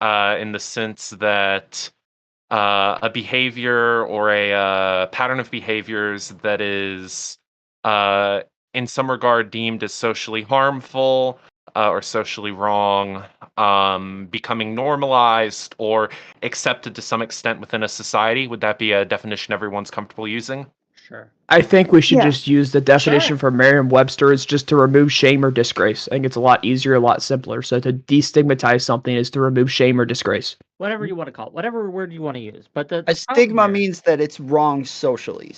in the sense that a behavior or a pattern of behaviors that is uh, in some regard deemed as socially harmful or socially wrong, becoming normalized or accepted to some extent within a society. Would that be a definition everyone's comfortable using? Sure. I think we should Yeah. just use the definition Sure. for Merriam-Webster is just to remove shame or disgrace. I think it's a lot easier, a lot simpler. So to destigmatize something is to remove shame or disgrace. Whatever you want to call it, whatever word you want to use. But the A problem stigma here- means that it's wrong socially,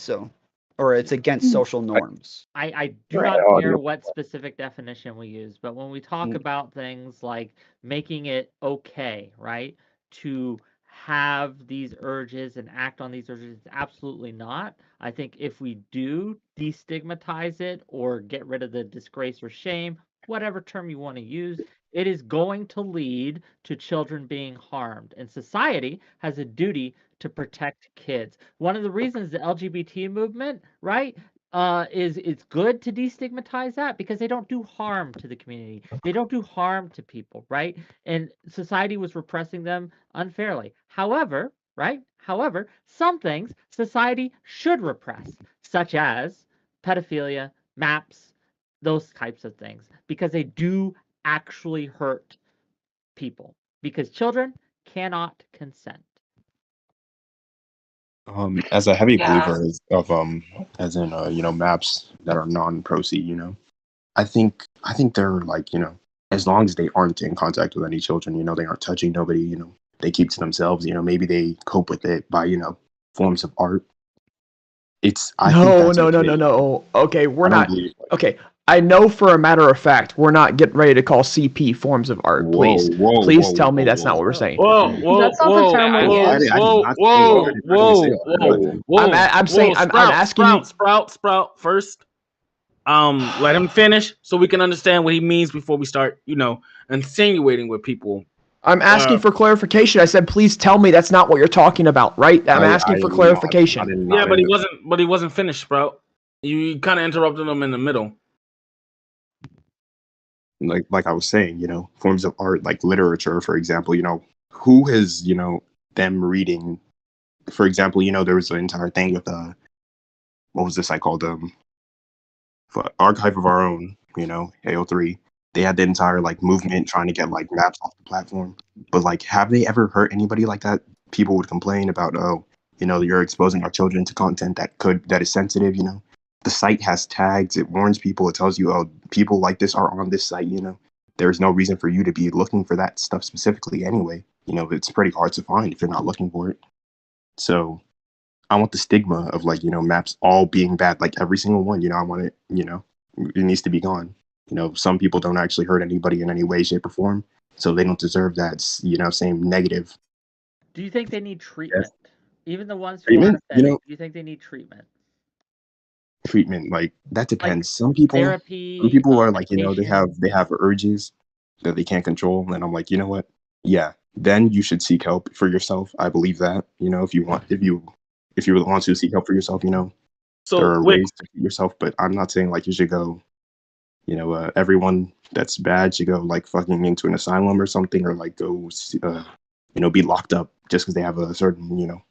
or it's against social norms. I do Right, not I care know. what specific definition we use, but when we talk Mm. about things like making it okay, right, to have these urges and act on these urges, it's absolutely not. I think if we do destigmatize it or get rid of the disgrace or shame, whatever term you want to use, it is going to lead to children being harmed. And society has a duty to protect kids. One of the reasons the LGBT movement, right, is it's good to destigmatize that because they don't do harm to the community. They don't do harm to people, right? And society was repressing them unfairly. However, right? However, some things society should repress, such as pedophilia, maps, those types of things, because they do actually hurt people. Because children cannot consent. As a heavy Yeah. believer of as in maps that are non-pro-C, I think they're like, as long as they aren't in contact with any children, they aren't touching nobody, they keep to themselves, maybe they cope with it by, forms of art. I think No, that's no, no, okay. no, no. Okay, we're I don't not. believe, Okay, I know for a matter of fact we're not getting ready to call CP forms of art. Please, please tell me that's not what we're saying. Whoa, whoa, That's not the whoa, term we whoa, use. I did whoa, not say whoa, it. I didn't say whoa, it. whoa, I'm saying I'm asking you. Sprout first. Let him finish so we can understand what he means before we start, insinuating with people. I'm asking for clarification. I said, please tell me that's not what you're talking about, right? I'm asking for clarification. Yeah, but he wasn't finished, Sprout. You kind of interrupted him in the middle. Like I was saying, forms of art like literature, for example, who has, them reading, for example, there was an entire thing with what was this I called for Archive of Our Own, AO3. They had the entire like movement trying to get like maps off the platform. But like, have they ever hurt anybody like that? People would complain about, oh, you're exposing our children to content that is sensitive, The site has tags, it warns people, it tells you, oh, people like this are on this site, There's no reason for you to be looking for that stuff specifically anyway. It's pretty hard to find if you're not looking for it. So I want the stigma of like, maps all being bad, like every single one, I want it, it needs to be gone. Some people don't actually hurt anybody in any way, shape, or form. So they don't deserve that, same negative. Do you think they need treatment? Yes. Even the ones who treatment, are offended, do you think they need treatment? Treatment, like that depends. Like some people are like, medication? they have urges that they can't control. And I'm like, you know what? Yeah, then you should seek help for yourself. I believe that, if you want to seek help for yourself, So there are ways to keep yourself, but I'm not saying like you should go, everyone that's bad should go like fucking into an asylum or something, or like go, be locked up just because they have a certain,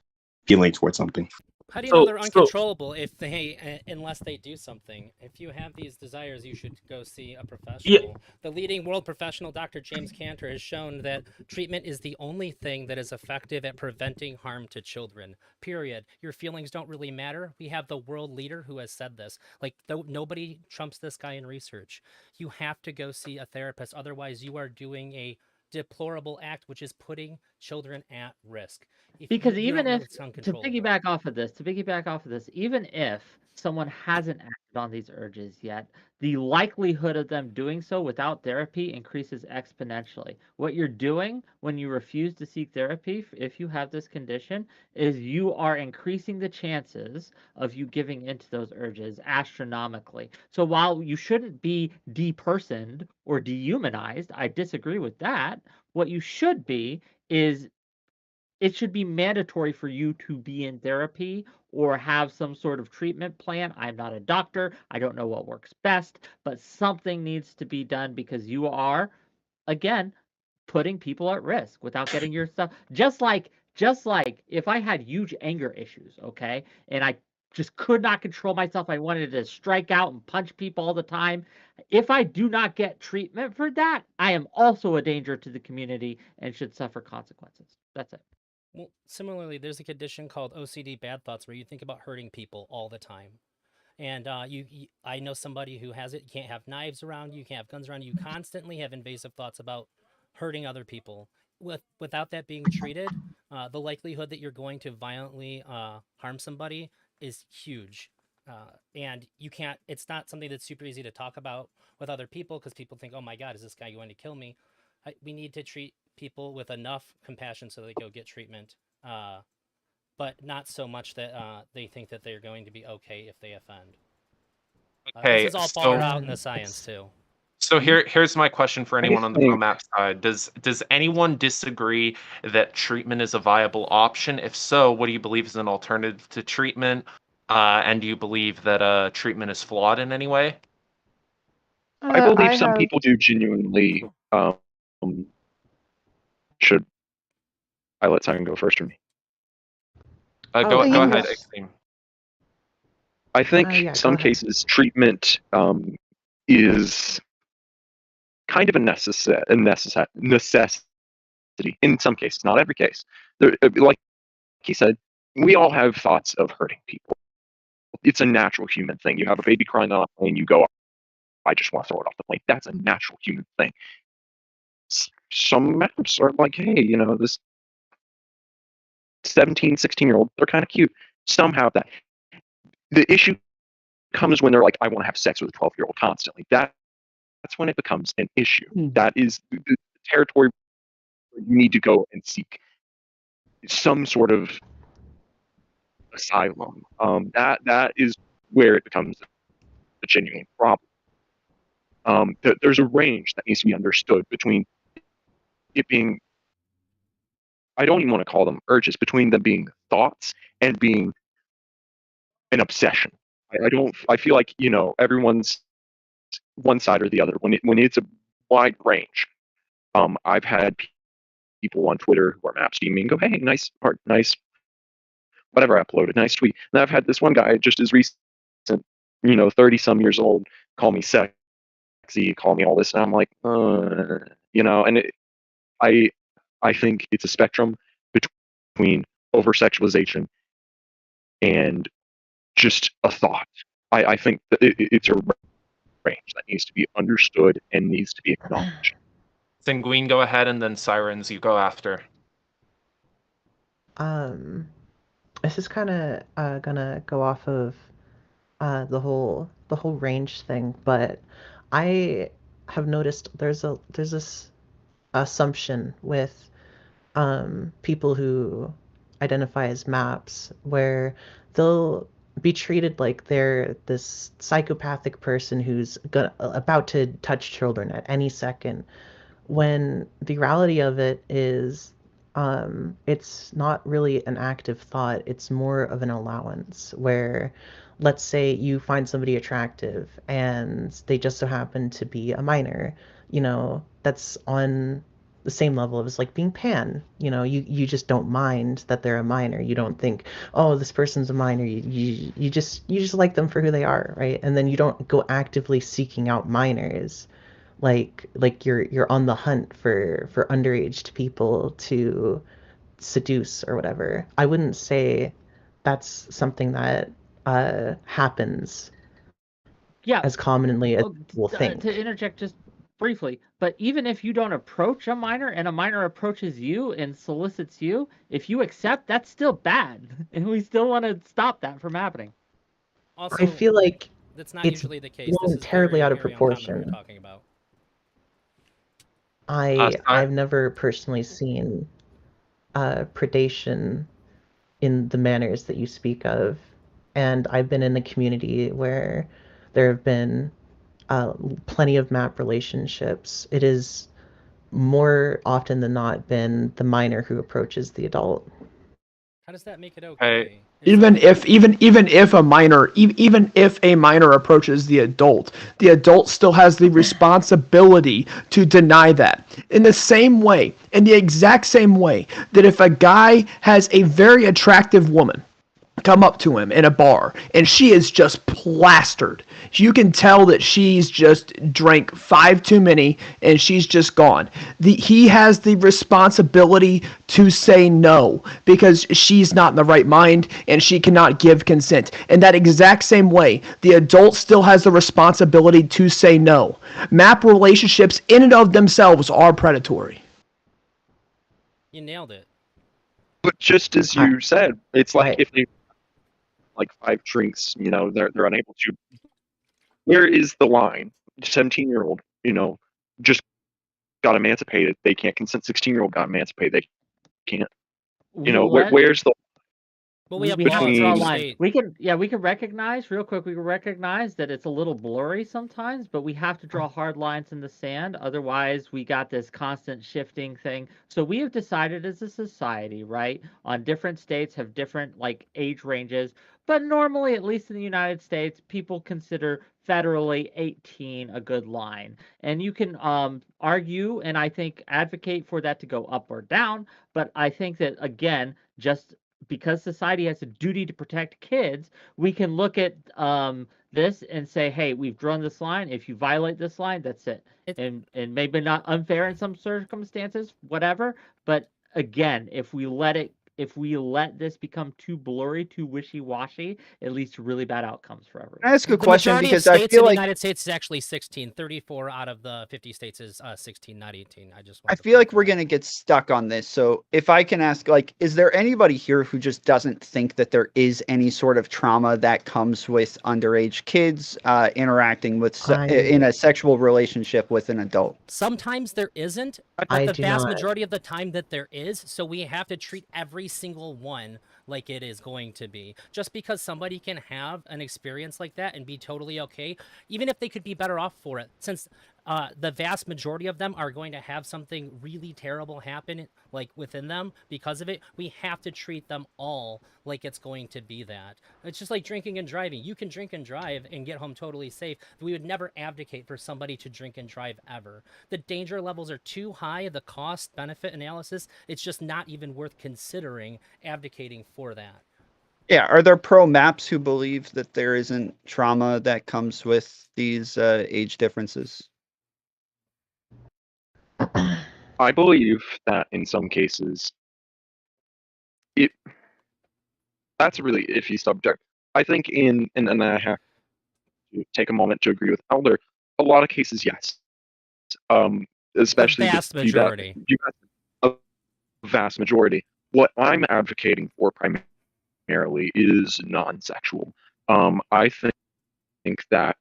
feeling towards something. How do you know they're uncontrollable unless they do something? If you have these desires, you should go see a professional. Yeah. The leading world professional, Dr. James Cantor, has shown that treatment is the only thing that is effective at preventing harm to children, period. Your feelings don't really matter. We have the world leader who has said this. Like, nobody trumps this guy in research. You have to go see a therapist. Otherwise, you are doing a deplorable act, which is putting children at risk. Because even if, to piggyback off of this, even if someone hasn't acted on these urges yet, the likelihood of them doing so without therapy increases exponentially. What you're doing when you refuse to seek therapy, if you have this condition, is you are increasing the chances of you giving into those urges astronomically. So while you shouldn't be depersoned or dehumanized, I disagree with that. What you should be is it should be mandatory for you to be in therapy or have some sort of treatment plan. I'm not a doctor. I don't know what works best, but something needs to be done because you are, again, putting people at risk without getting your stuff. Just like if I had huge anger issues, okay, and I just could not control myself, I wanted to strike out and punch people all the time. If I do not get treatment for that, I am also a danger to the community and should suffer consequences. That's it. Well, similarly, there's a condition called OCD bad thoughts where you think about hurting people all the time. And I know somebody who has it. You can't have knives around you. You can't have guns around you. You constantly have invasive thoughts about hurting other people. Without that being treated, the likelihood that you're going to violently harm somebody is huge. And you can't. It's not something that's super easy to talk about with other people because people think, "Oh my God, is this guy going to kill me?" We need to treat people with enough compassion so they go get treatment. But not so much that they think that they're going to be okay if they offend. Okay, this is all so far out in the science too. So here's my question for anyone on the think- ProMap side. Does anyone disagree that treatment is a viable option? If so, what do you believe is an alternative to treatment? And do you believe that treatment is flawed in any way? I believe some people do genuinely. Should I let Simon go first or me? Go yes. ahead, Extreme. I think Yeah, some go ahead. cases treatment is kind of a necessity. In some cases, not every case. Like he said, we all have thoughts of hurting people. It's a natural human thing. You have a baby crying on a plane, you go, I just want to throw it off the plane. That's a natural human thing. Some maps are like, hey, this 17, 16-year-old, they're kind of cute. Some have that. The issue comes when they're like, I want to have sex with a 12-year-old constantly. That's when it becomes an issue. That is the territory where you need to go and seek some sort of asylum. That is where it becomes a genuine problem. There's a range that needs to be understood between it being, I don't even want to call them urges, between them being thoughts and being an obsession. I feel like, everyone's one side or the other when it's a wide range. I've had people on Twitter who are map steaming go, hey, nice art, nice whatever I uploaded, nice tweet. And I've had this one guy just as recent, 30 some years old, call me sexy, call me all this, and I'm like, and I think it's a spectrum between over sexualization and just a thought. I think that it's a range that needs to be understood and needs to be acknowledged. Sanguine, go ahead, and then Sirens, you go after. This is kind of gonna go off of the whole range thing, but I have noticed there's this assumption with people who identify as maps where they'll be treated like they're this psychopathic person who's about to touch children at any second, when the reality of it is it's not really an active thought. It's more of an allowance where, let's say you find somebody attractive and they just so happen to be a minor, that's on the same level as like being pan. You just don't mind that they're a minor. You don't think, oh, this person's a minor. You just like them for who they are, right? And then you don't go actively seeking out minors. Like you're on the hunt for underage people to seduce or whatever. I wouldn't say that's something that happens as commonly as people think. To interject just briefly, but even if you don't approach a minor and a minor approaches you and solicits you, if you accept, that's still bad, and we still want to stop that from happening. Also, I feel like that's not it's usually the case. This is terribly very, out of very uncommon what proportion. you're talking about. I've never personally seen predation in the manners that you speak of, and I've been in a community where there have been plenty of map relationships. It is more often than not been the minor who approaches the adult. How does that make it Hey, okay? Even if a minor even if a minor approaches the adult still has the responsibility to deny that. In the exact same way that if a guy has a very attractive woman come up to him in a bar and she is just plastered. You can tell that she's just drank 5 too many and she's just gone. He has the responsibility to say no because she's not in the right mind and she cannot give consent. In that exact same way, the adult still has the responsibility to say no. Map relationships in and of themselves are predatory. You nailed it. But just as you said, it's like Right. if they like 5 drinks, they're unable to. Where is the line? 17-year-old, just got emancipated. They can't consent. 16-year-old got emancipated. They can't. Where's the Well, we have have to laws draw a in the line. state. We can recognize real quick. We can recognize that it's a little blurry sometimes, but we have to draw hard lines in the sand. Otherwise, we got this constant shifting thing. So we have decided as a society, right, on different states have different like age ranges, but normally, at least in the United States, people consider federally 18 a good line. And you can argue and I think advocate for that to go up or down, but I think that again, just because society has a duty to protect kids, we can look at this and say, hey, we've drawn this line. If you violate this line, that's it. And maybe not unfair in some circumstances, whatever. But again, if we let this become too blurry, too wishy-washy, it leads to really bad outcomes for everyone. Can I ask a The question? majority of Because I states feel in the like United States is actually 16. 34 out of the 50 states is 16, not 18. I feel like we're gonna get stuck on this. So if I can ask, like, is there anybody here who just doesn't think that there is any sort of trauma that comes with underage kids interacting with in a sexual relationship with an adult? Sometimes there isn't, but I the do vast not. majority of the time that there is, so we have to treat every single one like it is going to be. Just because somebody can have an experience like that and be totally okay, even if they could be better off for it, since the vast majority of them are going to have something really terrible happen like within them because of it, we have to treat them all like it's going to be that. It's just like drinking and driving. You can drink and drive and get home totally safe. We would never advocate for somebody to drink and drive ever. The danger levels are too high, the cost benefit analysis, it's just not even worth considering advocating for that. Yeah, are there pro maps who believe that there isn't trauma that comes with these age differences? I believe that in some cases, that's a really iffy subject. I think and I have to take a moment to agree with Elder. A lot of cases, yes. Especially The vast majority. A vast majority. What I'm advocating for primarily is non-sexual. I think that,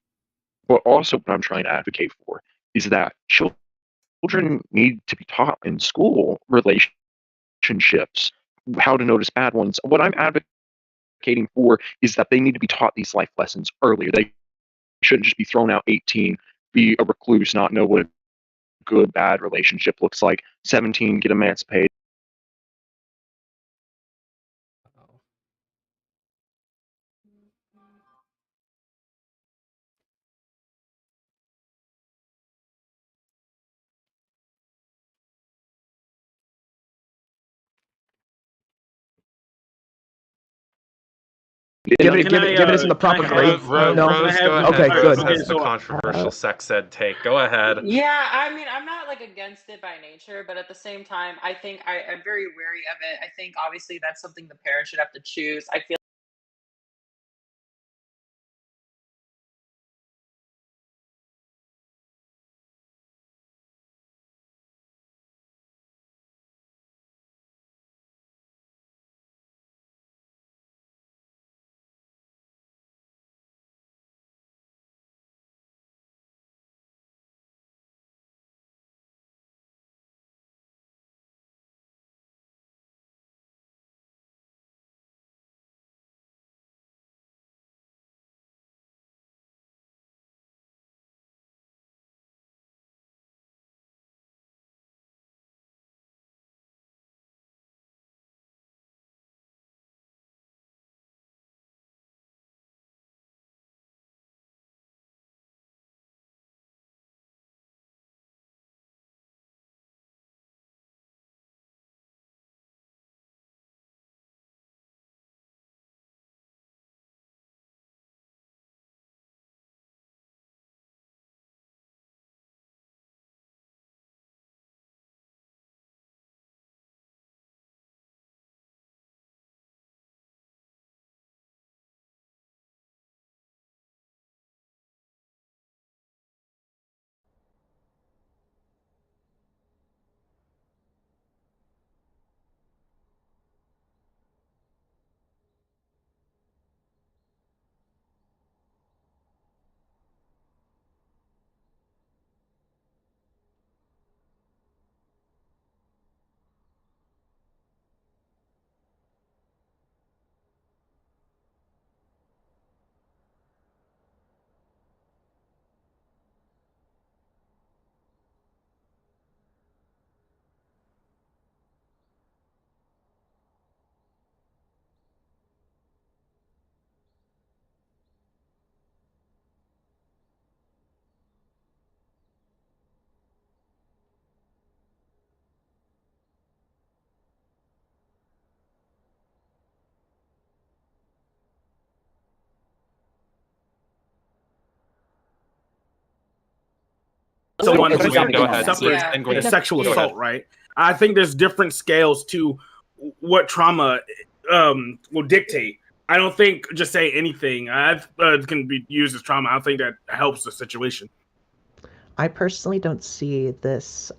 but also what I'm trying to advocate for is that children need to be taught in school relationships, how to notice bad ones. What I'm advocating for is that they need to be taught these life lessons earlier. They shouldn't just be thrown out 18, be a recluse, not know what a good, bad relationship looks like. 17, get emancipated. Give it in the proper grade. No. Rose, go ahead. Okay, Rose good. has the controversial sex ed take. Go ahead. Yeah, I mean, I'm not like against it by nature, but at the same time, I think I'm very wary of it. I think obviously that's something the parents should have to choose. I feel someone Okay, who's go ahead. suffered Yeah. a sexual Go ahead. assault, right? I think there's different scales to what trauma will dictate. I don't think just say anything can be used as trauma. I think that helps the situation. I personally don't see this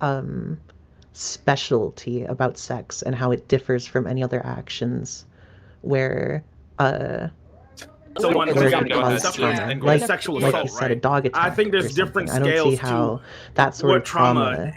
specialty about sex and how it differs from any other actions where Someone Okay, who's go got ahead. trauma, trauma, like sexual like assault, you said, a right? dog attack. I think there's or something. different I don't see scales how to that sort what of trauma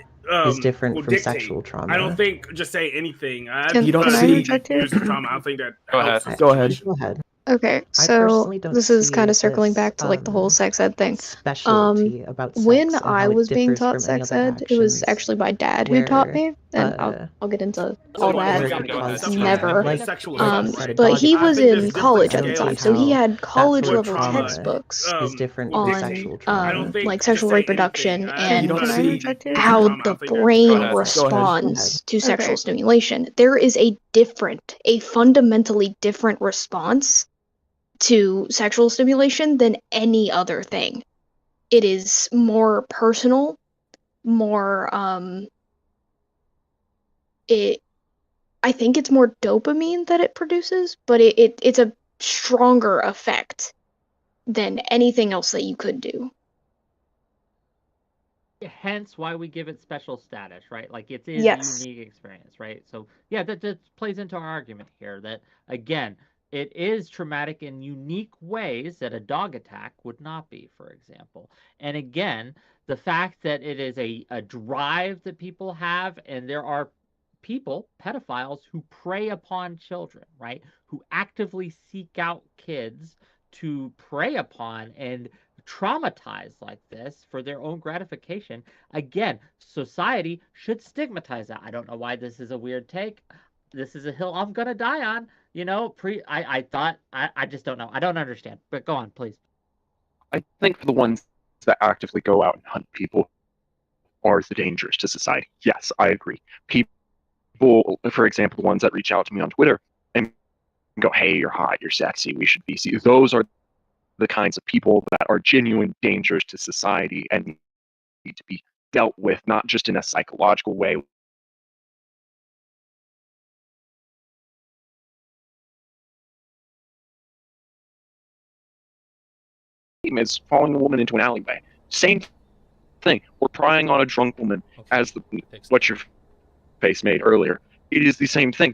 is different will from dictate. sexual trauma. I don't think just say anything. You don't can I see- interject here? Use the trauma. I think that Go helps ahead. the Go ahead. situation. Go ahead. Okay, I so personally don't this is see kind of circling this, back to like the whole sex ed thing. specialty about sex When and I how it was being differs taught from any sex other ed, it was actions actually my dad who taught where, me, and I'll get into all Someone that. who's got Go ahead. Never. like sexual Um, assault, right? but he I was think there's in different college at the scales time, so he how had that college sort of level trauma textbooks is different on from sexual trauma. I don't think like just sexual say reproduction anything. and don't can I see- interject here? use How trauma. I the think that- brain Go ahead. responds to sexual Okay. stimulation. There is a fundamentally different response to sexual stimulation than any other thing. It is more personal, more I think it's more dopamine that it produces, but it's a stronger effect than anything else that you could do. Hence why we give it special status, right? Like it is Yes. a unique experience, right? So yeah, that plays into our argument here that again, it is traumatic in unique ways that a dog attack would not be, for example. And again, the fact that it is a drive that people have, and there are people, pedophiles, who prey upon children, right? Who actively seek out kids to prey upon and traumatized like this for their own gratification. Again, society should stigmatize that. I don't know why this is a weird take. This is a hill I'm gonna die on. You know, I thought I just don't know. I don't understand. But go on, please. I think for the ones that actively go out and hunt people are the dangers to society. Yes, I agree. People, for example, the ones that reach out to me on Twitter and go, "Hey, you're hot, you're sexy, we should VC." Those are the kinds of people that are genuine dangers to society and need to be dealt with, not just in a psychological way. Is following a woman into an alleyway. Same thing. Or prying on a drunk woman, as the what your face made earlier. It is the same thing.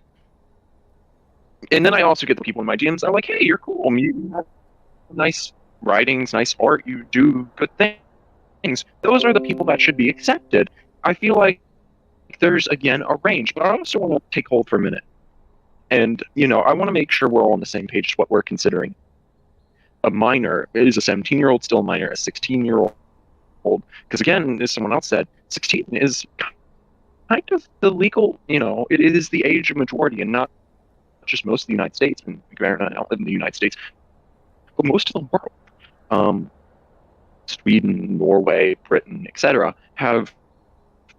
And then I also get the people in my DMs that are like, "Hey, you're cool. You have nice writings, nice art. You do good things." Those are the people that should be accepted. I feel like there's, again, a range, but I also want to take hold for a minute. And, I want to make sure we're all on the same page as what we're considering. A minor is a 17-year-old still a minor, a 16-year-old. Because, again, as someone else said, 16 is kind of the legal, it is the age of majority, and not just most of the United States, and not in the United States, but most of the world. Sweden, Norway, Britain, etc., have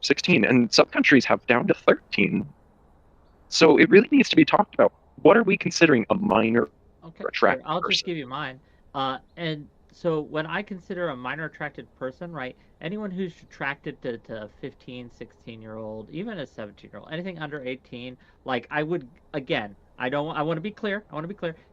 16, and some countries have down to 13. So it really needs to be talked about. What are we considering a minor Okay, attracted I'll person? just give you mine. And so when I consider a minor attracted person, right, anyone who's attracted to a 15, 16-year-old, even a 17-year-old, anything under 18, like I would, again, I want to be clear.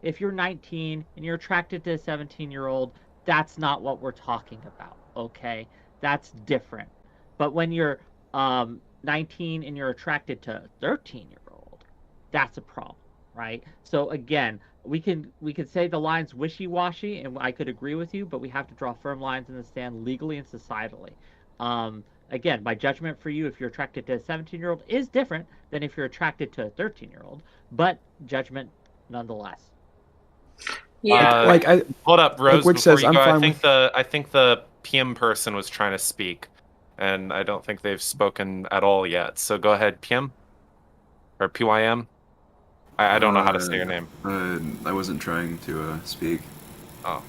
If you're 19 and you're attracted to a 17-year-old, that's not what we're talking about, okay? That's different. But when you're 19 and you're attracted to a 13-year-old, that's a problem, right? So again, we can say the line's wishy-washy, and I could agree with you, but we have to draw firm lines in the sand legally and societally. Again, my judgment for you, if you're attracted to a 17-year-old, is different than if you're attracted to a 13-year-old, but judgment nonetheless. Yeah. Hold up, Rose. Which Before says, you I'm go, fine I think the PM person was trying to speak, and I don't think they've spoken at all yet. So go ahead, PM or PYM. I don't know how to say your name. I wasn't trying to speak. Oh,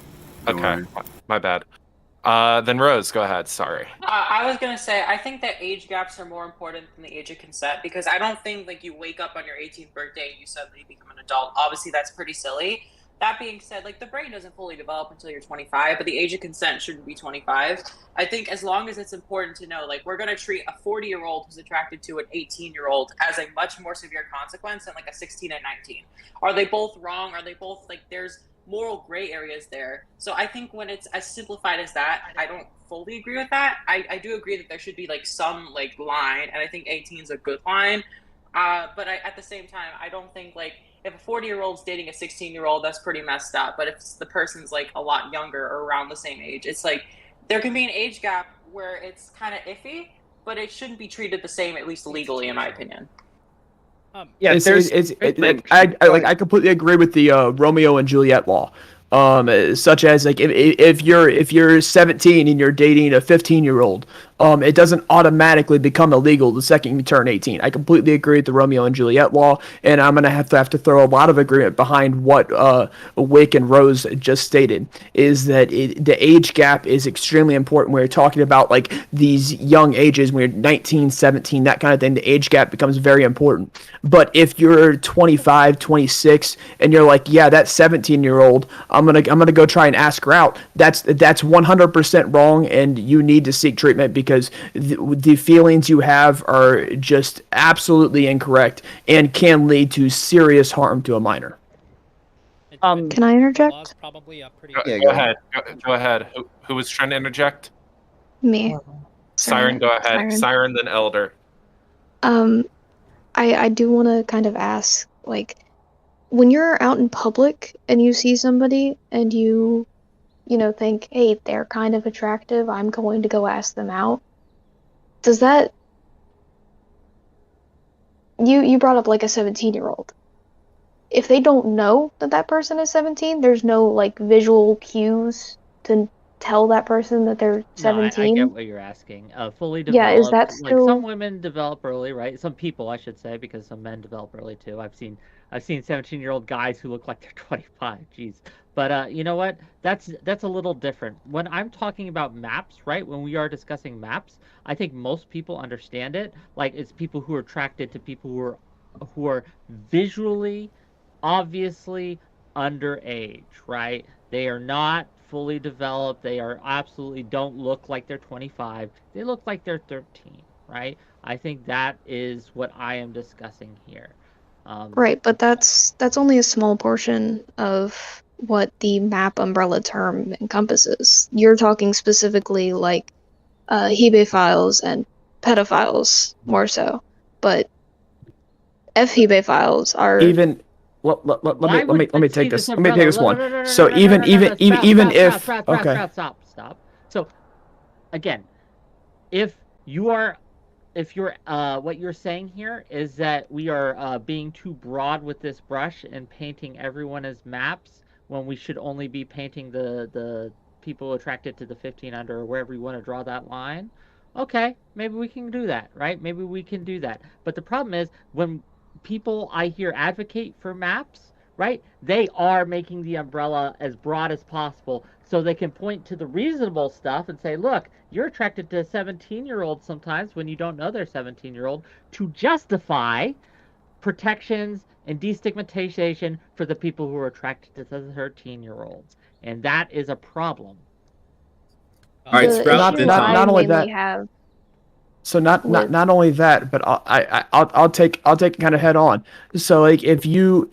Don't okay. worry. My bad. Then Rose, go ahead. Sorry. I was gonna say, I think that age gaps are more important than the age of consent, because I don't think like you wake up on your 18th birthday and you suddenly become an adult. Obviously, that's pretty silly. That being said, like, the brain doesn't fully develop until you're 25, but the age of consent shouldn't be 25. I think as long as it's important to know, like, we're going to treat a 40-year-old who's attracted to an 18-year-old as a much more severe consequence than like a 16 and 19. Are they both wrong? Are they both, like, there's moral gray areas there. So I think when it's as simplified as that, I don't fully agree with that. I do agree that there should be like some like line, and I think 18 is a good line. But at the same time, I don't think like if a 40-year-old's dating a 16-year-old, that's pretty messed up. But if the person's like a lot younger or around the same age, it's like there can be an age gap where it's kind of iffy, but it shouldn't be treated the same, at least legally, in my opinion. Yeah, I completely agree with the Romeo and Juliet law. Such as like if you're 17 and you're dating a 15-year-old, it doesn't automatically become illegal the second you turn 18. I completely agree with the Romeo and Juliet law, and I'm gonna have to throw a lot of agreement behind what Wick and Rose just stated. Is that the age gap is extremely important when you're talking about like these young ages when you're 19, 17, that kind of thing. The age gap becomes very important. But if you're 25, 26, and you're like, yeah, that 17-year-old, I'm gonna go try and ask her out. That's 100% wrong, and you need to seek treatment because the feelings you have are just absolutely incorrect and can lead to serious harm to a minor. Can I interject? Go ahead. Go ahead. Who was trying to interject? Me. Siren, go ahead. Siren, then Elder. I do want to kind of ask, like, when you're out in public and you see somebody and you think, hey, they're kind of attractive, I'm going to go ask them out. Does that... You brought up, like, a 17-year-old. If they don't know that that person is 17, there's no, like, visual cues to tell that person that they're 17. No, I get what you're asking. Fully developed. Yeah, is that like still... some women develop early, right? Some people, I should say, because some men develop early too. I've seen 17-year-old guys who look like they're 25. Jeez. But you know what? That's a little different. When I'm talking about maps, right? When we are discussing maps, I think most people understand it. Like it's people who are attracted to people who are visually, obviously underage, right? They are not fully developed. They are absolutely don't look like they're 25. They look like they're 13, right? I think that is what I am discussing here. Right, but that's only a small portion of what the map umbrella term encompasses. You're talking specifically like hebephiles and pedophiles more so, but FHebephiles are even. Let me take this. Let me take this one. So even if okay. Stop. So again, if you're what you're saying here is that we are being too broad with this brush and painting everyone as maps when we should only be painting the people attracted to the 15 under or wherever you want to draw that line. Okay, maybe we can do that, right? Maybe we can do that. But the problem is when people I hear advocate for maps, right? They are making the umbrella as broad as possible so they can point to the reasonable stuff and say, look, you're attracted to a 17-year-old sometimes when you don't know they're 17-year-old to justify protections and destigmatization for the people who are attracted to the 13-year-olds. And that is a problem. All right, Sprout. Not only that. So not only that, but I'll take it kind of head on. So like if you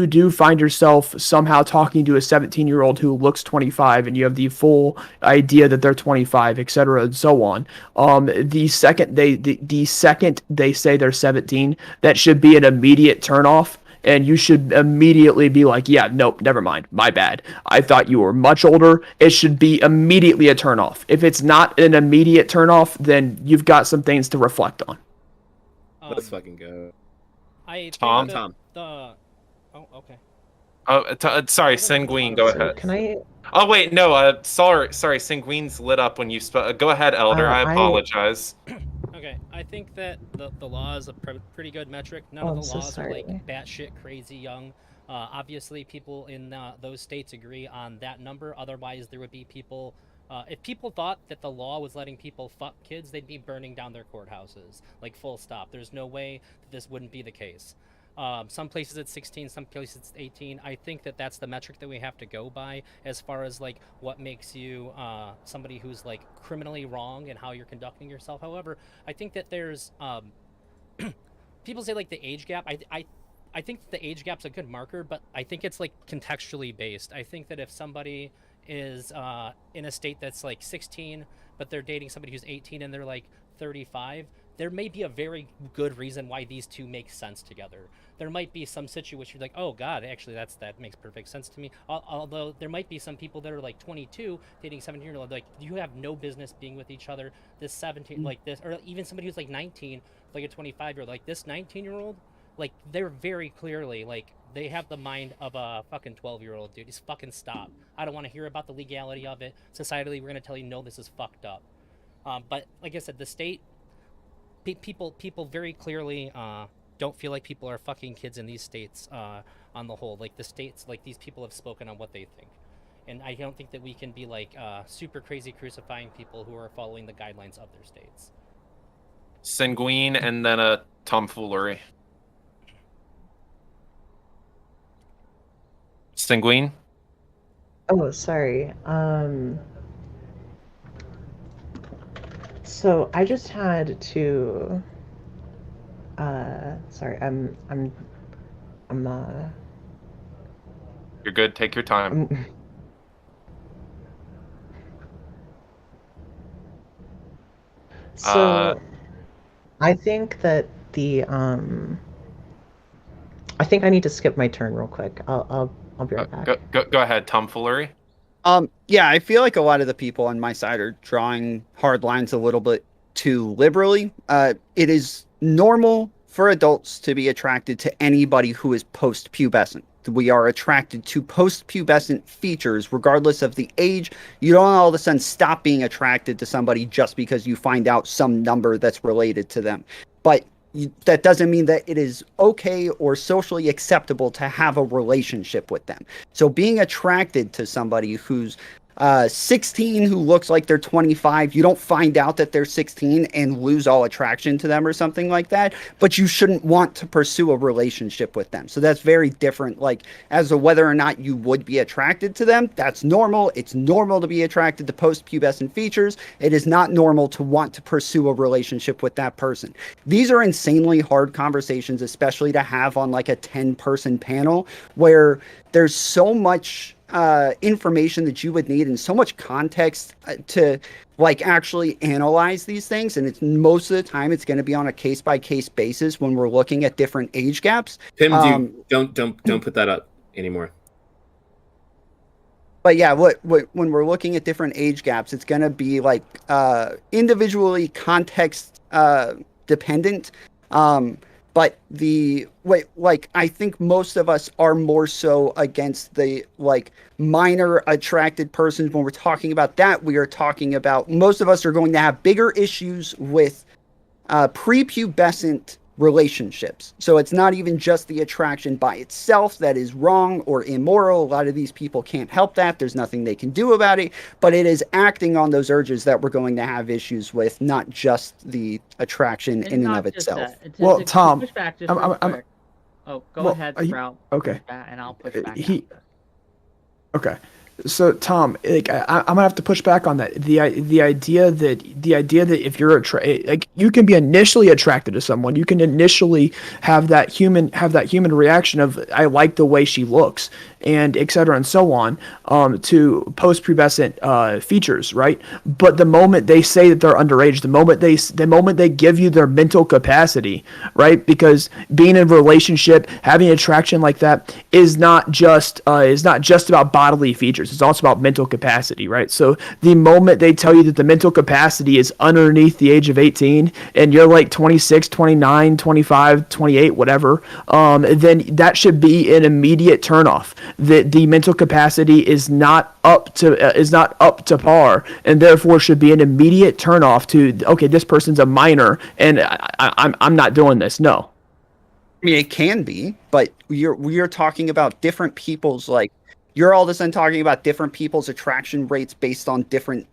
do find yourself somehow talking to a 17-year-old who looks 25 and you have the full idea that they're 25, etc. and so on, the second they say they're 17, that should be an immediate turnoff. And you should immediately be like, yeah, nope, never mind. My bad. I thought you were much older. It should be immediately a turnoff. If it's not an immediate turnoff, then you've got some things to reflect on. Let's fucking go. Tom? Oh, okay. Oh, sorry, Sanguine, go ahead. Can I... Oh, wait, no, sorry, Sanguine's lit up when you spoke. Go ahead, Elder, I apologize. Okay, I think that the law is a pretty good metric. None of the laws are like batshit crazy young. Obviously, people in those states agree on that number. Otherwise, there would be people. If people thought that the law was letting people fuck kids, they'd be burning down their courthouses. Like full stop. There's no way that this wouldn't be the case. Some places it's 16, some places it's 18. I think that that's the metric that we have to go by as far as like what makes you somebody who's like criminally wrong and how you're conducting yourself. However, I think that there's people say like the age gap. I think the age gap's a good marker, but I think it's like contextually based. I think that if somebody is in a state that's like 16, but they're dating somebody who's 18 and they're like 35, there may be a very good reason why these two make sense together. There might be some situation like, oh God, actually that makes perfect sense to me. Although there might be some people that are like 22 dating 17-year-old, like you have no business being with each other. This 17, like this, or even somebody who's like 19, like a 25-year-old, like this 19-year-old, like they're very clearly like they have the mind of a fucking 12-year-old dude. Just fucking stop. I don't want to hear about the legality of it. Societally, we're gonna tell you no, this is fucked up. But like I said, the state. People very clearly don't feel like people are fucking kids in these states on the whole. Like the states, like these people have spoken on what they think. And I don't think that we can be like super crazy crucifying people who are following the guidelines of their states. Sanguine and then a tomfoolery. Sanguine? Oh, sorry. So I just had to. Sorry, I'm. You're good. Take your time. So, I think that I think I need to skip my turn real quick. I'll be right back. Go ahead, tomfoolery. Yeah, I feel like a lot of the people on my side are drawing hard lines a little bit too liberally. It is normal for adults to be attracted to anybody who is post-pubescent. We are attracted to post-pubescent features regardless of the age. You don't all of a sudden stop being attracted to somebody just because you find out some number that's related to them. But that doesn't mean that it is okay or socially acceptable to have a relationship with them. So being attracted to somebody who's 16 who looks like they're 25, you don't find out that they're 16 and lose all attraction to them or something like that, but you shouldn't want to pursue a relationship with them. So that's very different. Like, as to whether or not you would be attracted to them, that's normal. It's normal to be attracted to post-pubescent features. It is not normal to want to pursue a relationship with that person. These are insanely hard conversations, especially to have on like a 10-person panel where there's so much information that you would need and so much context to like actually analyze these things, and it's most of the time it's going to be on a case-by-case basis when we're looking at different age gaps. Tim, don't put that up anymore. But yeah, when we're looking at different age gaps, it's going to be like individually context dependent. But I think most of us are more so against the like minor attracted persons. When we're talking about that, we are talking about most of us are going to have bigger issues with prepubescent relationships. So it's not even just the attraction by itself that is wrong or immoral. A lot of these people can't help that. There's nothing they can do about it, but it is acting on those urges that we're going to have issues with, not just the attraction in and of itself. Well, Tom, push back just go ahead, Sprout. Okay. And I'll push back. Okay. So Tom, like I'm gonna have to push back on that. The idea that if you're like you can be initially attracted to someone, you can initially have that human reaction of I like the way she looks and et cetera and so on to post-pubescent features, right? But the moment they say that they're underage, the moment they give you their mental capacity, right? Because being in a relationship, having attraction like that is not just about bodily features. It's also about mental capacity, right? So the moment they tell you that the mental capacity is underneath the age of 18 and you're like 26, 29, 25, 28, whatever, then that should be an immediate turnoff. That the mental capacity is not up to par, and therefore should be an immediate turnoff to, okay, this person's a minor and I'm not doing this. No. I mean, it can be, but we are talking about different people's, like, you're all of a sudden talking about different people's attraction rates based on different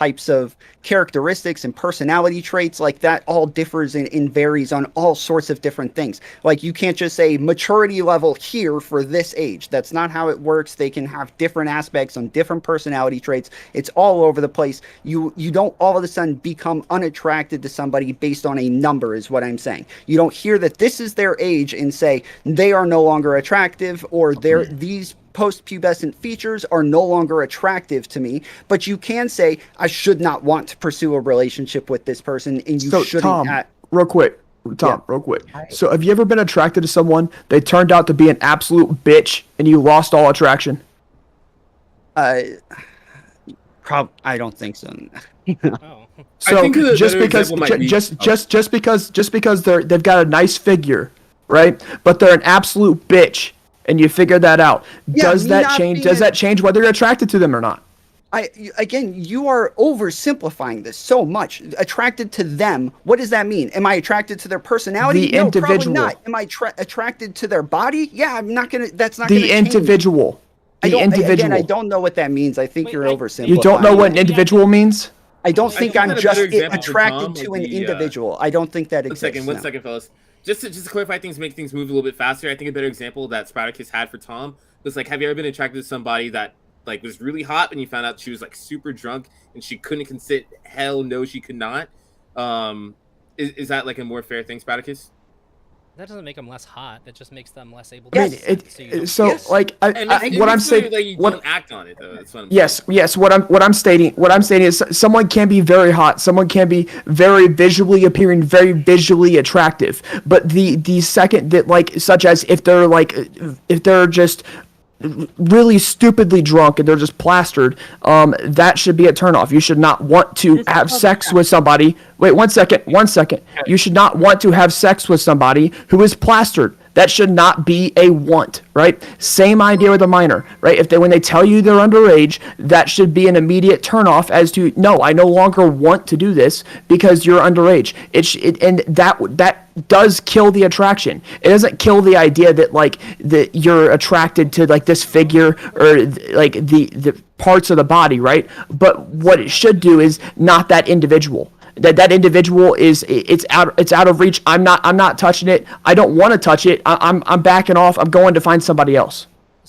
types of characteristics and personality traits. Like that all differs and varies on all sorts of different things. Like you can't just say maturity level here for this age. That's not how it works. They can have different aspects on different personality traits. It's all over the place. You don't all of a sudden become unattracted to somebody based on a number, is what I'm saying. You don't hear that this is their age and say they are no longer attractive, or these post-pubescent features are no longer attractive to me. But you can say I should not want to pursue a relationship with this person, and you shouldn't. Tom, real quick. So have you ever been attracted to someone, they turned out to be an absolute bitch, and you lost all attraction? I don't think so. So I think the just better because example might be- just because they've got a nice figure, right? But they're an absolute bitch, and you figure that out. Yeah, Does that change whether you're attracted to them or not? Again, you are oversimplifying this so much. Attracted to them, what does that mean? Am I attracted to their personality? The individual. Probably not. Am I attracted to their body? Yeah, I'm not gonna. That's not The gonna change. individual. Again, I don't know what that means. I think you're oversimplifying. You don't know what an individual means? I don't think I'm a just better example for attracted Tom to would an be, individual. I don't think that exists. One no. second, fellas. Just to clarify things, make things move a little bit faster. I think a better example that Spartacus had for Tom was like, have you ever been attracted to somebody that like was really hot and you found out she was like super drunk and she couldn't consent? Hell no, she could not. Is that like a more fair thing, Spartacus? That doesn't make them less hot. That just makes them less able to. I mean, what I'm saying, like you don't act on it though. That's what I'm yes. What I'm stating is someone can be very hot. Someone can be very visually appearing, very visually attractive. But the second that, like, such as if they're just really stupidly drunk and they're just plastered, that should be a turnoff. You should not want to have sex with somebody. Wait, one second. You should not want to have sex with somebody who is plastered. That should not be a want, right? Same idea with a minor, right? When they tell you they're underage, that should be an immediate turnoff as to, no, I no longer want to do this because you're underage. And that does kill the attraction. It doesn't kill the idea that you're attracted to like this figure or like the parts of the body, right? But what it should do is not that individual. That individual it's out of reach. I'm not touching it. I don't want to touch it. I'm backing off. I'm going to find somebody else.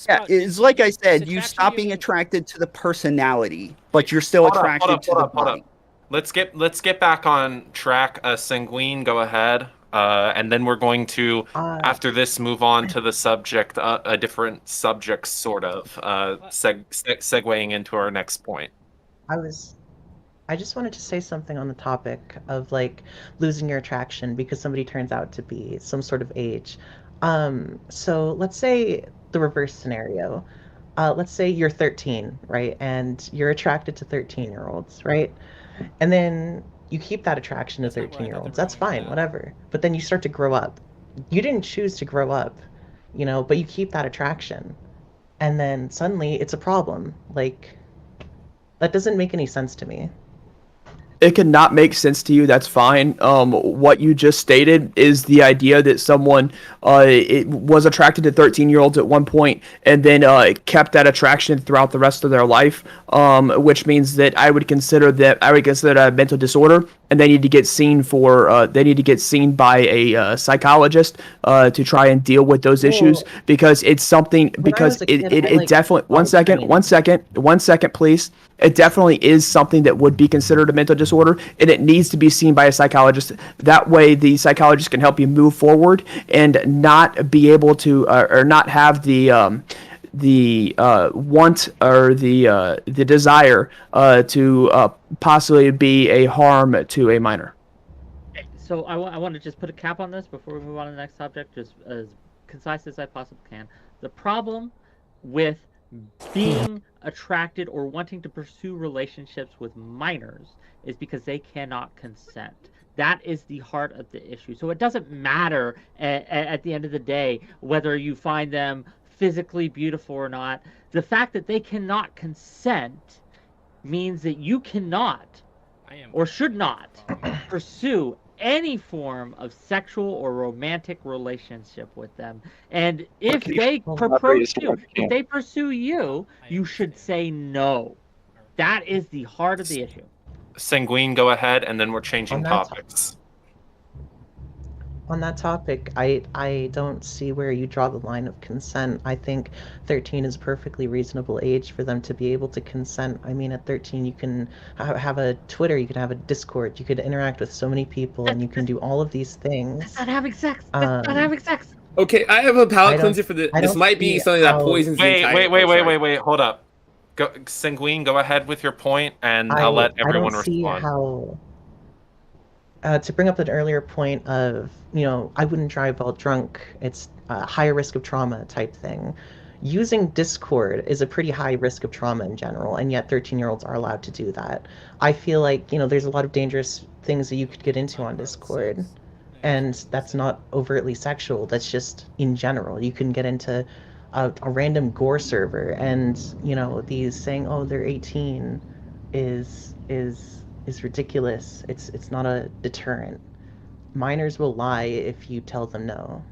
Yeah, it's like I said, you stop being attracted to the personality, but you're still attracted to the body. Let's get back on track. Sanguine, go ahead. And then we're going to, after this, move on to the subject, a different subject, sort of, segueing into our next point. I just wanted to say something on the topic of like losing your attraction because somebody turns out to be some sort of age. So let's say the reverse scenario. Let's say you're 13, right? And you're attracted to 13-year-olds, right? And then you keep that attraction to 13-year-olds. That's fine, whatever. But then you start to grow up. You didn't choose to grow up, but you keep that attraction. And then suddenly it's a problem. Like, that doesn't make any sense to me. It could not make sense to you. That's fine. What you just stated is the idea that someone was attracted to 13-year-olds at one point and then kept that attraction throughout the rest of their life, which means that I would consider that a mental disorder, and they need to get seen by a psychologist to try and deal with those issues, because it's something, because it definitely, one second, please. It definitely is something that would be considered a mental disorder, and it needs to be seen by a psychologist. That way, the psychologist can help you move forward and not be able to, or not have the want or the desire to possibly be a harm to a minor. So I want to just put a cap on this before we move on to the next subject, just as concise as I possibly can. The problem with being attracted or wanting to pursue relationships with minors is because they cannot consent. That is the heart of the issue. So it doesn't matter at the end of the day whether you find them physically beautiful or not. The fact that they cannot consent means that you cannot or should not pursue any form of sexual or romantic relationship with them. And if they pursue you, you should say no. That is the heart of the issue. Sanguine, go ahead, and then we're changing On that topics. On that topic, I don't see where you draw the line of consent. I think 13 is a perfectly reasonable age for them to be able to consent. I mean, at 13, you can have a Twitter, you can have a Discord, you could interact with so many people, and you can do all of these things. That's not having sex. That's not having sex. Okay, I have a palate I don't- cleanser for the. I This don't might be see something that how- poisons the entire. Wait, hold up. Go, Sanguine, go ahead with your point, and I'll let everyone I don't see respond. how. To bring up an earlier point of, I wouldn't drive while drunk. It's a higher risk of trauma type thing. Using Discord is a pretty high risk of trauma in general, and yet 13-year-olds are allowed to do that. I feel like, there's a lot of dangerous things that you could get into on Discord, and that's not overtly sexual. That's just in general. You can get into a random gore server, and, these saying, oh, they're 18 is ridiculous. It's not a deterrent. Minors will lie if you tell them no.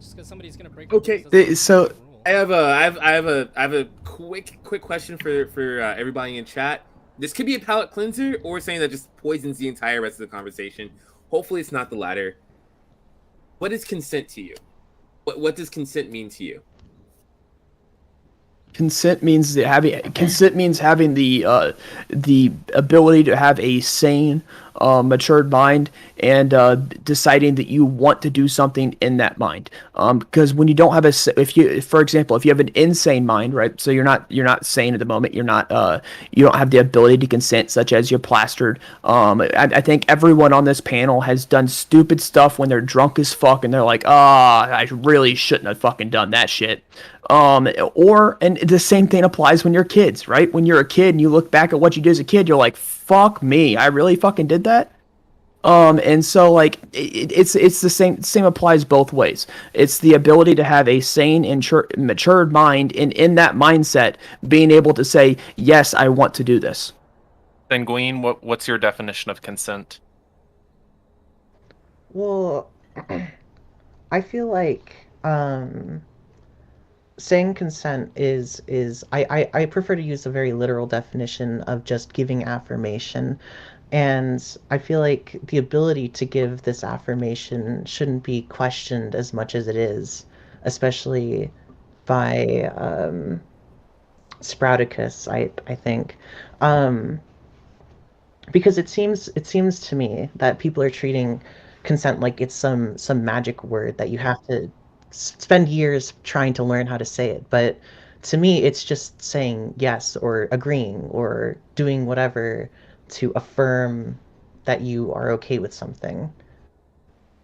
Just because somebody's gonna break. Okay, so I have a quick question for everybody in chat. This could be a palate cleanser or something that just poisons the entire rest of the conversation. Hopefully, it's not the latter. What is consent to you? What does consent mean to you? Consent means having the ability to have a sane, matured mind, and deciding that you want to do something in that mind. Because when you don't have for example, if you have an insane mind, right? So you're not sane at the moment. You don't have the ability to consent, such as you're plastered. I think everyone on this panel has done stupid stuff when they're drunk as fuck, and they're like, I really shouldn't have fucking done that shit. And the same thing applies when you're kids, right? When you're a kid and you look back at what you did as a kid, you're like, fuck me, I really fucking did that. And so like it's the same applies both ways. It's the ability to have a sane and matured mind, and in that mindset, being able to say, yes, I want to do this. Sanguine, what's your definition of consent? Well, I feel like saying consent is I prefer to use a very literal definition of just giving affirmation. And I feel like the ability to give this affirmation shouldn't be questioned as much as it is, especially by Sprouticus, I think. Because it seems to me that people are treating consent like it's some magic word that you have to spend years trying to learn how to say it. But to me, it's just saying yes, or agreeing, or doing whatever to affirm that you are okay with something.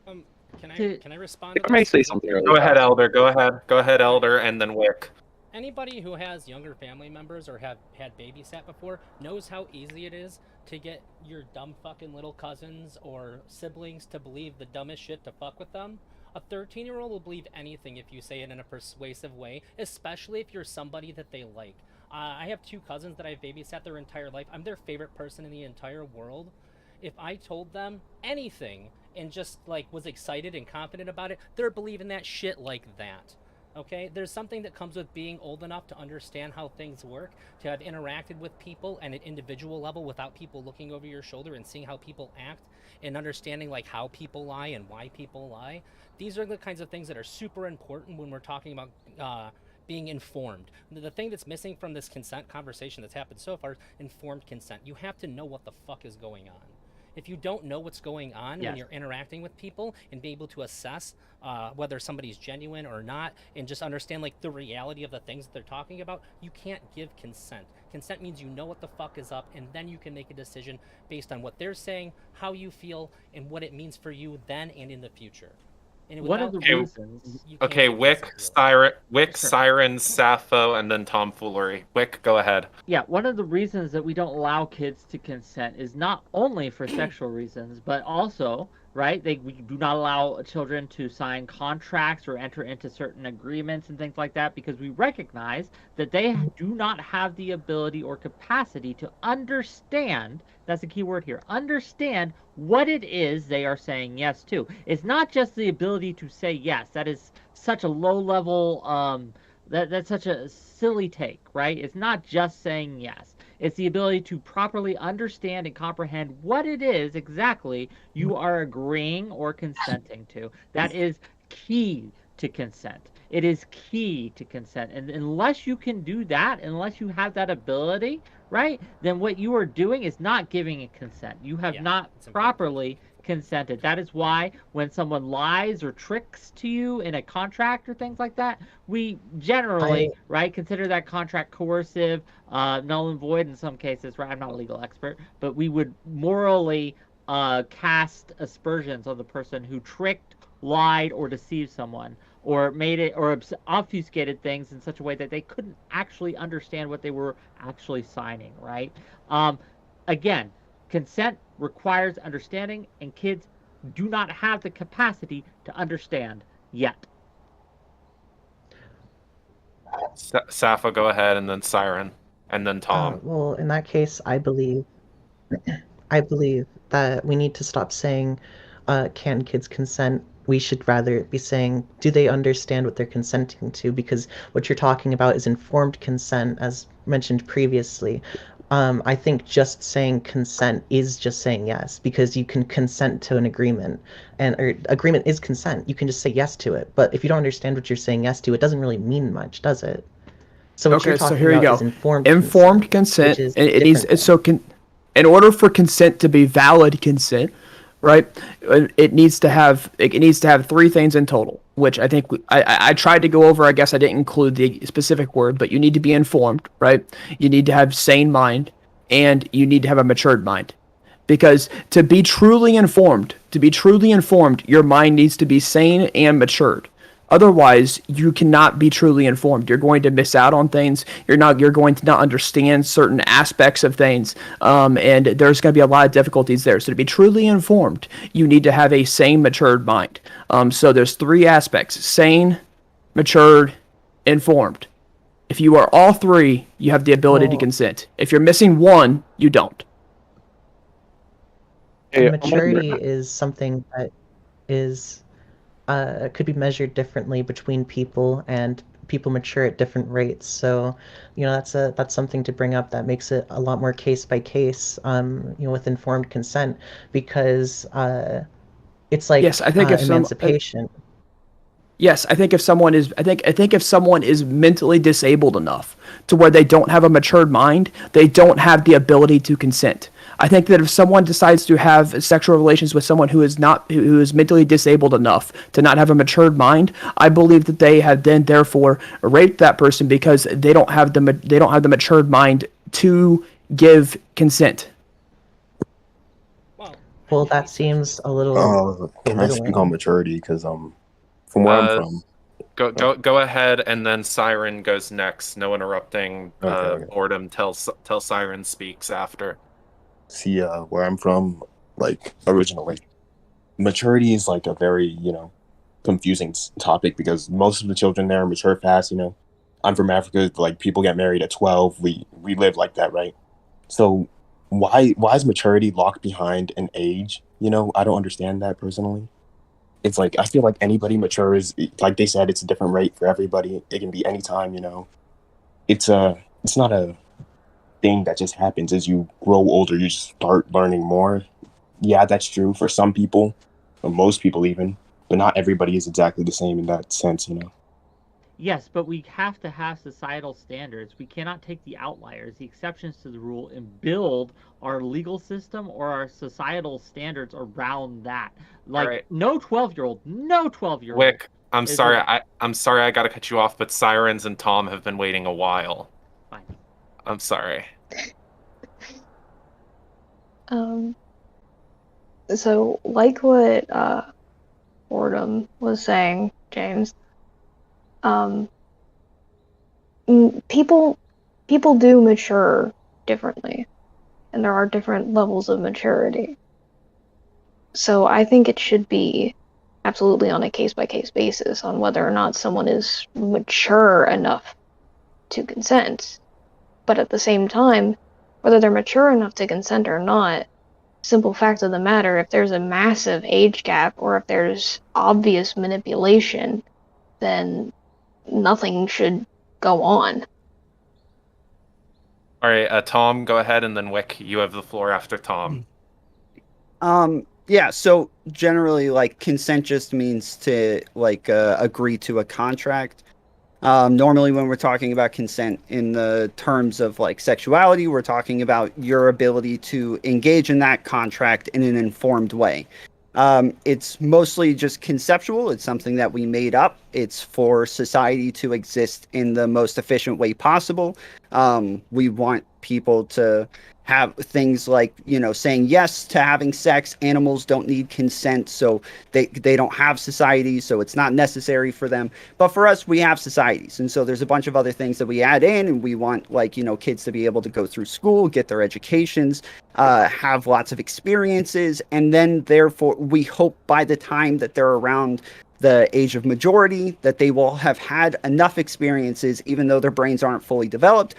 Can I respond? I may say something earlier. Go ahead, Elder. Go ahead, Elder, and then Wick. Anybody who has younger family members or have had babysat before knows how easy it is to get your dumb fucking little cousins or siblings to believe the dumbest shit to fuck with them. A 13-year-old will believe anything if you say it in a persuasive way, especially if you're somebody that they like. I have two cousins that I've babysat their entire life. I'm their favorite person in the entire world. If I told them anything and just was excited and confident about it, they're believing that shit like that. Okay, there's something that comes with being old enough to understand how things work, to have interacted with people at an individual level without people looking over your shoulder and seeing how people act and understanding how people lie and why people lie. These are the kinds of things that are super important when we're talking about being informed. The thing that's missing from this consent conversation that's happened so far is informed consent. You have to know what the fuck is going on. If you don't know what's going on when you're interacting with people and be able to assess whether somebody's genuine or not, and just understand the reality of the things that they're talking about, you can't give consent. Consent means you know what the fuck is up, and then you can make a decision based on what they're saying, how you feel, and what it means for you then and in the future. And one of the reasons. Okay, Wick, Siren, Sappho, and then Tomfoolery. Wick, go ahead. Yeah, one of the reasons that we don't allow kids to consent is not only for sexual reasons, but also, right? We do not allow children to sign contracts or enter into certain agreements and things like that because we recognize that they do not have the ability or capacity to understand. That's the key word here. Understand what it is they are saying yes to. It's not just the ability to say yes. That is such a low level, that's such a silly take, right? It's not just saying yes. It's the ability to properly understand and comprehend what it is exactly you are agreeing or consenting to. That is key to consent. It is key to consent. And unless you can do that, unless you have that ability, right, then what you are doing is not giving a consent. You have not properly consented. That is why when someone lies or tricks to you in a contract or things like that, we generally, right, consider that contract coercive, null and void in some cases, right? I'm not a legal expert, but we would morally cast aspersions on the person who tricked, lied, or deceived someone, or made it, or obfuscated things in such a way that they couldn't actually understand what they were actually signing, right? Again, consent requires understanding, and kids do not have the capacity to understand yet. Sappho, go ahead, and then Siren, and then Tom. Well, in that case, I believe that we need to stop saying, can kids consent? We should rather be saying, do they understand what they're consenting to? Because what you're talking about is informed consent, as mentioned previously. I think just saying consent is just saying yes, because you can consent to an agreement, and agreement is consent. You can just say yes to it. But if you don't understand what you're saying yes to, it doesn't really mean much, does it? So what you're talking here you about go. is Informed consent. In order for consent to be valid consent, right? It needs to have three things in total, which I think I tried to go over. I guess I didn't include the specific word, but you need to be informed, right? You need to have sane mind, and you need to have a matured mind. Because to be truly informed, your mind needs to be sane and matured. Otherwise, you cannot be truly informed. You're going to miss out on things. You're going to not understand certain aspects of things, and there's going to be a lot of difficulties there. So to be truly informed, you need to have a sane, matured mind. So there's three aspects: sane, matured, informed. If you are all three, you have the ability to consent. If you're missing one, you don't. Maturity is something that is could be measured differently between people, and people mature at different rates. So, that's something to bring up that makes it a lot more case by case, with informed consent, because it's like emancipation. Yes, I think if someone is mentally disabled enough to where they don't have a matured mind, they don't have the ability to consent. I think that if someone decides to have sexual relations with someone who is mentally disabled enough to not have a matured mind, I believe that they have then therefore raped that person because they don't have the matured mind to give consent. Well, that seems a little. Can I speak on maturity? Because from where I'm from. Go ahead, and then Siren goes next. No interrupting. Okay. Boredom. Tell Siren speaks after. See, where I'm from, like, originally, maturity is like a very, confusing topic, because most of the children there mature fast. I'm from Africa. Like, people get married at 12. We live like that, right? So why is maturity locked behind an age? I don't understand that personally. It's like, I feel like anybody matures, like they said, it's a different rate for everybody. It can be anytime. It's not a thing that just happens. As you grow older, you just start learning more. Yeah, that's true for some people, or most people even, but not everybody is exactly the same in that sense. Yes, but we have to have societal standards. We cannot take the outliers, the exceptions to the rule, and build our legal system or our societal standards around that. Like, right. No 12-year-old. Wick, I'm sorry I gotta cut you off, but Sirens and Tom have been waiting a while. Fine. I'm sorry. So like what Boredom was saying, James, people do mature differently, and there are different levels of maturity. So I think it should be absolutely on a case-by-case basis on whether or not someone is mature enough to consent. But at the same time, whether they're mature enough to consent or not, simple fact of the matter, if there's a massive age gap or if there's obvious manipulation, then nothing should go on. All right, Tom, go ahead, and then Wick, you have the floor after Tom. Yeah, so generally, like, consent just means to, like, agree to a contract. Normally, when we're talking about consent in the terms of, like, sexuality, we're talking about your ability to engage in that contract in an informed way. It's mostly just conceptual. It's something that we made up. It's for society to exist in the most efficient way possible. We want people to have things like, you know, saying yes to having sex. Animals don't need consent, so they don't have societies, so it's not necessary for them. But for us, we have societies, and so there's a bunch of other things that we add in, and we want, like, you know, kids to be able to go through school, get their educations, have lots of experiences, and then therefore we hope by the time that they're around the age of majority that they will have had enough experiences, even though their brains aren't fully developed.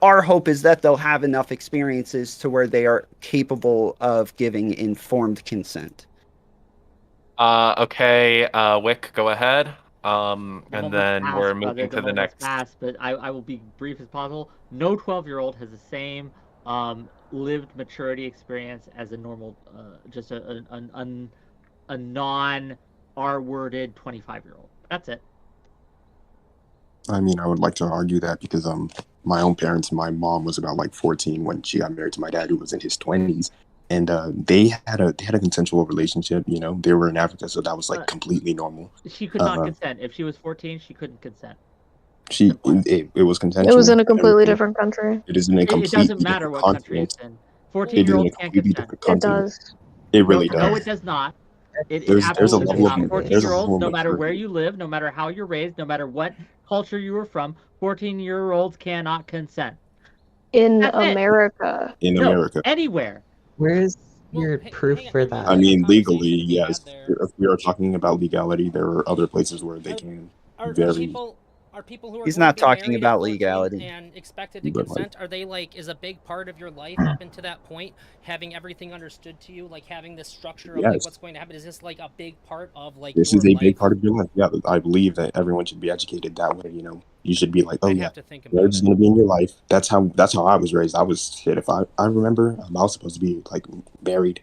Our hope is that they'll have enough experiences to where they are capable of giving informed consent. Okay, Wick, go ahead. And Almost then passed, we're brother, moving to the almost next. passed, but I will be brief as possible. No 12-year-old has the same lived maturity experience as a normal, just a non R-worded 25-year-old. That's it. I mean, I would like to argue that because my own parents, my mom was about like 14 when she got married to my dad, who was in his 20s, and they had a consensual relationship. You know, they were in Africa, so that was like completely normal. She could not consent. If she was 14, she couldn't consent. It was consensual. It was in a completely different country. It is in a completely It doesn't matter what country it's in. 14-year-olds can't consent. It does. It really does. No, it does not. There's a level of 14-year-olds, no matter where you live, no matter how you're raised, no matter what culture you were from, 14-year-olds cannot consent. In America. Anywhere. Where's your proof for that? I mean, legally, yes. If we are talking about legality, there are other places where they can vary. Are people who are He's going not to get talking married at about 14 legality. and expected to But, consent, are they like, is a big part of your life up into that point, having everything understood to you, like having this structure of like Yes. what's going to happen? Is this like a big part of like This your is a life? big part of your life. Yeah, I believe that everyone should be educated that way. You know, you should be like, oh yeah, marriage is gonna be in your life. That's how I was raised. I was shit. If I remember, I was supposed to be like married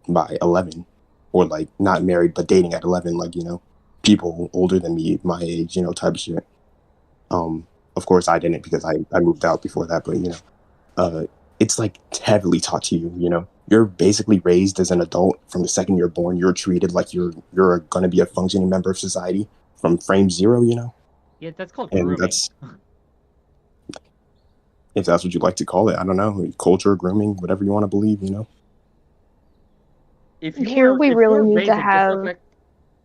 by 11, or like not married but dating at 11. Like, you know, people older than me, my age, you know, type of shit. Of course I didn't because I moved out before that, but you know, it's like heavily taught to you. You know, you're basically raised as an adult from the second you're born. You're treated like you're going to be a functioning member of society from frame zero. You know. Yeah, that's called And grooming. that's, if that's what you like to call it, I don't know, culture, grooming, whatever you want to believe. You know. If Here we really need to have.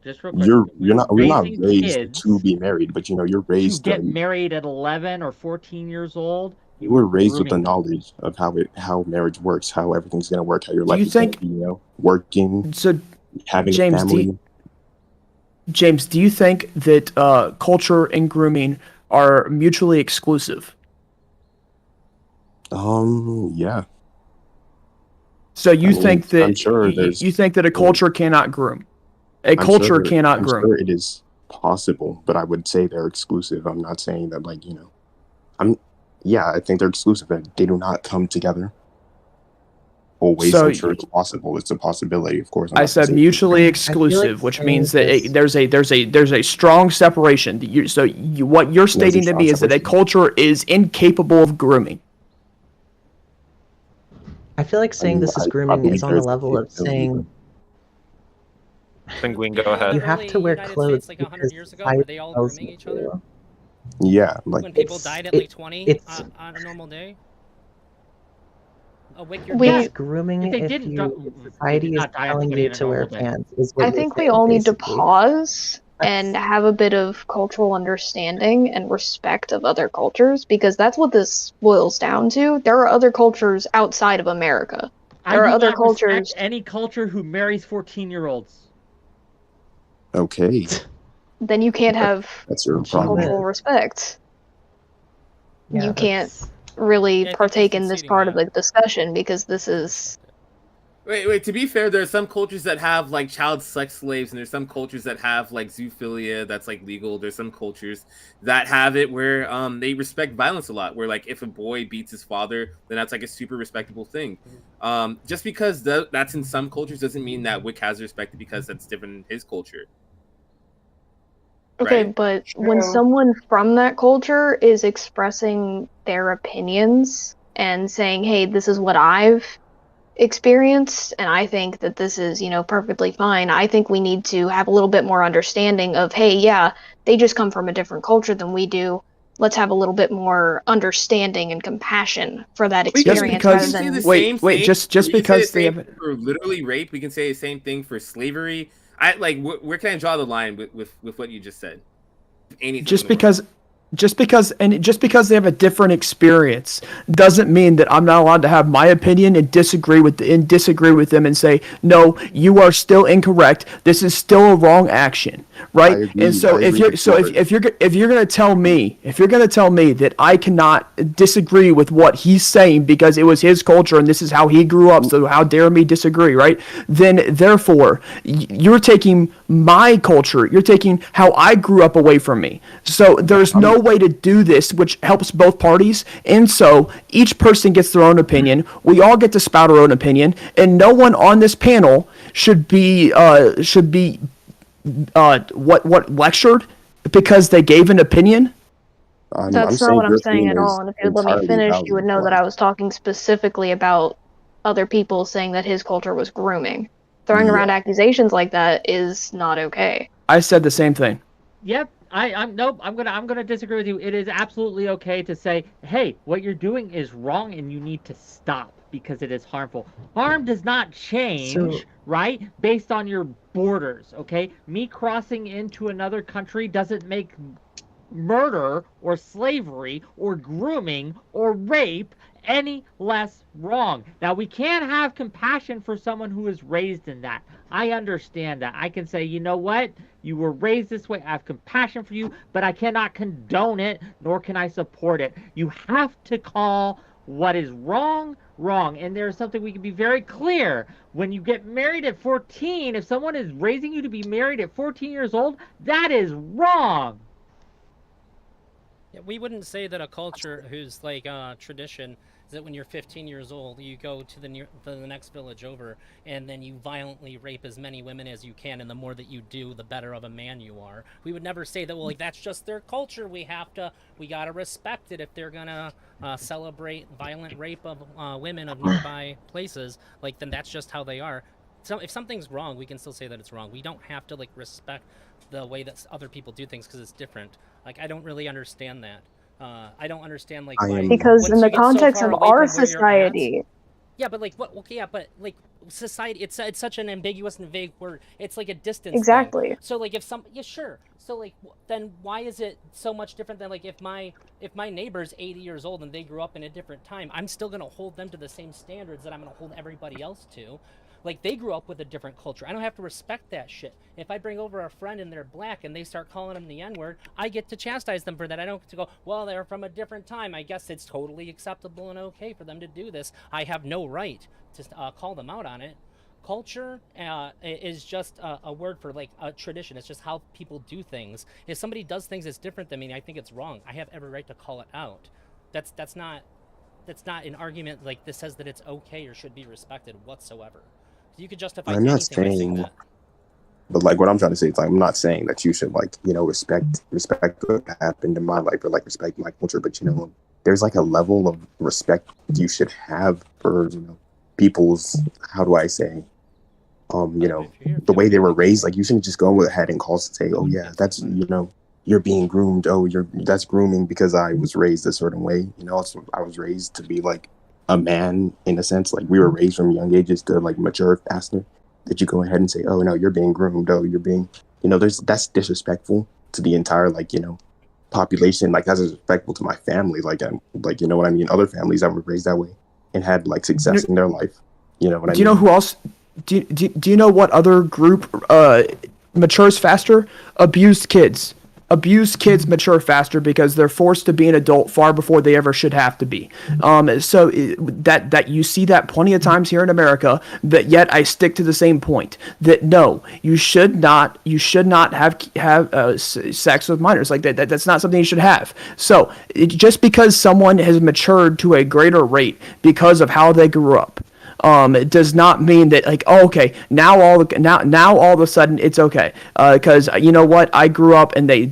Just real quick. You're not raising raised kids to be married, but you know you're to raised get married at 11 or 14 years old. you were raised with the grooming them. knowledge of how marriage works, how everything's gonna work, how your life you is gonna think- be, you know, working, So, having James, a family. James, do you think that culture and grooming are mutually exclusive? Yeah. So you I mean, think that I'm sure there's- you think that a culture cannot groom? A I'm culture sure- cannot I'm groom. sure it is possible, but I would say they're exclusive. I'm not saying that, like, you know, I think they're exclusive, but they do not come together always. So I'm sure it's possible. It's a possibility, of course. I'm I not said saying- mutually like exclusive, which saying means that this- there's a strong separation. What you're stating to strong me is that a separation? culture is incapable of grooming. I feel like saying mean, this is I grooming believe is on a there's a level of capability, saying Penguin, go ahead. you have to wear United clothes States, like 100 because years ago, were society they all tells grooming you each other? to. Yeah, like When people It's- died at like it- 20 it's- on a normal day? A wick your We- dad. It's grooming If they if didn't society did is not die at telling 20 you on a to wear normal day. pants. Is what I you're think we saying, all need to basically. pause and have a bit of cultural understanding and respect of other cultures, because that's what this boils down to. There are other cultures outside of America. There are I do other not respect cultures. any culture who marries 14-year-olds. okay, Then you can't have that's your Achievement. problem. cultural respect. Yeah, You can't that's- really Yeah, I think partake he's in this conceding part of that. the discussion because this is Wait. To be fair, there are some cultures that have like child sex slaves, and there's some cultures that have like zoophilia that's like legal. There's some cultures that have it where they respect violence a lot. Where like if a boy beats his father, then that's like a super respectable thing. Just because that's in some cultures doesn't mean that Wick has respect because that's different in his culture. Okay, Right? but when someone from that culture is expressing their opinions and saying, "Hey, this is what I've experienced, and I think that this is, perfectly fine," I think we need to have a little bit more understanding of, hey, yeah, they just come from a different culture than we do. Let's have a little bit more understanding and compassion for that experience rather than just because they have for literally rape, we can say the same thing for slavery. Where can I draw the line with what you just said? Anything just because they have a different experience doesn't mean that I'm not allowed to have my opinion and disagree with them and say, no, you are still incorrect. This is still a wrong action, right? And so if you're gonna tell me that I cannot disagree with what he's saying because it was his culture and this is how he grew up, so how dare me disagree, right? Then therefore you're taking my culture, you're taking how I grew up away from me. So there's no way to do this which helps both parties, and so each person gets their own opinion. We all get to spout our own opinion, and no one on this panel should be lectured because they gave an opinion. That's not what I'm saying at all. And if you'd let me finish, you would know that I was talking specifically about other people saying that his culture was grooming. Throwing around accusations like that is not okay. I said the same thing. Yep. I'm gonna disagree with you. It is absolutely okay to say, hey, what you're doing is wrong and you need to stop because it is harmful. Harm does not change, right, based on your borders, okay? Me crossing into another country doesn't make murder or slavery or grooming or rape any less wrong. Now, we can't have compassion for someone who is raised in that. I understand that. I can say, you know what? You were raised this way. I have compassion for you, but I cannot condone it, nor can I support it. You have to call what is wrong, wrong. And there's something we can be very clear. When you get married at 14, if someone is raising you to be married at 14 years old, that is wrong. Yeah, we wouldn't say that a culture whose like tradition is that when you're 15 years old, you go to the next village over, and then you violently rape as many women as you can, and the more that you do, the better of a man you are. We would never say that. Well, like that's just their culture. We gotta respect it if they're gonna celebrate violent rape of women of nearby places. Like then that's just how they are. So if something's wrong, we can still say that it's wrong. We don't have to like respect the way that other people do things because it's different. Like I don't really understand that. I don't understand like why, because in the context of our society. Yeah, but like what? Okay, yeah, but like society, it's such an ambiguous and vague word. It's like a distance. Exactly. Thing. So like yeah, sure. So like then why is it so much different than like if my neighbor's 80 years old and they grew up in a different time, I'm still gonna hold them to the same standards that I'm gonna hold everybody else to. Like, they grew up with a different culture. I don't have to respect that shit. If I bring over a friend and they're black and they start calling them the N-word, I get to chastise them for that. I don't get to go, well, they're from a different time. I guess it's totally acceptable and okay for them to do this. I have no right to call them out on it. Culture is just a word for, like, a tradition. It's just how people do things. If somebody does things that's different than me, I think it's wrong. I have every right to call it out. That's not an argument like this says that it's okay or should be respected whatsoever. You could justify I'm not anything saying that. But like what I'm trying to say is like I'm not saying that you should like, respect what happened in my life or like respect my culture, but there's like a level of respect you should have for, people's, how do I say, the way they were raised. Like you shouldn't just go ahead and call and say, oh yeah, that's, you're being groomed. Oh, that's grooming because I was raised a certain way. I was raised to be like a man in a sense. Like we were raised from young ages to like mature faster. That you go ahead and say, oh no, you're being groomed. Oh, you're being, that's disrespectful to the entire population. Like that's disrespectful to my family. Like you know what I mean. Other families that were raised that way and had like success in their life. You know what I mean. Do you know who else? Do you know what other group matures faster? Abused kids. abused kids mature faster because they're forced to be an adult far before they ever should have to be. That you see that plenty of times here in America. But yet I stick to the same point that no, you should not have sex with minors. Like that's not something you should have. So just because someone has matured to a greater rate because of how they grew up, it does not mean that like, oh, okay, now all of a sudden it's okay, because you know what, I grew up and they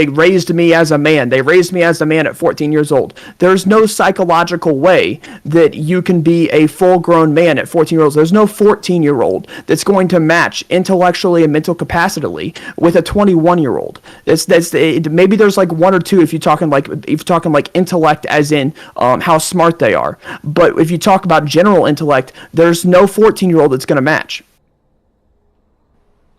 raised me as a man. They raised me as a man at 14 years old. There's no psychological way that you can be a full-grown man at 14 years old. There's no 14-year-old that's going to match intellectually and mental capacity with a 21-year-old. Maybe there's like one or two if you're talking like intellect as in how smart they are. But if you talk about general intellect, there's no 14-year-old that's going to match.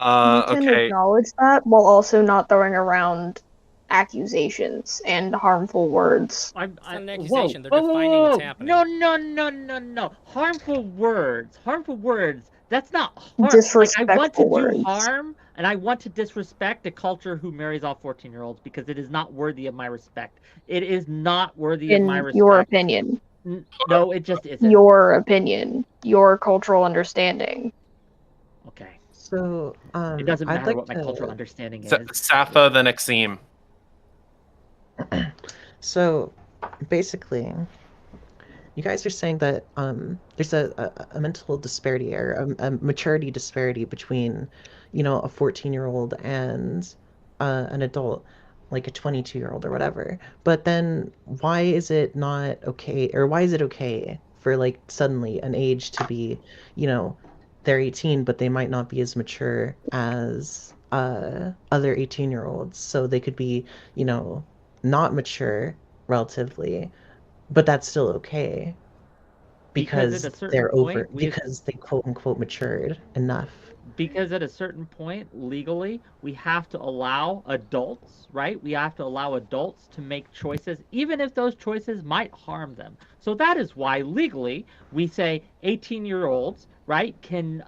You can Okay. acknowledge that while also not throwing around accusations and harmful words. It's not an accusation. They're defining what's happening. No. Harmful words. That's not harm. Disrespectful I want to words. do harm, and I want to disrespect a culture who marries all 14-year-olds because it is not worthy of my respect. It is not worthy of In my respect. your opinion. No, it just isn't. Your opinion. Your cultural understanding. Okay. So It doesn't I'd matter like what my to- cultural understanding is. Sappho, then Exim. So basically, you guys are saying that there's a mental disparity or a maturity disparity between, a 14-year-old and an adult, like a 22-year-old or whatever. But then why is it not okay, or why is it okay for like suddenly an age to be, they're 18, but they might not be as mature as other 18-year-olds. So they could be, not mature relatively, but that's still okay because at a certain they're over, point, because they quote unquote matured enough. Because at a certain point, legally, we have to allow adults, right? We have to allow adults to make choices, even if those choices might harm them. So that is why legally we say 18-year-olds, right, can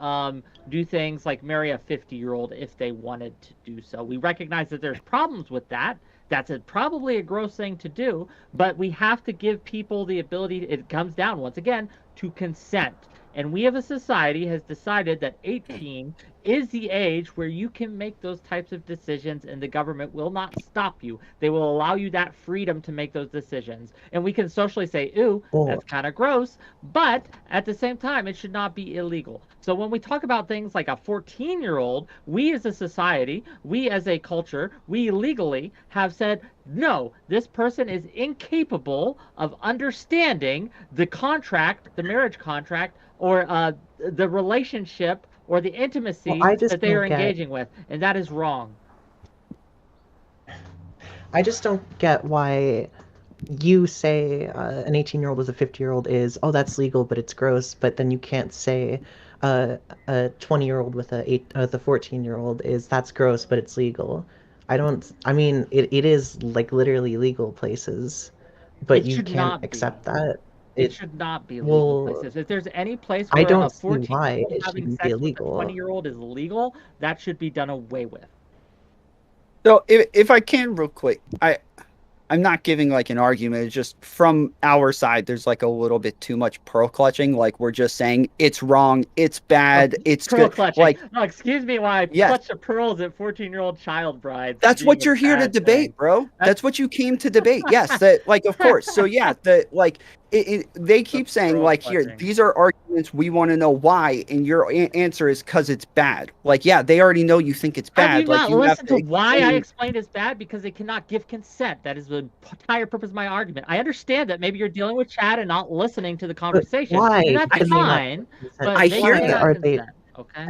do things like marry a 50-year-old if they wanted to do so. We recognize that there's problems with that. That's probably a gross thing to do, but we have to give people the ability, it comes down, once again, to consent. And we as a society has decided that 18 is the age where you can make those types of decisions and the government will not stop you. They will allow you that freedom to make those decisions. And we can socially say, ooh, that's kind of gross, but at the same time, it should not be illegal. So when we talk about things like a 14-year-old, we as a society, we as a culture, we legally have said, no, this person is incapable of understanding the contract, the marriage contract, or the relationship or the intimacy that they are engaging with, and that is wrong. I just don't get why you say an 18-year-old with a 50-year-old is, oh, that's legal, but it's gross, but then you can't say a 20-year-old with a 14-year-old is, that's gross, but it's legal. I mean, it is like literally legal places, but you can't accept that. It should not be legal places. If there's any place where I don't a see why 14-year-old it having shouldn't sex be with a illegal. 20-year-old is legal, that should be done away with. So if I can real quick, I'm not giving like an argument. It's just from our side, there's like a little bit too much pearl clutching. Like we're just saying it's wrong, it's bad, it's Pearl good. clutching. Like No, excuse me, why I clutch the pearls at 14-year-old child brides. that's being what a you're here to bad debate, thing. bro. That's what you came to debate. Yes, that like of course. So yeah, they keep saying like here, these are arguments we want to know why, and your answer is because it's bad. Like yeah, they already know you think it's bad. Have you Like not you have listened to why I explain- explained it's bad? Because they cannot give consent. That is the entire purpose of my argument. I understand that maybe you're dealing with chat and not listening to the conversation. why And that's can they not fine. But I they hear cannot that. Are they- consent, okay?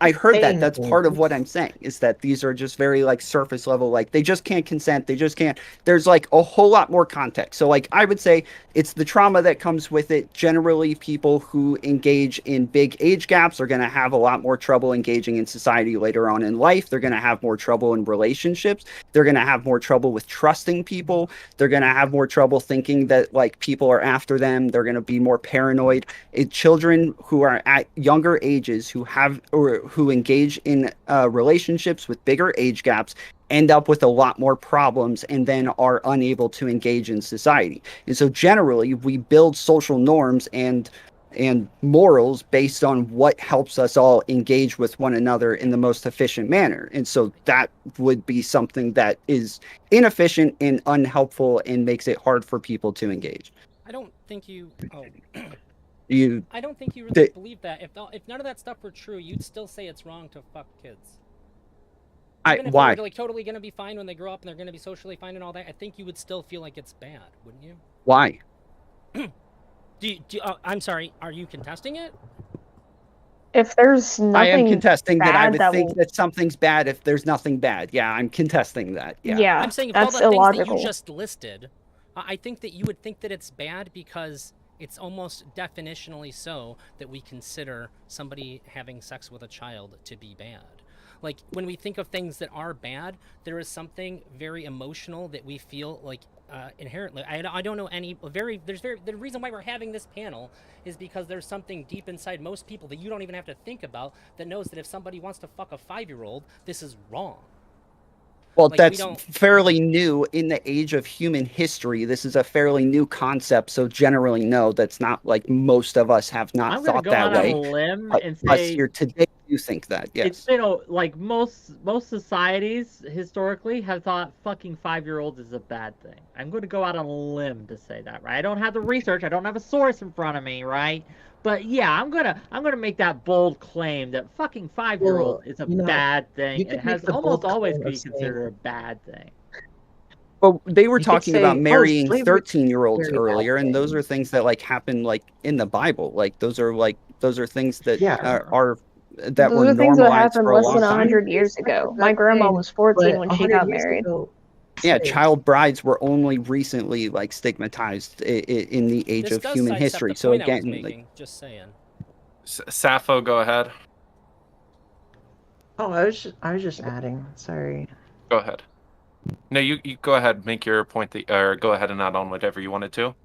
I heard that. saying That's part of what I'm saying is that these are just very like surface level. Like they just can't consent. They just can't. There's like a whole lot more context. So like I would say it's the trauma that comes with it. Generally, people who engage in big age gaps are going to have a lot more trouble engaging in society later on in life. They're going to have more trouble in relationships. They're going to have more trouble with trusting people. They're going to have more trouble thinking that like people are after them. They're going to be more paranoid. Children who are at younger ages who have or who engage in relationships with bigger age gaps end up with a lot more problems and then are unable to engage in society. And so generally we build social norms and morals based on what helps us all engage with one another in the most efficient manner. And so that would be something that is inefficient and unhelpful and makes it hard for people to engage. I don't think you. Oh. You. I don't think you really believe that. If none of that stuff were true, you'd still say it's wrong to fuck kids. Even if Why? they're like totally gonna be fine when they grow up and they're gonna be socially fine and all that, I think you would still feel like it's bad, wouldn't you? Why? I'm sorry. Are you contesting it? If there's nothing I am contesting that I bad would think that something's bad if there's nothing bad. Yeah, I'm contesting that. Yeah. I'm saying if all that's the things that illogical. you just listed, I think that you would think that it's bad because it's almost definitionally so that we consider somebody having sex with a child to be bad. Like, when we think of things that are bad, there is something very emotional that we feel like inherently. I don't know any the reason why we're having this panel is because there's something deep inside most people that you don't even have to think about that knows that if somebody wants to fuck a 5-year-old, this is wrong. Well, Like, that's fairly new in the age of human history. This is a fairly new concept, so generally, no, that's not like most of us have not I'm gonna thought go that out on way. a limb But and us say here today, you think that, yes. it's like most societies historically have thought fucking 5-year-olds is a bad thing. I'm going to go out on a limb to say that, right? I don't have the research, I don't have a source in front of me, right? But yeah, I'm gonna make that bold claim that fucking 5-year-old is a bad thing. It has almost always been considered a bad thing. Well, they were You could talking say, about oh, marrying slavery is 13-year-olds very bad earlier, and those thing. are things that like happen like in the Bible. Like those are things that are that Those were are things that normalized happened for a less long than time. 100 years ago. My grandma was 14 when she got married. Yeah, child brides were only recently like stigmatized in the age This of does human sidestep history. the So point I was again, making, like, just saying. Sappho, go ahead. Oh, I was just adding. Sorry. Go ahead. No, you go ahead. Make your point, or go ahead and add on whatever you wanted to.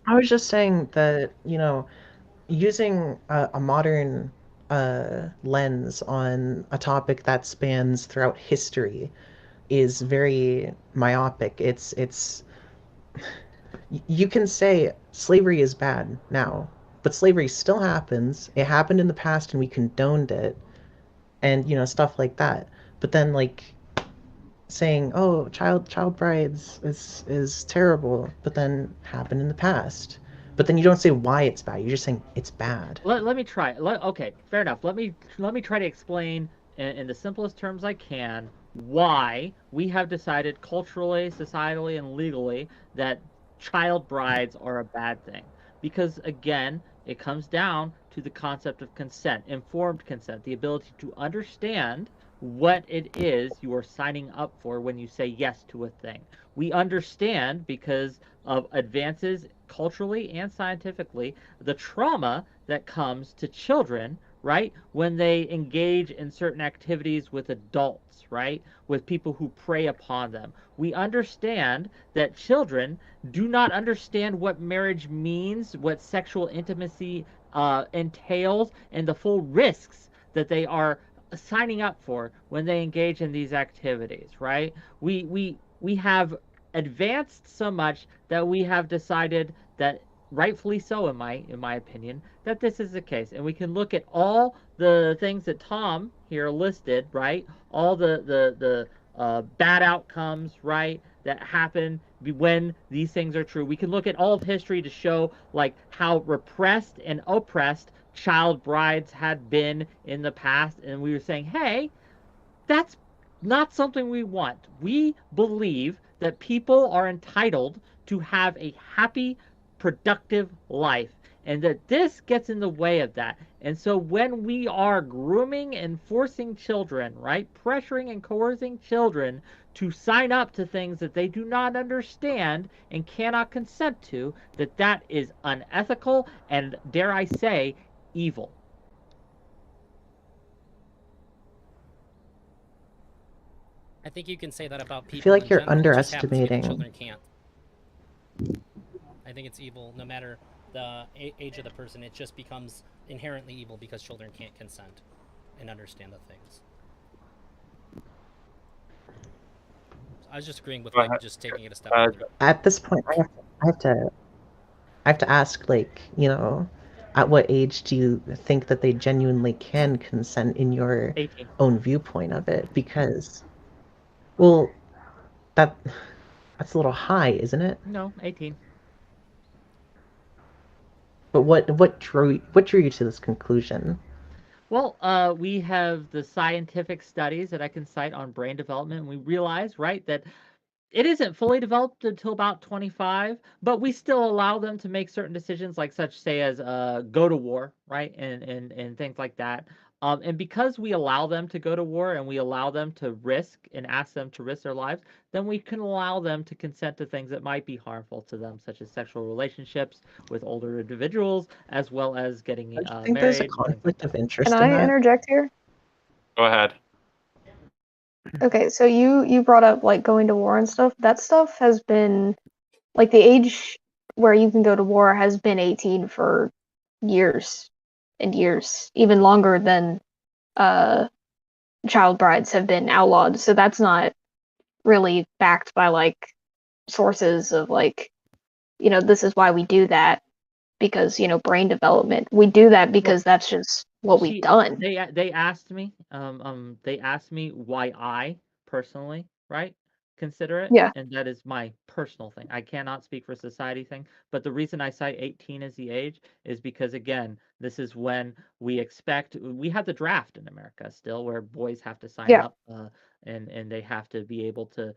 I was just saying that, using a modern lens on a topic that spans throughout history is very myopic. You can say slavery is bad now, but slavery still happens. It happened in the past and we condoned it, and stuff like that. But then like saying, oh, child brides is terrible, but then happened in the past. But then you don't say why it's bad. You're just saying it's bad. Let me try. Okay, fair enough. Let me try to explain in the simplest terms I can why we have decided culturally, societally, and legally that child brides are a bad thing. Because again, it comes down to the concept of consent, informed consent, the ability to understand what it is you are signing up for when you say yes to a thing. We understand because of advances culturally and scientifically the trauma that comes to children, right, when they engage in certain activities with adults, right, with people who prey upon them. We understand that children do not understand what marriage means, what sexual intimacy entails, and the full risks that they are signing up for when they engage in these activities, right? We have advanced so much that we have decided that, rightfully so in my opinion, that this is the case. And we can look at all the things that Tom here listed, right? All the bad outcomes, right, that happen when these things are true. We can look at all of history to show like how repressed and oppressed child brides had been in the past, and we were saying, hey, that's not something we want. We believe that people are entitled to have a happy, productive life, and that this gets in the way of that. And so when we are grooming and forcing children, right, pressuring and coercing children to sign up to things that they do not understand and cannot consent to, that is unethical and, dare I say, evil. I think you can say that about people. I feel like in you're general. It just happens to be that underestimating. children can't. I think it's evil no matter the age of the person. It just becomes inherently evil because children can't consent and understand the things. I was just agreeing with Go like ahead. just taking it a step further. At this point, I have to ask, like, you know, at what age do you think that they genuinely can consent in your 18. own viewpoint of it? Because, well, that's a little high, isn't it? No, 18. But what drew you to this conclusion? Well, we have the scientific studies that I can cite on brain development, and we realize, right, that it isn't fully developed until about 25, but we still allow them to make certain decisions, like such say as go to war, right, and things like that. And because we allow them to go to war and we allow them to risk and ask them to risk their lives, then we can allow them to consent to things that might be harmful to them, such as sexual relationships with older individuals, as well as getting I think there's a married. conflict of interest Can in I that. interject here? Go ahead. Okay, so you brought up like going to war and stuff. That stuff has been like the age where you can go to war has been 18 for years and years, even longer than child brides have been outlawed. So that's not really backed by like sources of like, you know, this is why we do that because, you know, brain development. We do that because that's just what we've done. They asked me why I personally, right, consider it. Yeah. And that is my personal thing. I cannot speak for society thing, but the reason I cite 18 as the age is because again, this is when we have the draft in America still where boys have to sign up and they have to be able to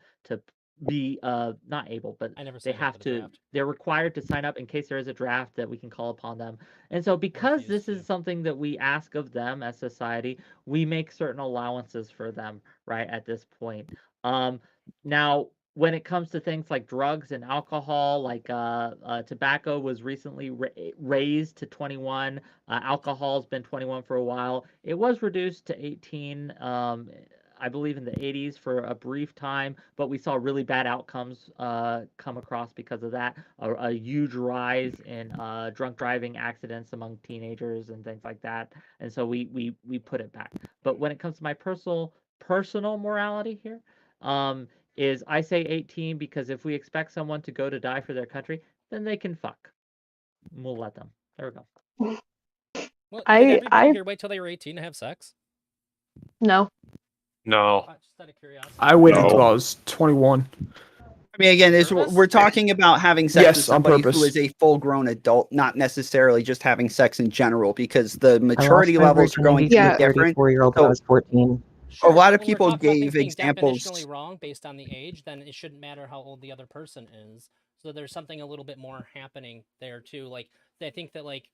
be not able, but I never they signed up have for the to draft. they're required to sign up in case there is a draft that we can call upon them. And so because this is something that we ask of them as society, we make certain allowances for them right at this point. Now when it comes to things like drugs and alcohol, like tobacco was recently raised to 21. Alcohol's been 21 for a while. It was reduced to 18. I believe in the 80s for a brief time, but we saw really bad outcomes come across because of that. A huge rise in drunk driving accidents among teenagers and things like that. And so we put it back. But when it comes to my personal morality here, is I say 18 because if we expect someone to go to die for their country, then they can fuck. We'll let them. There we go. Well, did everybody here wait till they were 18 to have sex? No. No. Just out of curiosity. I waited until I was 21. I mean, again, we're talking about having sex with Yes, on somebody purpose. who is a full-grown adult, not necessarily just having sex in general, because the maturity levels are going to be different. 34-year-old when I was 14. A lot of When we're people talking about things gave being examples. definitionally wrong based on the age, then it shouldn't matter how old the other person is. So there's something a little bit more happening there too. Like I think that like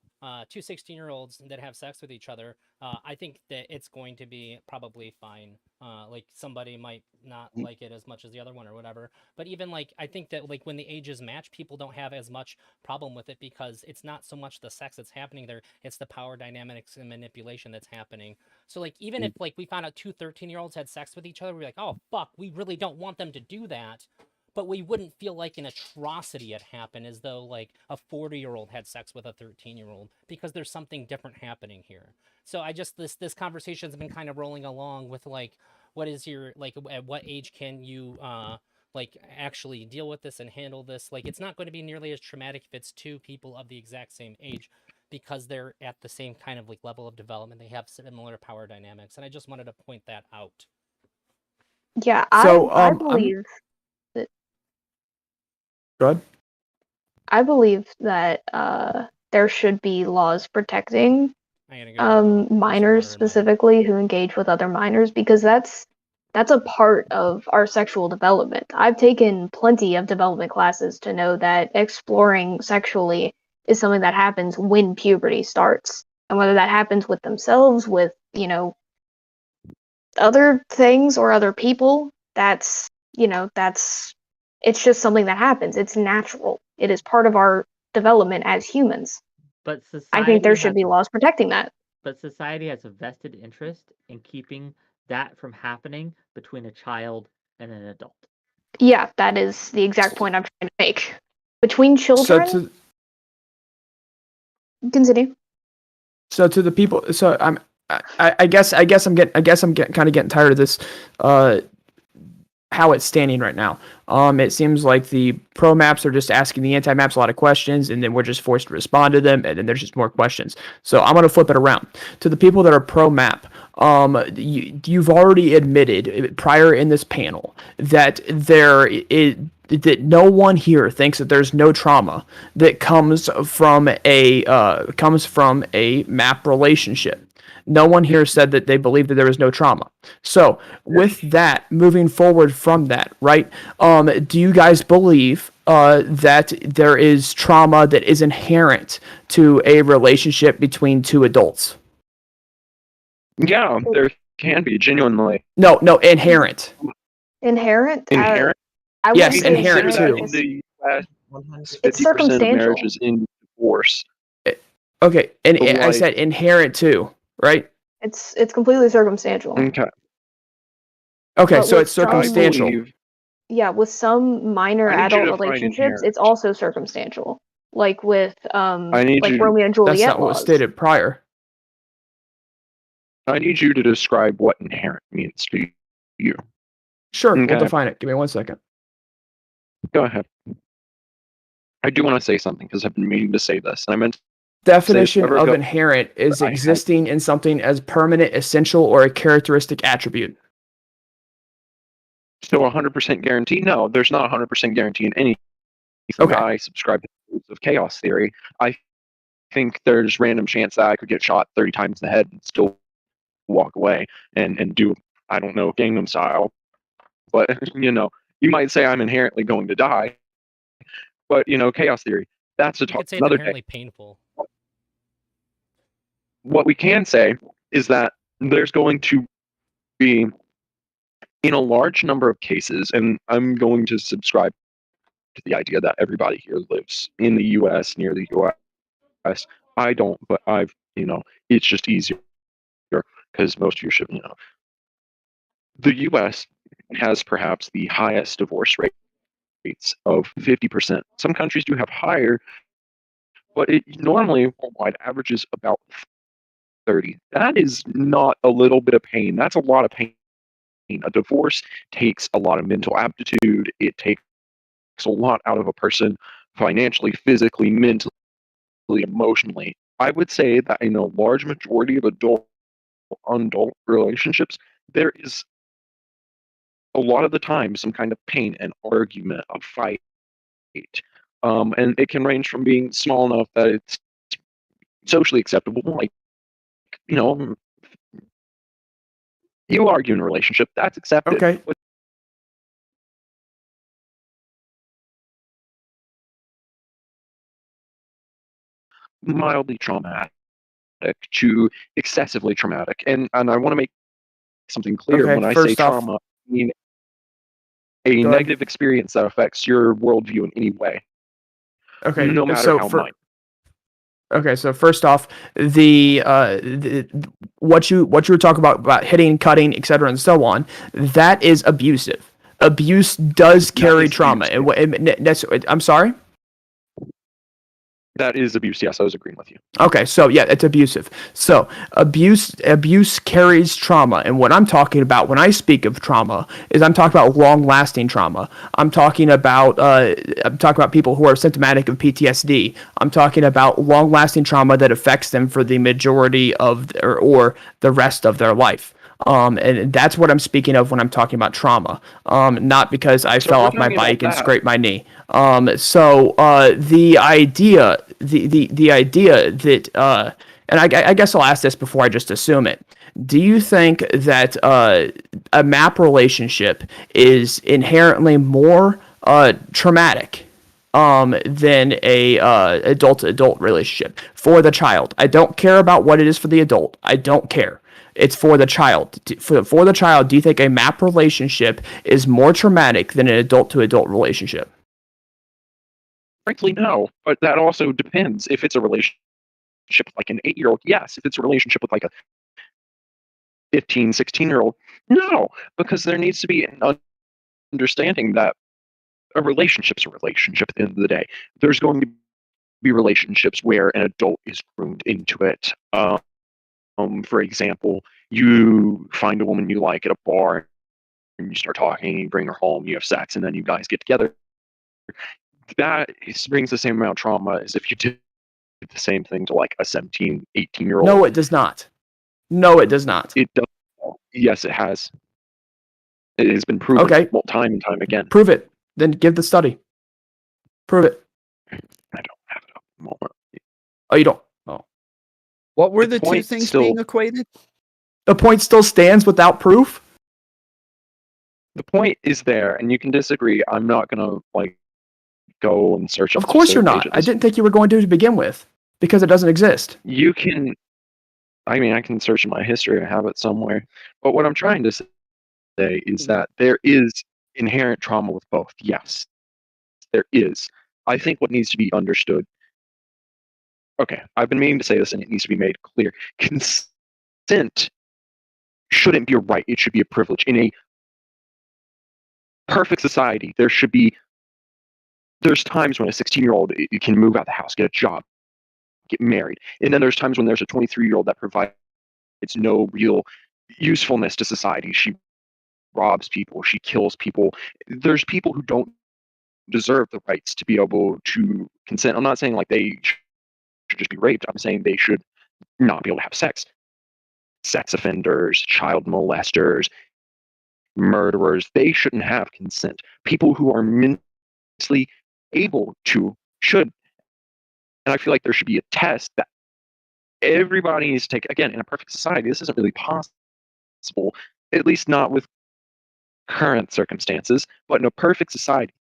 2 16-year-olds that have sex with each other, I think that it's going to be probably fine. Like somebody might not like it as much as the other one or whatever. But even like I think that like when the ages match, people don't have as much problem with it because it's not so much the sex that's happening there, it's the power dynamics and manipulation that's happening. So like even if like we found out 2 13-year-olds had sex with each other, we're like, oh fuck, we really don't want them to do that. But we wouldn't feel like an atrocity had happened as though like a 40-year-old had sex with a 13-year-old because there's something different happening here. So I just this conversation's been kind of rolling along with like what is your like at what age can you like actually deal with this and handle this? Like it's not going to be nearly as traumatic if it's 2 people of the exact same age because they're at the same kind of like level of development. They have similar power dynamics, and I just wanted to point that out. Yeah, So, I believe that. Go ahead. I believe that there should be laws protecting minors specifically who engage with other minors because that's a part of our sexual development. I've taken plenty of development classes to know that exploring sexually is something that happens when puberty starts. And whether that happens with themselves, with, you know, other things or other people, that's, you know, it's just something that happens. It's natural. It is part of our development as humans. But I think there should be laws protecting that. But society has a vested interest in keeping that from happening between a child and an adult. Yeah, that is the exact point I'm trying to make. Between children. Continue. So to the people, I guess I'm kind of getting tired of this. how it's standing right now. It seems like the pro maps are just asking the anti maps a lot of questions, and then we're just forced to respond to them, and then there's just more questions. So I'm going to flip it around to the people that are pro map. You've already admitted prior in this panel that that no one here thinks that there's no trauma that comes from a map relationship. No one here said that they believe that there is no trauma. So with that, moving forward from that, right? Do you guys believe that there is trauma that is inherent to a relationship between two adults? Yeah, there can be genuinely. No, inherent. Inherent? Inherent? I Yes, wouldn't say inherent inherent. too. In the US, It's 50% of circumstantial. marriages in divorce. Okay, and But I said inherent too, right? It's completely circumstantial. Okay. Okay, But so with it's circumstantial. Yeah, with some minor I need you adult to find relationships, inherent. it's also circumstantial. Like with need like you- Romeo and That's Juliet not what was laws. stated prior. I need you to describe what inherent means to you. Sure, we'll Okay. define it. Give me 1 second. Go ahead. I do want to say something because I've been meaning to say this, and I meant to Definition forever of ago, inherent is I had- existing in something as permanent, essential, or a characteristic attribute. So 100% guarantee? No, there's not 100% guarantee in anything. Okay. I subscribe to the rules of chaos theory. I think there's random chance that I could get shot 30 times in the head and still walk away and do, I don't know, Gangnam Style. But, you might say I'm inherently going to die. But, chaos theory, that's You could say it's another day. inherently painful. What we can say is that there's going to be, in a large number of cases, and I'm going to subscribe to the idea that everybody here lives in the US, near the US. I don't, but it's just easier because most of you should, the US has perhaps the highest divorce rates of 50%. Some countries do have higher, but it normally worldwide averages about 30. That is not a little bit of pain. That's a lot of pain. A divorce takes a lot of mental aptitude. It takes a lot out of a person financially, physically, mentally, emotionally. I would say that in a large majority of adult relationships, there is a lot of the time some kind of pain, an argument, a fight. And it can range from being small enough that it's socially acceptable, like, you argue in a relationship, that's accepted. Okay. Mildly traumatic to excessively traumatic. And I want to make something clear. Okay, When I say first off- trauma, I mean a Go ahead. negative experience that affects your worldview in any way. Okay, No matter so how for- minor. Okay, so first off, what you were talking about hitting, cutting, etc., and so on, that is abusive. Abuse does carry is trauma, and that's. I'm sorry. That is abuse. Yes, I was agreeing with you. Okay, so yeah, it's abusive. So abuse carries trauma, and what I'm talking about when I speak of trauma is I'm talking about long-lasting trauma. I'm talking about people who are symptomatic of PTSD. I'm talking about long-lasting trauma that affects them for the majority of or the rest of their life. And that's what I'm speaking of when I'm talking about trauma. Not because I fell we're off my talking about bike and that. scraped my knee. The idea that, and I guess I'll ask this before I just assume it. Do you think that a map relationship is inherently more traumatic than a adult-to-adult relationship for the child? I don't care about what it is for the adult. I don't care. It's for the child. For the child, do you think a map relationship is more traumatic than an adult-to-adult relationship? Frankly, no. But that also depends. If it's a relationship with like an 8-year-old, yes. If it's a relationship with like a 15, 16-year-old, no. Because there needs to be an understanding that a relationship's a relationship at the end of the day. There's going to be relationships where an adult is groomed into it. For example, you find a woman you like at a bar and you start talking, you bring her home, you have sex, and then you guys get together. That brings the same amount of trauma as if you did the same thing to like a 17, 18-year-old. No, it does not. No, it does not. It does. Yes, it has. It has been proven time and time again. Prove it. Then give the study. Prove it. I don't have it at the moment. Oh, you don't? Oh. What were the two things being equated? The point still stands without proof? The point is there, and you can disagree. I'm not going to, like, go and search. Of course you're not. I didn't think you were going to begin with, because it doesn't exist. You can... I mean, I can search in my history. I have it somewhere. But what I'm trying to say is that there is inherent trauma with both. Yes, there is. I think what needs to be understood... Okay, I've been meaning to say this, and it needs to be made clear. Consent shouldn't be a right. It should be a privilege. In a perfect society, there's times when a 16-year-old can move out the house, get a job, get married. And then there's times when there's a 23-year-old that provides no real usefulness to society. She robs people, she kills people. There's people who don't deserve the rights to be able to consent. I'm not saying like they should just be raped. I'm saying they should not be able to have sex. Sex offenders, child molesters, murderers, they shouldn't have consent. People who are mentally able to should. And I feel like there should be a test that everybody needs to take. Again, in a perfect society, this isn't really possible, at least not with current circumstances, but in a perfect society,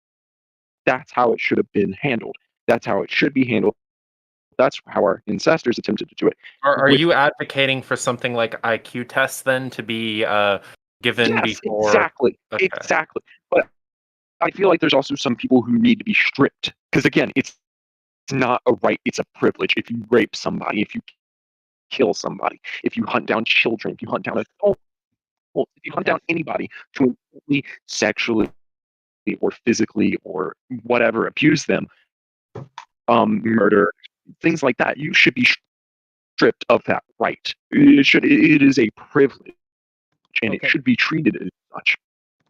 that's how it should have been handled. That's how it should be handled. That's how our ancestors attempted to do it. Are you advocating for something like IQ tests then to be given before? Exactly. Okay. Exactly. But I feel like there's also some people who need to be stripped. Because again, it's not a right, it's a privilege. If you rape somebody, if you kill somebody, if you hunt down children, if you hunt down adults, if you hunt down anybody to sexually or physically or whatever abuse them, murder, things like that, you should be stripped of that right. It is a privilege, and it should be treated as such.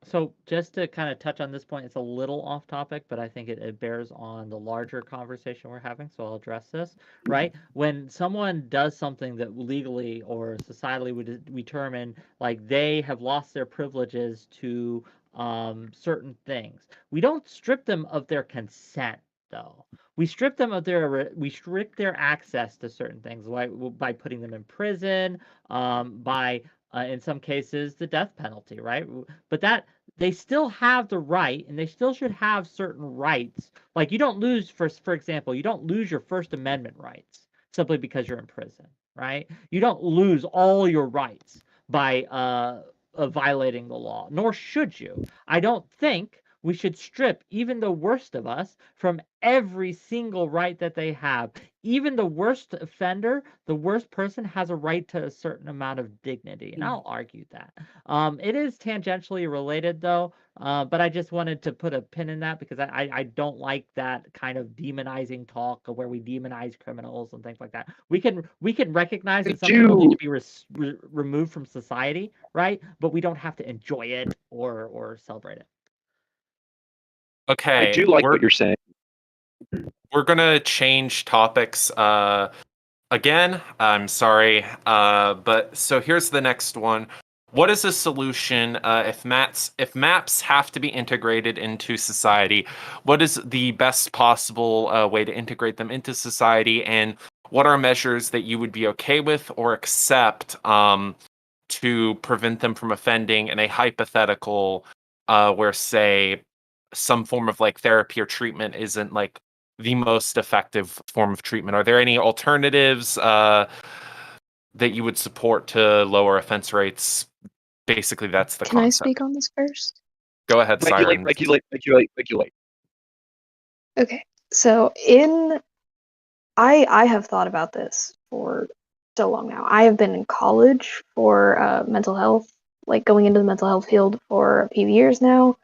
So just to kind of touch on this point, it's a little off topic, but I think it bears on the larger conversation we're having, so I'll address this, right? When someone does something that legally or societally would determine like they have lost their privileges to certain things, we don't strip them of their consent, though. We strip them of their access to certain things by putting them in prison, by in some cases the death penalty, right? But that they still have the right, and they still should have certain rights. Like you don't lose, for example, you don't lose your First Amendment rights simply because you're in prison, right? You don't lose all your rights by violating the law, nor should you. I don't think we should strip even the worst of us from every single right that they have. Even the worst offender, the worst person has a right to a certain amount of dignity, and I'll argue that. It is tangentially related, though, but I just wanted to put a pin in that because I don't like that kind of demonizing talk where we demonize criminals and things like that. We can recognize that some people need to be removed from society, right? But we don't have to enjoy it or celebrate it. Okay. I do like what you're saying. We're gonna change topics again. I'm sorry, but so here's the next one. What is a solution if maps have to be integrated into society? What is the best possible way to integrate them into society, and what are measures that you would be okay with or accept to prevent them from offending in a hypothetical where, say, some form of like therapy or treatment isn't like the most effective form of treatment? Are there any alternatives that you would support to lower offense rates? Basically, that's the concept. Can I speak on this first? Go ahead, Siren. Regulate. Okay, so I have thought about this for so long now. I have been in college for mental health, like going into the mental health field for a few years now.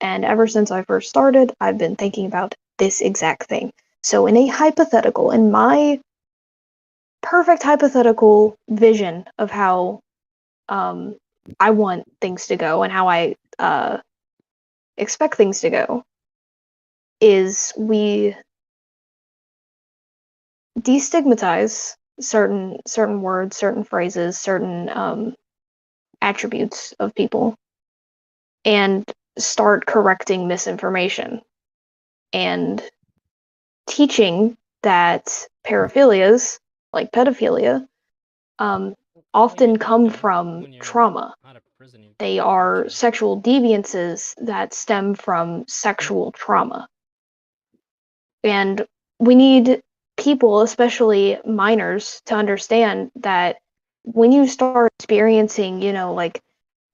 And ever since I first started, I've been thinking about this exact thing. So in a hypothetical, in my perfect hypothetical vision of how I want things to go and how I expect things to go is we destigmatize certain words, certain phrases, certain attributes of people, and start correcting misinformation and teaching that paraphilias like pedophilia often come from trauma. They are sexual deviances that stem from sexual trauma. And we need people, especially minors, to understand that when you start experiencing, like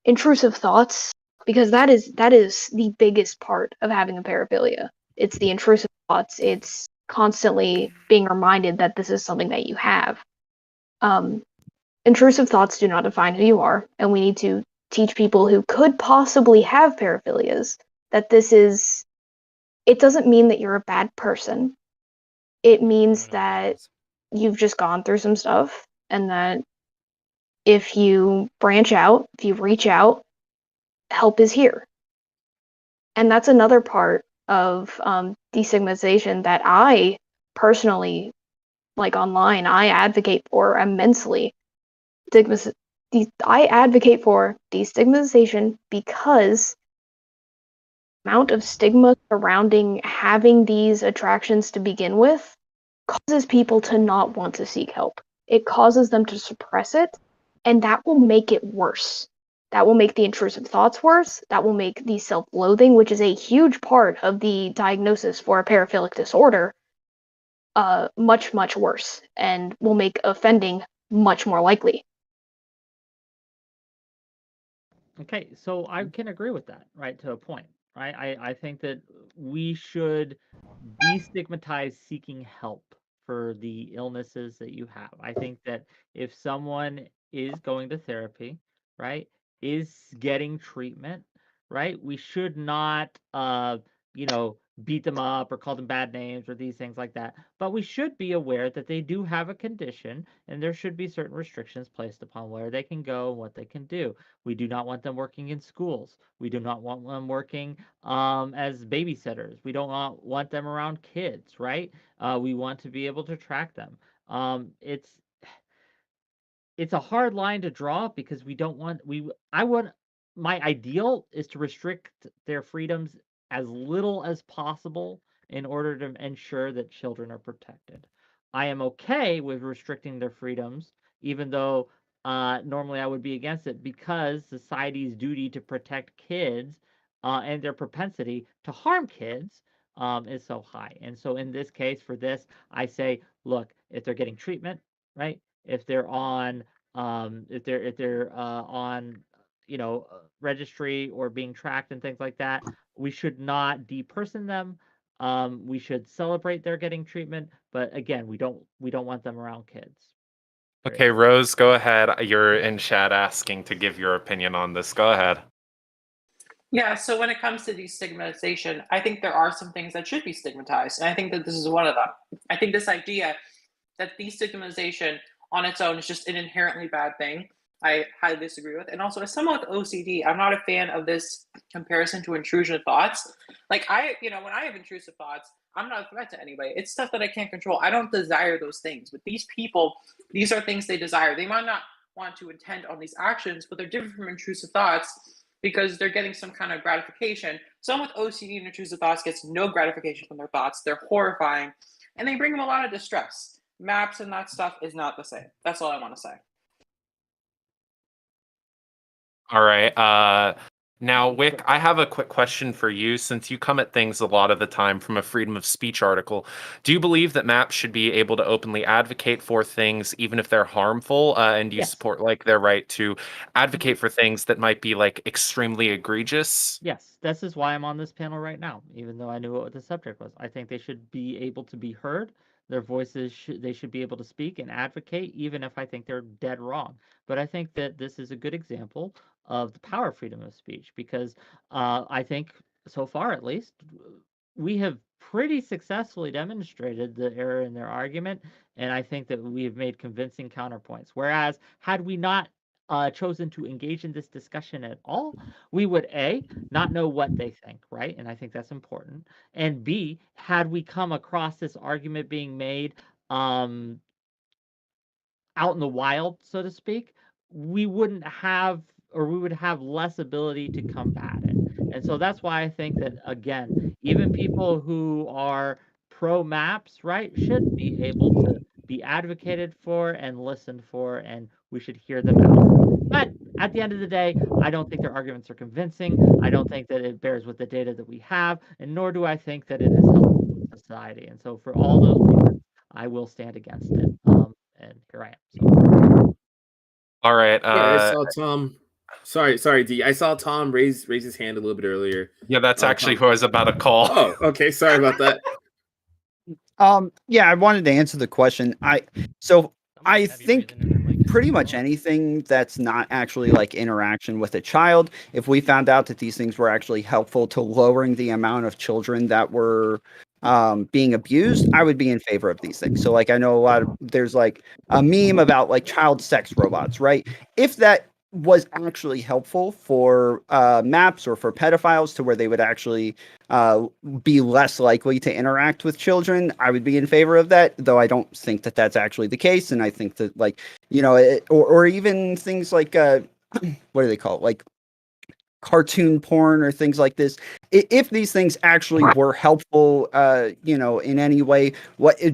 intrusive thoughts, because that is the biggest part of having a paraphilia. It's the intrusive thoughts. It's constantly being reminded that this is something that you have. Intrusive thoughts do not define who you are, and we need to teach people who could possibly have paraphilias that it doesn't mean that you're a bad person. It means that you've just gone through some stuff, and that if you branch out, if you reach out, help is here. And that's another part of destigmatization that I personally, like online, I advocate for immensely. I advocate for destigmatization because the amount of stigma surrounding having these attractions to begin with causes people to not want to seek help. It causes them to suppress it, and that will make it worse. That will make the intrusive thoughts worse. That will make the self-loathing, which is a huge part of the diagnosis for a paraphilic disorder, much, much worse, and will make offending much more likely. Okay, so I can agree with that, right, to a point, right? I think that we should destigmatize seeking help for the illnesses that you have. I think that if someone is going to therapy, right, is getting treatment, right, we should not, beat them up or call them bad names or these things like that. But we should be aware that they do have a condition, and there should be certain restrictions placed upon where they can go and what they can do. We do not want them working in schools. We do not want them working as babysitters. We don't want them around kids, right? We want to be able to track them. It's a hard line to draw because we don't want my ideal is to restrict their freedoms as little as possible in order to ensure that children are protected. I am okay with restricting their freedoms, even though normally I would be against it because society's duty to protect kids and their propensity to harm kids is so high. And so in this case, for this, I say, look, if they're getting treatment, right? If they're on on registry or being tracked and things like that, we should not deperson them. We should celebrate their getting treatment, but again, we don't want them around kids. Okay, Rose, go ahead. You're in chat asking to give your opinion on this. Go ahead. Yeah, so when it comes to destigmatization, I think there are some things that should be stigmatized, and I think that this is one of them. I think this idea that destigmatization on its own is just an inherently bad thing, I highly disagree with. And also, as someone with OCD, I'm not a fan of this comparison to intrusion of thoughts. Like when I have intrusive thoughts, I'm not a threat to anybody. It's stuff that I can't control. I don't desire those things. But these people, these are things they desire. They might not want to intend on these actions, but they're different from intrusive thoughts because they're getting some kind of gratification. Someone with OCD and intrusive thoughts gets no gratification from their thoughts. They're horrifying, and they bring them a lot of distress. Maps and that stuff is not the same. That's all I want to say. All right. Now, Wick, I have a quick question for you. Since you come at things a lot of the time from a freedom of speech article, do you believe that MAPS should be able to openly advocate for things, even if they're harmful? And do you support their right to advocate for things that might be extremely egregious? Yes, this is why I'm on this panel right now, even though I knew what the subject was. I think they should be able to be heard. Their voices they should be able to speak and advocate, even if I think they're dead wrong. But I think that this is a good example of the power of freedom of speech because I think so far, at least, we have pretty successfully demonstrated the error in their argument, and I think that we have made convincing counterpoints. Whereas, had we not chosen to engage in this discussion at all, we would A, not know what they think, right? And I think that's important. And B, had we come across this argument being made out in the wild, so to speak, we wouldn't have, or we would have less ability to combat it. And so that's why I think that, again, even people who are pro maps, right, should be able to be advocated for and listened for, and we should hear them out. But at the end of the day, I don't think their arguments are convincing. I don't think that it bears with the data that we have, and nor do I think that it is helpful to society. And so for all those reasons, I will stand against it. And here I am. So. All right. I saw Tom. Sorry, D. I saw Tom raise his hand a little bit earlier. Yeah, that's actually who I was about to call. Oh, okay. Sorry about that. Yeah, I wanted to answer the question. I think pretty much anything that's not actually like interaction with a child, if we found out that these things were actually helpful to lowering the amount of children that were being abused, I would be in favor of these things. So like I know there's like a meme about like child sex robots, right? If that was actually helpful for maps or for pedophiles to where they would actually be less likely to interact with children, I would be in favor of that, though I don't think that that's actually the case. And I think that like, you know, or even things like what do they call it? Like cartoon porn or things like this. If these things actually were helpful, you know, in any way,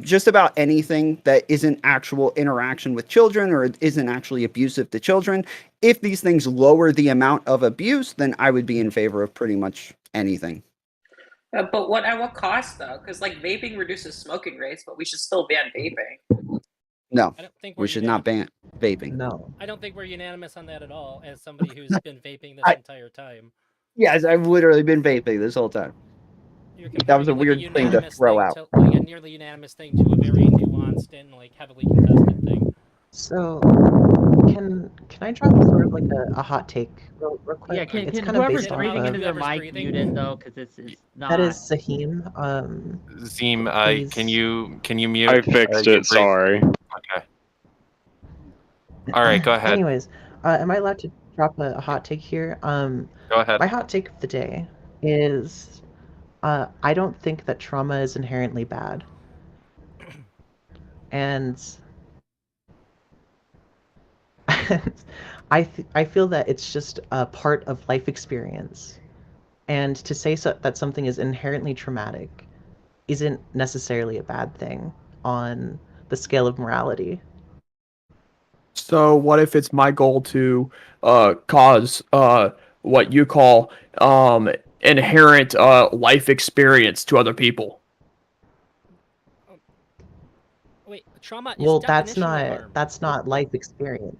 just about anything that isn't actual interaction with children or isn't actually abusive to children, if these things lower the amount of abuse, then I would be in favor of pretty much anything. But at what cost though? Because like vaping reduces smoking rates, but we should still ban vaping. No, I don't think we should not ban vaping. No. I don't think we're unanimous on that at all, as somebody who's been vaping this entire time. Yes, I've literally been vaping this whole time. That was a weird thing to throw out. Like a nearly unanimous thing to a very nuanced and like heavily contested thing. So, can I drop sort of like a hot take real quick? Yeah, can kind of whoever's based off breathing into of... their mic mute it though, because it's not. That is Zahim. Zim, can you mute? I fixed it. Sorry. Okay. All right, go ahead. Anyways, am I allowed to drop a hot take here? Go ahead. My hot take of the day is, I don't think that trauma is inherently bad, and I feel that it's just a part of life experience, and to say that something is inherently traumatic isn't necessarily a bad thing on the scale of morality. So what if it's my goal to cause what you call inherent life experience to other people? Wait, trauma is Well, definitional that's not life experience.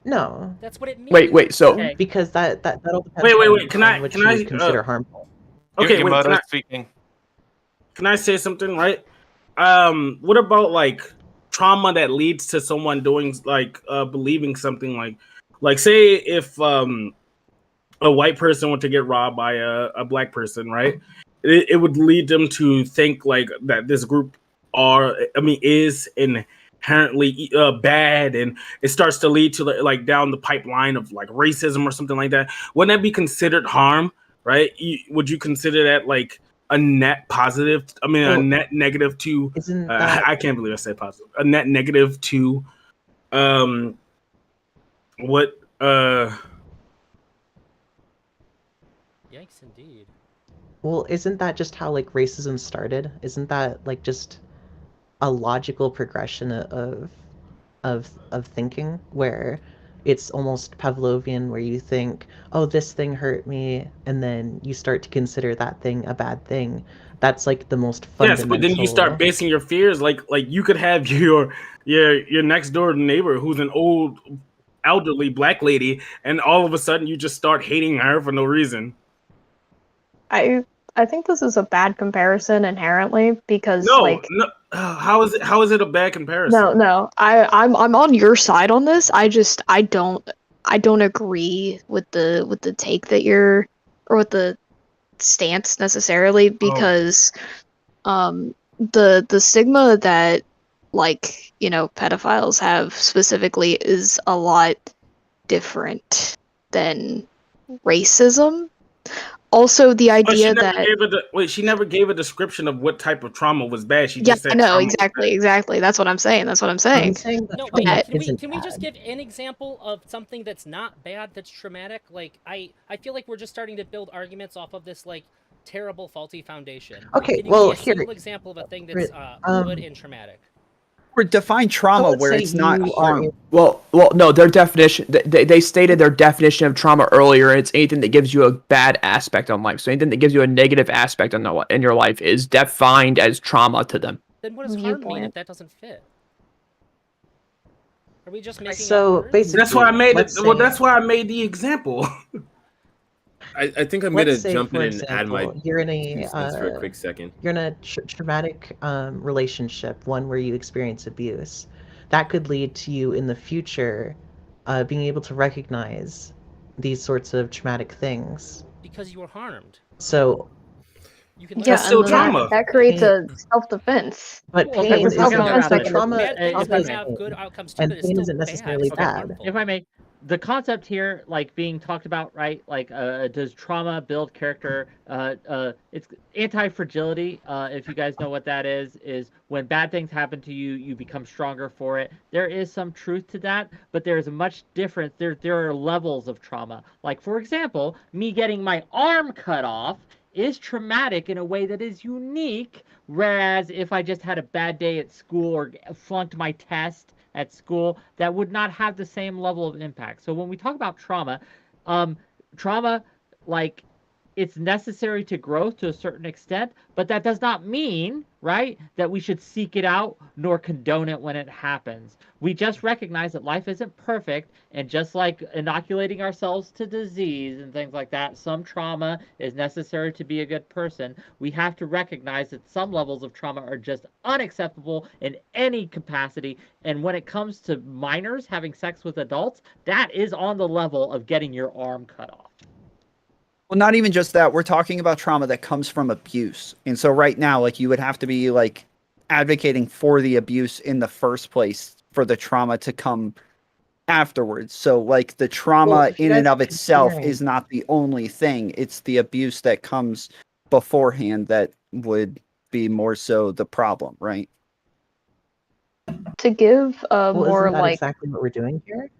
No. That's what it means. Wait. So Okay. Because that all depends Wait. Can on I what can you I consider harmful. Okay, wait. Yamato speaking. Can I say something? Right. What about like trauma that leads to someone doing like believing something like say if a white person were to get robbed by a black person, right? It would lead them to think like that this group is inherently bad, and it starts to lead to like down the pipeline of like racism or something like that. Wouldn't that be considered harm, right? Would you consider that like a net positive? I mean, a net negative to. Isn't that... I can't believe I said positive. A net negative to, what? Yikes, indeed. Well, isn't that just how like racism started? Isn't that like just a logical progression of thinking where it's almost Pavlovian, where you think, oh, this thing hurt me, and then you start to consider that thing a bad thing. That's like the most fundamental. Yes, but then you start basing your fears like you could have your next door neighbor who's an old elderly black lady, and all of a sudden you just start hating her for no reason. I think this is a bad comparison inherently because no, how is it a bad comparison? No, I'm on your side on this. I don't agree with the take that you're, or with the stance necessarily, because the stigma that, like, you know, pedophiles have specifically is a lot different than racism. Also, the But she idea never that gave she never gave a description of what type of trauma was bad. She yeah, just I said know trauma was bad. exactly. That's what I'm saying. That's what I'm I'm saying. saying that No, trauma wait. isn't Can we just bad. give an example of something that's not bad, that's traumatic? Like I feel like we're just starting to build arguments off of this like terrible, faulty foundation. Okay, Can you well, give me a here, single example of a thing that's good and traumatic? Or define trauma let's where say it's not you are harm. Well, no. Their definition. They stated their definition of trauma earlier. And it's anything that gives you a bad aspect on life. So anything that gives you a negative aspect in your life is defined as trauma to them. Then what does harm mean if that doesn't fit? Are we just making So up words? basically, That's why I made it. let's Well, say- that's why I made the example. I think I'm Let's gonna say, jump in for and add my example, you're in 2 a cents for a quick second. You're in a traumatic relationship, one where you experience abuse. That could lead to you in the future being able to recognize these sorts of traumatic things. Because you were harmed. So, You can learn Yeah, That's still and trauma. that creates a self-defense. but Well, pain we're isn't talking about like it. trauma. Bad things trauma can is have pain, good outcomes too, and but it's pain still isn't bad. necessarily It's still bad. harmful. If I may, the concept here, like being talked about, right? Like, does trauma build character? It's anti-fragility. If you guys know what that is when bad things happen to you, you become stronger for it. There is some truth to that, but there is a much difference. There are levels of trauma. Like, for example, me getting my arm cut off is traumatic in a way that is unique. Whereas if I just had a bad day at school or flunked my test at school, that would not have the same level of impact. So when we talk about trauma, trauma, like, it's necessary to growth to a certain extent, but that does not mean, right, that we should seek it out nor condone it when it happens. We just recognize that life isn't perfect, and just like inoculating ourselves to disease and things like that, some trauma is necessary to be a good person. We have to recognize that some levels of trauma are just unacceptable in any capacity, and when it comes to minors having sex with adults, that is on the level of getting your arm cut off. Well, not even just that. We're talking about trauma that comes from abuse. And so right now, like, you would have to be like advocating for the abuse in the first place for the trauma to come afterwards. So like the trauma in and of itself is not the only thing. It's the abuse that comes beforehand that would be more so the problem, right? To give a Well, more isn't that like exactly what we're doing here?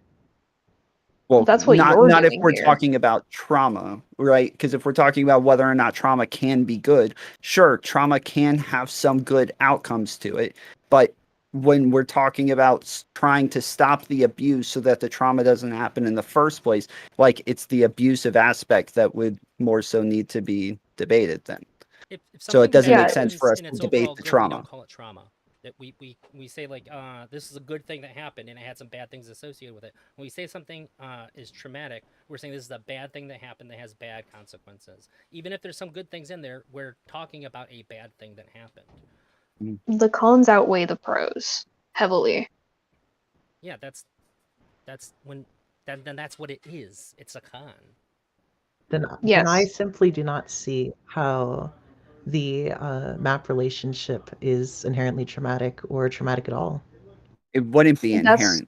Well, That's what not you're if doing we're here. talking about trauma, right? Because if we're talking about whether or not trauma can be good, sure, trauma can have some good outcomes to it. But when we're talking about trying to stop the abuse so that the trauma doesn't happen in the first place, like, it's the abusive aspect that would more so need to be debated then. If So it something doesn't bad make sense for us happens to and it's debate overall the good, we trauma. don't call it trauma. That we say like this is a good thing that happened and it had some bad things associated with it. When we say something is traumatic, we're saying this is a bad thing that happened that has bad consequences. Even if there's some good things in there, we're talking about a bad thing that happened. the cons outweigh the pros heavily. Yeah, that's when then that's what it is. It's a con. Then Yes. I simply do not see how the map relationship is inherently traumatic or traumatic at all. It wouldn't be That's- inherent,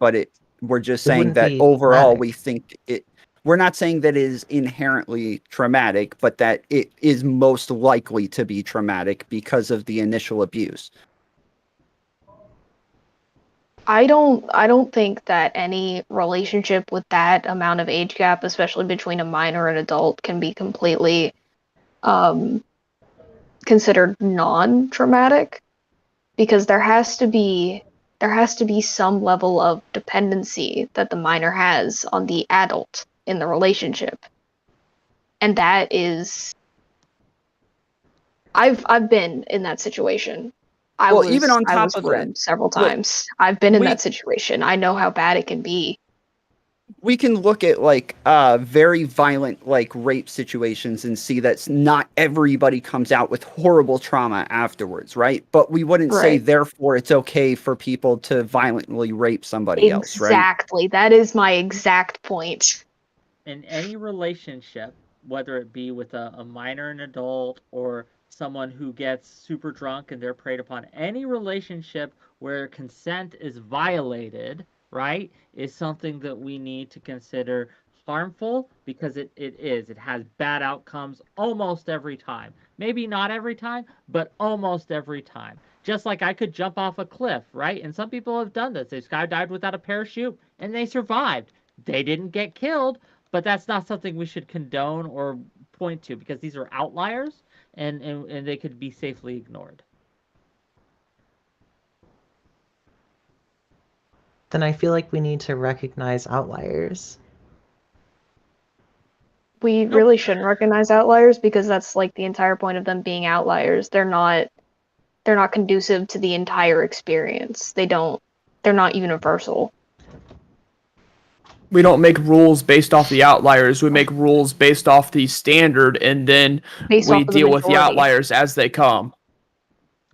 but we're just It saying wouldn't that be overall traumatic. we think it. We're not saying that it is inherently traumatic, but that it is most likely to be traumatic because of the initial abuse. I don't think that any relationship with that amount of age gap, especially between a minor and adult, can be completely considered non-traumatic, because there has to be some level of dependency that the minor has on the adult in the relationship. And that is I've been in that situation. I was groomed several times. I've been in that situation. I know how bad it can be. We can look at like very violent like rape situations and see that not everybody comes out with horrible trauma afterwards, right? But we wouldn't say Right. therefore it's okay for people to violently rape somebody else, right? Exactly. That is my exact point. In any relationship, whether it be with a minor and adult or someone who gets super drunk and they're preyed upon, any relationship where consent is violated, right, is something that we need to consider harmful because it has bad outcomes almost every time. Maybe not every time, but almost every time. Just like I could jump off a cliff, right? And some people have done this. They skydived without a parachute and they survived. They didn't get killed, but that's not something we should condone or point to because these are outliers and they could be safely ignored. Then I feel like we need to recognize outliers. We really shouldn't recognize outliers because that's like the entire point of them being outliers. They're not conducive to the entire experience. They're not universal. We don't make rules based off the outliers. We make rules based off the standard, and then we deal with the outliers as they come.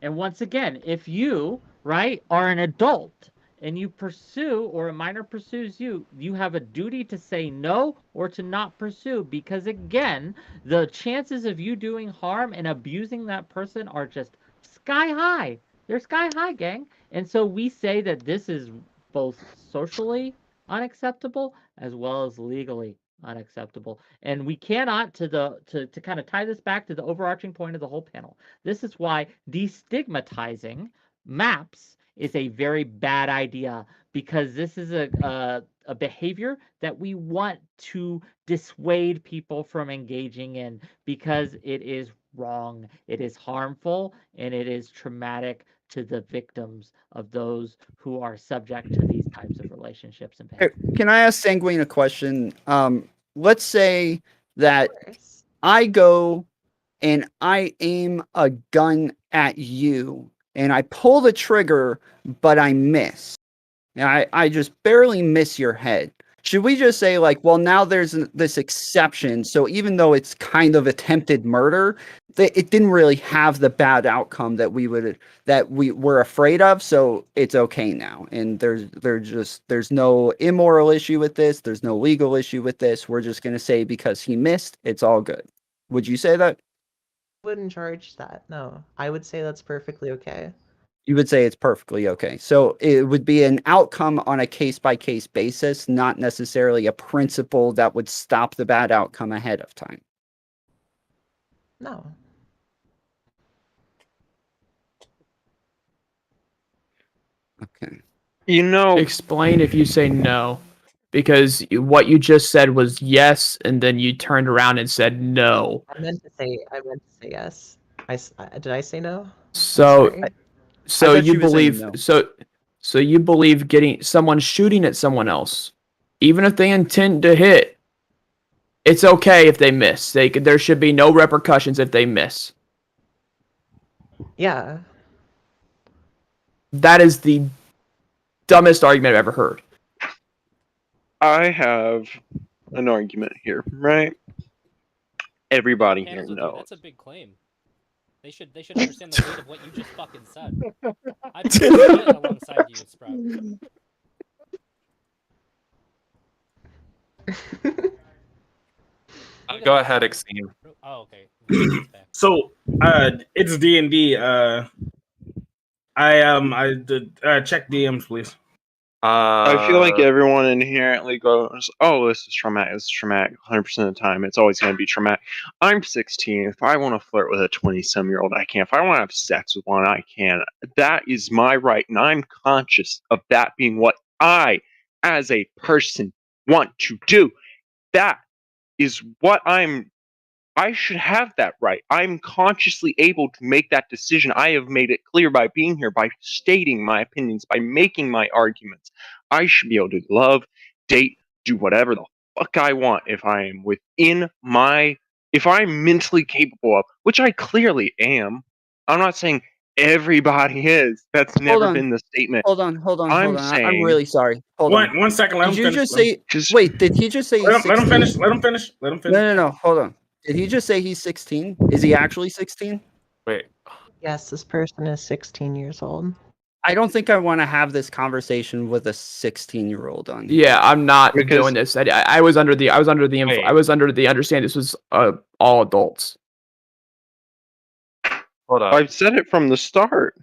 And once again, if you, right, are an adult and you pursue or a minor pursues you, you have a duty to say no or to not pursue because, again, the chances of you doing harm and abusing that person are just sky high. They're sky high, gang. And so we say that this is both socially unacceptable as well as legally unacceptable. And we cannot, to kind of tie this back to the overarching point of the whole panel, this is why destigmatizing MAPS is a very bad idea because this is a behavior that we want to dissuade people from engaging in because it is wrong, it is harmful, and it is traumatic to the victims of those who are subject to these types of relationships and behaviors. Can I ask Sanguine a question? Let's say that I go and I aim a gun at you and I pull the trigger, but I miss. I just barely miss your head. Should we just say like, well, now there's this exception. So even though it's kind of attempted murder, it didn't really have the bad outcome that we were afraid of. So it's okay now. And there's no immoral issue with this. There's no legal issue with this. We're just going to say because he missed, it's all good. Would you say that? I wouldn't charge that. No, I would say that's perfectly okay. You would say it's perfectly okay. So it would be an outcome on a case-by-case basis, not necessarily a principle that would stop the bad outcome ahead of time. No. Okay. Explain if you say no. Because what you just said was yes, and then you turned around and said no. I meant to say yes. Did I say no? So you believe so you believe getting someone shooting at someone else, even if they intend to hit, it's okay if they miss. There should be no repercussions if they miss. Yeah. That is the dumbest argument I've ever heard. I have an argument here, right? Everybody here knows. That's a big claim. They should understand the weight of what you just fucking said. I'd be alongside you, Sprout. Go ahead, Exene. Oh, okay. So, it's D&D. I check DMs, please. I feel like everyone inherently goes, "Oh, this is traumatic. This is traumatic." 100% of the time, it's always going to be traumatic. I'm 16. If I want to flirt with a 20-some-year-old, I can. If I want to have sex with one, I can. That is my right, and I'm conscious of that being what I, as a person, want to do. That is what I should have that right. I'm consciously able to make that decision. I have made it clear by being here, by stating my opinions, by making my arguments. I should be able to love, date, do whatever the fuck I want if I am if I'm mentally capable of, which I clearly am. I'm not saying everybody is. That's never been the statement. Hold on. I'm really sorry. Hold on. 1 second. Let him finish. Wait, did he just say let him finish? Let him finish. No. Hold on. Did he just say he's 16? Is he actually 16? Wait. Yes, this person is 16 years old. I don't think I want to have this conversation with a 16-year-old on. Yeah, I'm not doing this. I was under the understanding this was all adults. Hold on. I've said it from the start.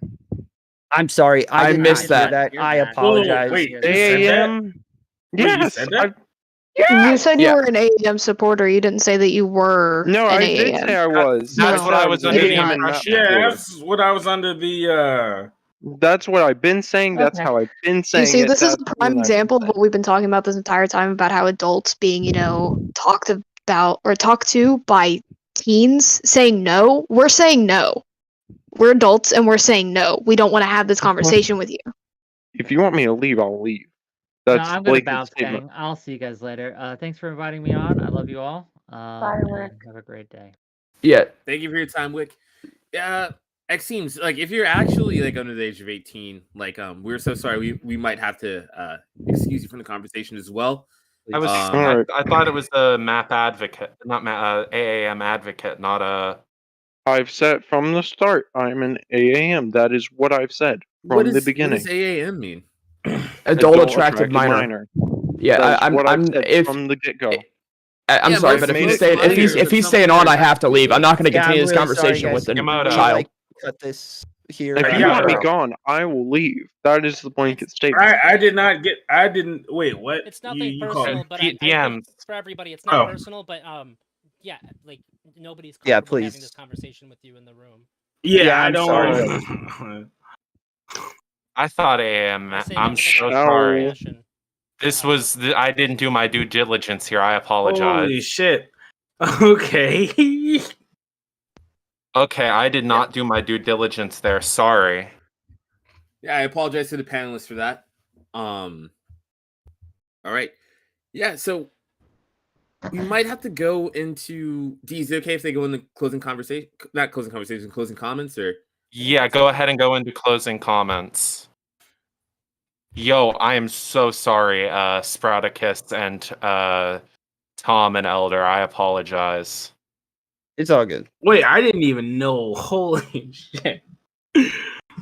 I'm sorry. I did missed not hear that. that. I Whoa, apologize. wait, you said that? AM. Wait, you Yes. said that? You said you Yeah. were an AAM supporter. You didn't say that you were No, an I did AAM. say I was. That's No, what I was you under did the not. impression. Yeah, that's what I was under the. That's what I've been saying. That's Okay. how I've been You saying see, it. this is That's a prime what I've example been of what we've been talking about this entire time about how adults being, talked about or talked to by teens saying no. We're saying no. We're adults and we're saying no. We don't want to have this conversation with you. If you want me to leave, I'll leave. No, That's I'm a gonna blatant bounce, statement. gang. I'll see you guys later. Thanks for inviting me on. I love you all. And have a great day. Yeah. Thank you for your time, Wick. Yeah, it seems like if you're actually like under the age of 18, like we're so sorry. We might have to excuse you from the conversation as well. I was. I thought it was a map advocate, not AAM advocate, not a. I've said from the start, I'm an AAM. That is what I've said from the beginning. What does AAM mean? Adult attractive minor. Yeah, That's I'm. what I've I'm. said If from the get-go. I'm Yeah, sorry, most- but if he's most staying, minors if he's are staying on, I have to leave. I'm not going to Yeah, continue I'm this really sorry, conversation guys. with the Can we, child. like, cut this here. If you want me gone, I will leave. That is the blanket statement. I did not get. I didn't. Wait, what? It's nothing You called personal, me? but I think for everybody, it's not Oh. personal. But yeah, like nobody's Yeah, comfortable having please. this conversation with you in the room. Yeah, I I'm don't. sorry. I thought AAM. Say I'm that so with sorry. passion. This was. I didn't do my due diligence here. I apologize. Holy shit. Okay. Okay, I did not do my due diligence there. Sorry. Yeah, I apologize to the panelists for that. All right. Yeah, so we might have to go into. D, is it okay if they go into closing conversation? Not closing conversation, closing comments, or Yeah, go ahead and go into closing comments. Yo, I am so sorry, Sprouticus and Tom and Elder. I apologize. It's all good. Wait, I didn't even know. Holy shit.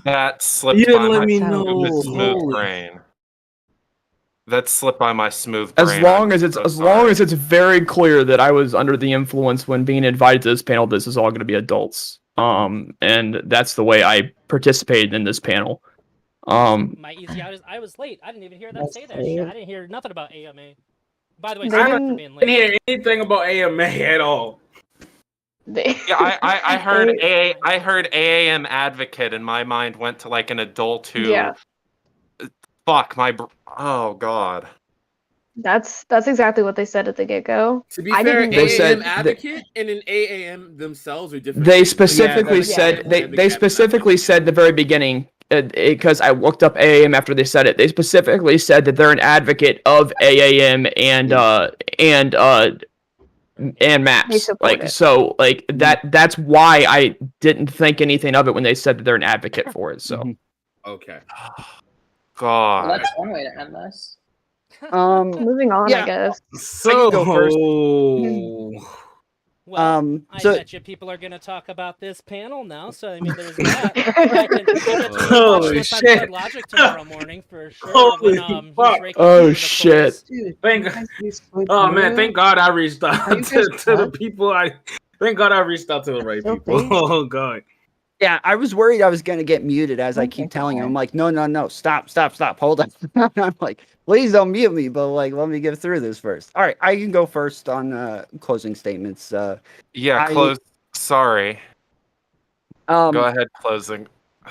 That slipped You didn't by let my me know. smooth Holy. brain. That slipped by my smooth As brain. long I'm as it's so as sorry. long as it's very clear that I was under the influence when being invited to this panel, this is all going to be adults. And that's the way I participated in this panel. My easy out is I was late. I didn't even hear them say that shit. I didn't hear nothing about AMA. By the way, I sorry for didn't being late. hear anything about AMA at all. Yeah, I heard I heard AAM advocate, and my mind went to like an adult who. Yeah. Fuck my. Oh god. That's exactly what they said at the get-go. to be I fair, didn't They AAM said advocate and an AAM themselves are different. They things. specifically Yeah, said that's- they specifically said at the very beginning, because I looked up AAM after they said it. They specifically said that they're an advocate of AAM and maps. They support Like it. so, like that's why I didn't think anything of it when they said that they're an advocate for it. So Okay. God. Well, that's one way to end this. Moving on, yeah. I guess. So, go first. Well, I so- bet you people are going to talk about this panel now. So I mean, there's that. I can watch Holy this on shit. Red Logic tomorrow morning for sure. Holy when, fuck. he's raking Oh through the shit! Thank Oh man, thank God I reached out Are you to guys the done? people. Thank God I reached out to the right So people. thank- Oh God. Yeah, I was worried I was gonna get muted as I keep telling him. I'm like, no, stop, hold on. I'm like, please don't mute me, but like, let me get through this first. All right, I can go first on closing statements. Yeah, I- close. Sorry. Go ahead, closing.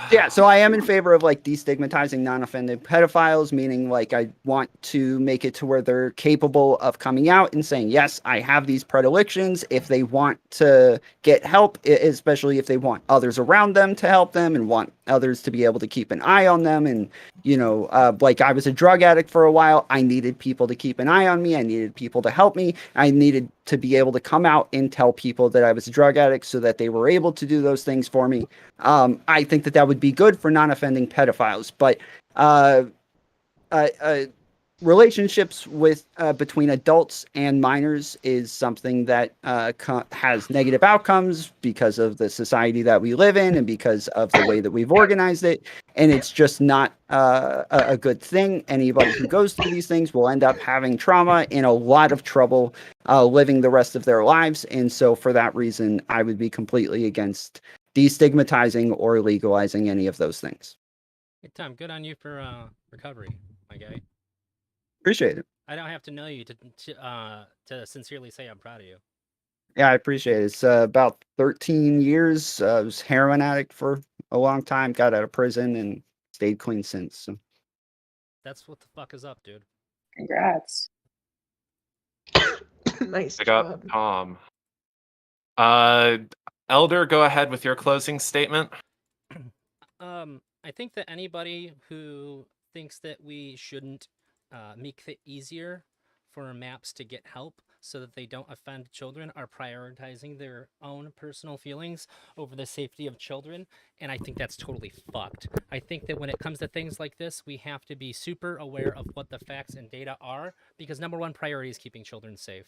Yeah, so I am in favor of like destigmatizing non-offending pedophiles, meaning like I want to make it to where they're capable of coming out and saying, yes, I have these predilections. If they want to get help, especially if they want others around them to help them and want others to be able to keep an eye on them. And, you know, like I was a drug addict for a while. I needed people to keep an eye on me. I needed people to help me. I needed to be able to come out and tell people that I was a drug addict so that they were able to do those things for me. I think that would be good for non-offending pedophiles, but relationships with between adults and minors is something that has negative outcomes because of the society that we live in and because of the way that we've organized it, and it's just not a good thing. Anybody who goes through these things will end up having trauma and a lot of trouble living the rest of their lives, and so for that reason, I would be completely against destigmatizing or legalizing any of those things. Hey, Tom, good on you for recovery, my guy. Appreciate it. I don't have to know you to sincerely say I'm proud of you. Yeah, I appreciate it. It's about 13 years. I was heroin addict for a long time, got out of prison, and stayed clean since. So. That's what the fuck is up, dude. Congrats. Nice I got Tom. Elder, go ahead with your closing statement. I think that anybody who thinks that we shouldn't make it easier for MAPS to get help so that they don't offend children are prioritizing their own personal feelings over the safety of children, and I think that's totally fucked. I think that when it comes to things like this, we have to be super aware of what the facts and data are, because number one priority is keeping children safe.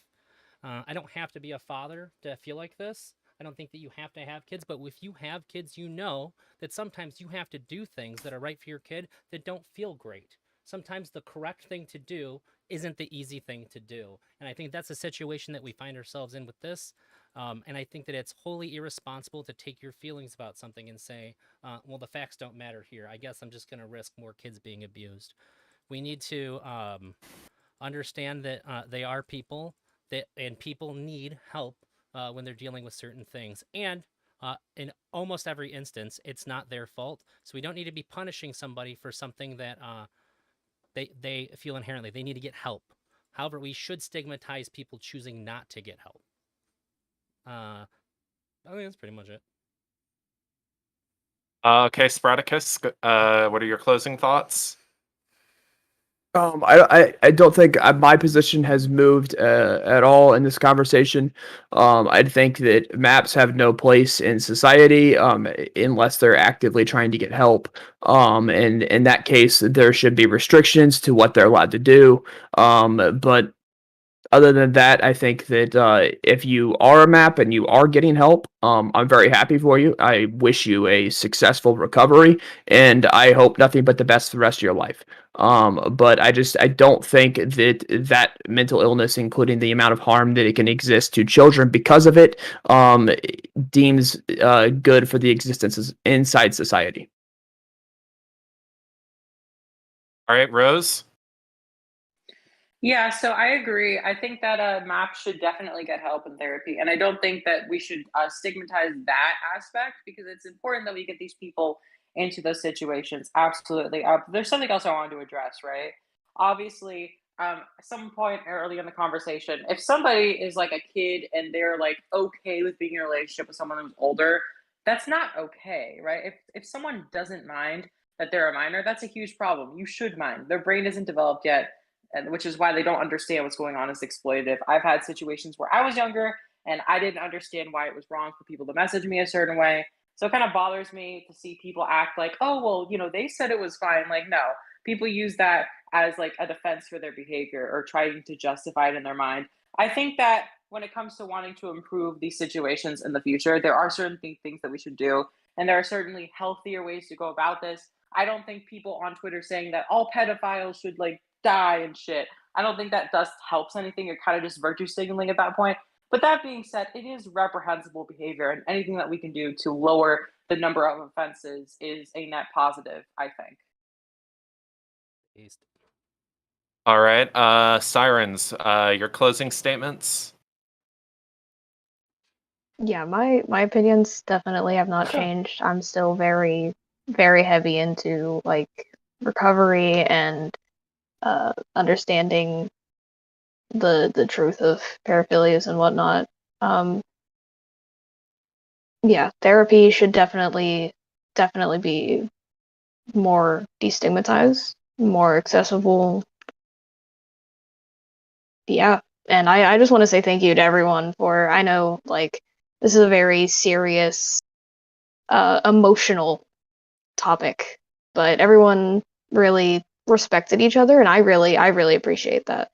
I don't have to be a father to feel like this. I don't think that you have to have kids, but if you have kids, you know that sometimes you have to do things that are right for your kid that don't feel great. Sometimes the correct thing to do isn't the easy thing to do. And I think that's a situation that we find ourselves in with this. And I think that it's wholly irresponsible to take your feelings about something and say, well, the facts don't matter here. I guess I'm just going to risk more kids being abused. We need to understand that they are people, and people need help when they're dealing with certain things. And in almost every instance, it's not their fault. So we don't need to be punishing somebody for something that they feel inherently. They need to get help. However, we should stigmatize people choosing not to get help. I think that's pretty much it. Okay, Spraticus, what are your closing thoughts? I don't think my position has moved at all in this conversation. I think that maps have no place in society unless they're actively trying to get help. And in that case, there should be restrictions to what they're allowed to do. But other than that, I think that if you are a map and you are getting help, I'm very happy for you. I wish you a successful recovery, and I hope nothing but the best for the rest of your life. But I don't think that mental illness, including the amount of harm that it can exist to children because of it, deems good for the existence inside society. All right, Rose. Yeah, so I agree. I think that MAPS should definitely get help and therapy. And I don't think that we should stigmatize that aspect, because it's important that we get these people into those situations. Absolutely. There's something else I wanted to address, right? Obviously, at some point early in the conversation, if somebody is like a kid and they're like okay with being in a relationship with someone who's older, that's not okay, right? If someone doesn't mind that they're a minor, that's a huge problem. You should mind. Their brain isn't developed yet, and which is why they don't understand what's going on is exploitative. I've had situations where I was younger and I didn't understand why it was wrong for people to message me a certain way. So it kind of bothers me to see people act like, oh, well, they said it was fine. Like, no, people use that as like a defense for their behavior or trying to justify it in their mind. I think that when it comes to wanting to improve these situations in the future, there are certain things that we should do. And there are certainly healthier ways to go about this. I don't think people on Twitter saying that all pedophiles should like die and shit. I don't think that does helps anything. You're kind of just virtue signaling at that point. But that being said, it is reprehensible behavior, and anything that we can do to lower the number of offenses is a net positive, I think. All right, Sirens, your closing statements. Yeah, my opinions definitely have not changed. I'm still very, very heavy into like recovery and understanding the truth of paraphilias and whatnot. Yeah, therapy should definitely be more destigmatized, more accessible. Yeah, and I just want to say thank you to everyone for, I know like this is a very serious, emotional topic, but everyone really respected each other, and I really appreciate that.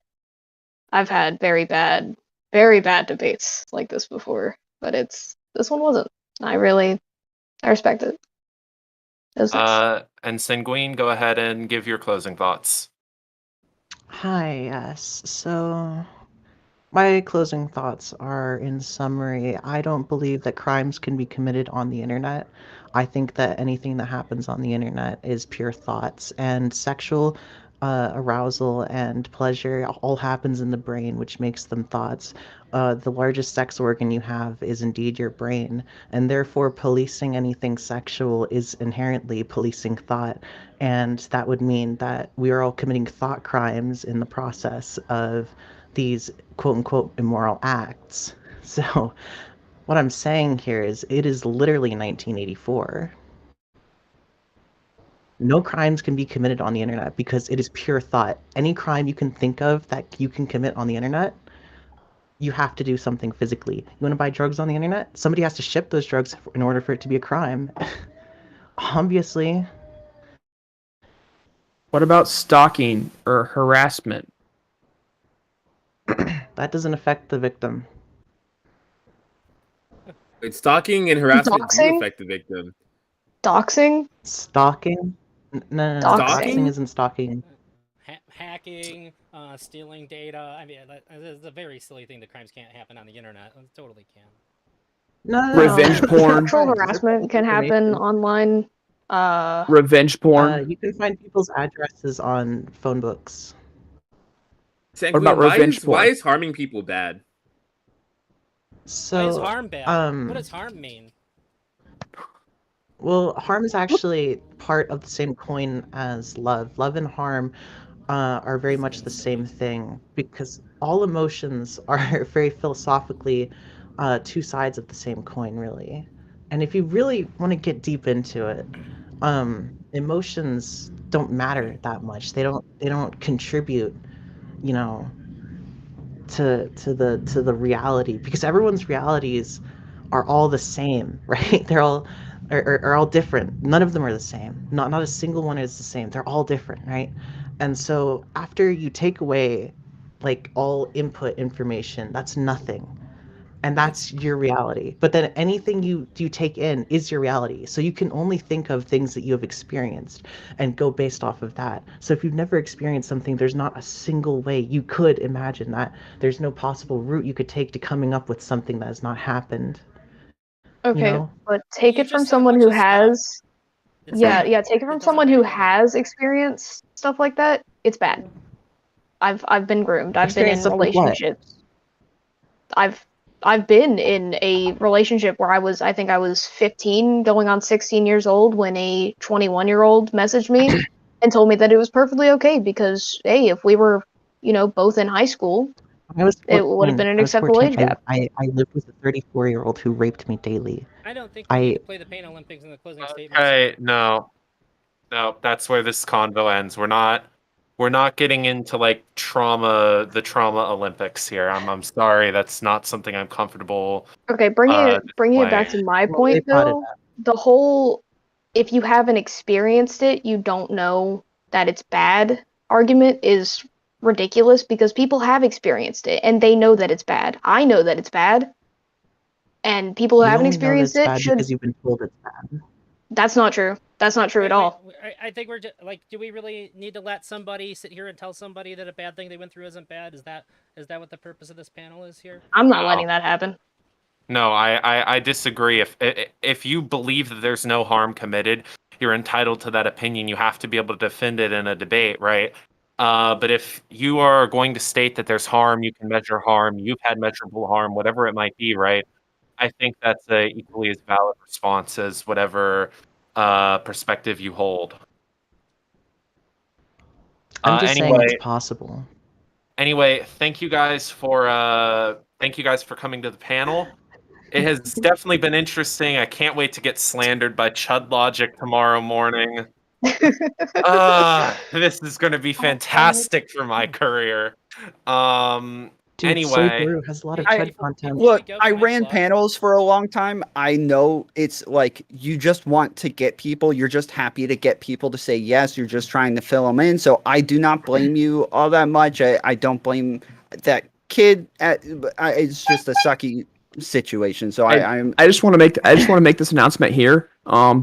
I've had very bad debates like this before, but this one wasn't. I respect it. It was nice. And Sanguine, go ahead and give your closing thoughts. Hi, yes. So My closing thoughts are, in summary, I don't believe that crimes can be committed on the internet. I think that anything that happens on the internet is pure thoughts, and sexual arousal and pleasure all happens in the brain, which makes them thoughts. The largest sex organ you have is indeed your brain, and therefore policing anything sexual is inherently policing thought, and that would mean that we are all committing thought crimes in the process of these quote-unquote immoral acts. So what I'm saying here is it is literally 1984. No crimes can be committed on the internet because it is pure thought. Any crime you can think of that you can commit on the internet, you have to do something physically. You want to buy drugs on the internet? Somebody has to ship those drugs in order for it to be a crime. Obviously. What about stalking or harassment? That doesn't affect the victim. Wait, stalking and harassment do Doxing? affect the victim. Doxing? Stalking? No. Doxing? Doxing isn't stalking. Hacking, stealing data. I mean, it's a very silly thing that crimes can't happen on the internet. It totally can. No. Revenge porn. Sexual harassment can happen online. Revenge porn. You can find people's addresses on phone books. Sanguine, What about revenge why porn? is harming people bad? So, Why is harm bad? What does harm mean? Well, harm is actually part of the same coin as love. Love and harm are very much the same thing because all emotions are very philosophically two sides of the same coin, really. And if you really want to get deep into it, emotions don't matter that much. They don't contribute, you know, to the reality because everyone's realities are all the same, right? They're all are all different. None of them are the same. Not a single one is the same. They're all different, right? And so after you take away like all input information, that's nothing. And that's your reality. But then anything you take in is your reality. So you can only think of things that you have experienced and go based off of that. So if you've never experienced something, there's not a single way you could imagine that. There's no possible route you could take to coming up with something that has not happened. Okay, know? but take it from someone who has. Yeah, take it from someone who has experienced stuff like that. It's bad. I've been groomed. I've been in Experienced stuff like what? relationships. I've been in a relationship where I think I was 15 going on 16 years old when a 21-year-old messaged me and told me that it was perfectly okay because hey, if we were, both in high school, it would have been an acceptable age gap. I lived with a 34-year-old who raped me daily. I don't think we need to play the Pain Olympics in the closing statement. Okay, no, that's where this convo ends. We're not getting into like the trauma Olympics here. I'm sorry, that's not something I'm comfortable. Okay, bringing it back to my point though, the whole if you haven't experienced it, you don't know that it's bad argument is ridiculous because people have experienced it and they know that it's bad. I know that it's bad. And people who haven't experienced it should because you've been told it's bad. That's not true. That's not true at all. I think we're just, like, do we really need to let somebody sit here and tell somebody that a bad thing they went through isn't bad? Is that what the purpose of this panel is here? I'm not letting that happen. No, I disagree. If you believe that there's no harm committed, you're entitled to that opinion. You have to be able to defend it in a debate, right? But if you are going to state that there's harm, you can measure harm, you've had measurable harm, whatever it might be, right? I think that's a equally as valid response as whatever perspective you hold. I'm just saying it's possible. Anyway, thank you guys for coming to the panel. It has definitely been interesting. I can't wait to get slandered by Chud Logic tomorrow morning. This is going to be fantastic for my career. Dude, anyway, Soy Brew has a lot of Chud content. Look, I ran panels for a long time. I know it's like you just want to get people. You're just happy to get people to say yes. You're just trying to fill them in. So I do not blame you all that much. I don't blame that kid. It's just a sucky situation. So I just want to make this announcement here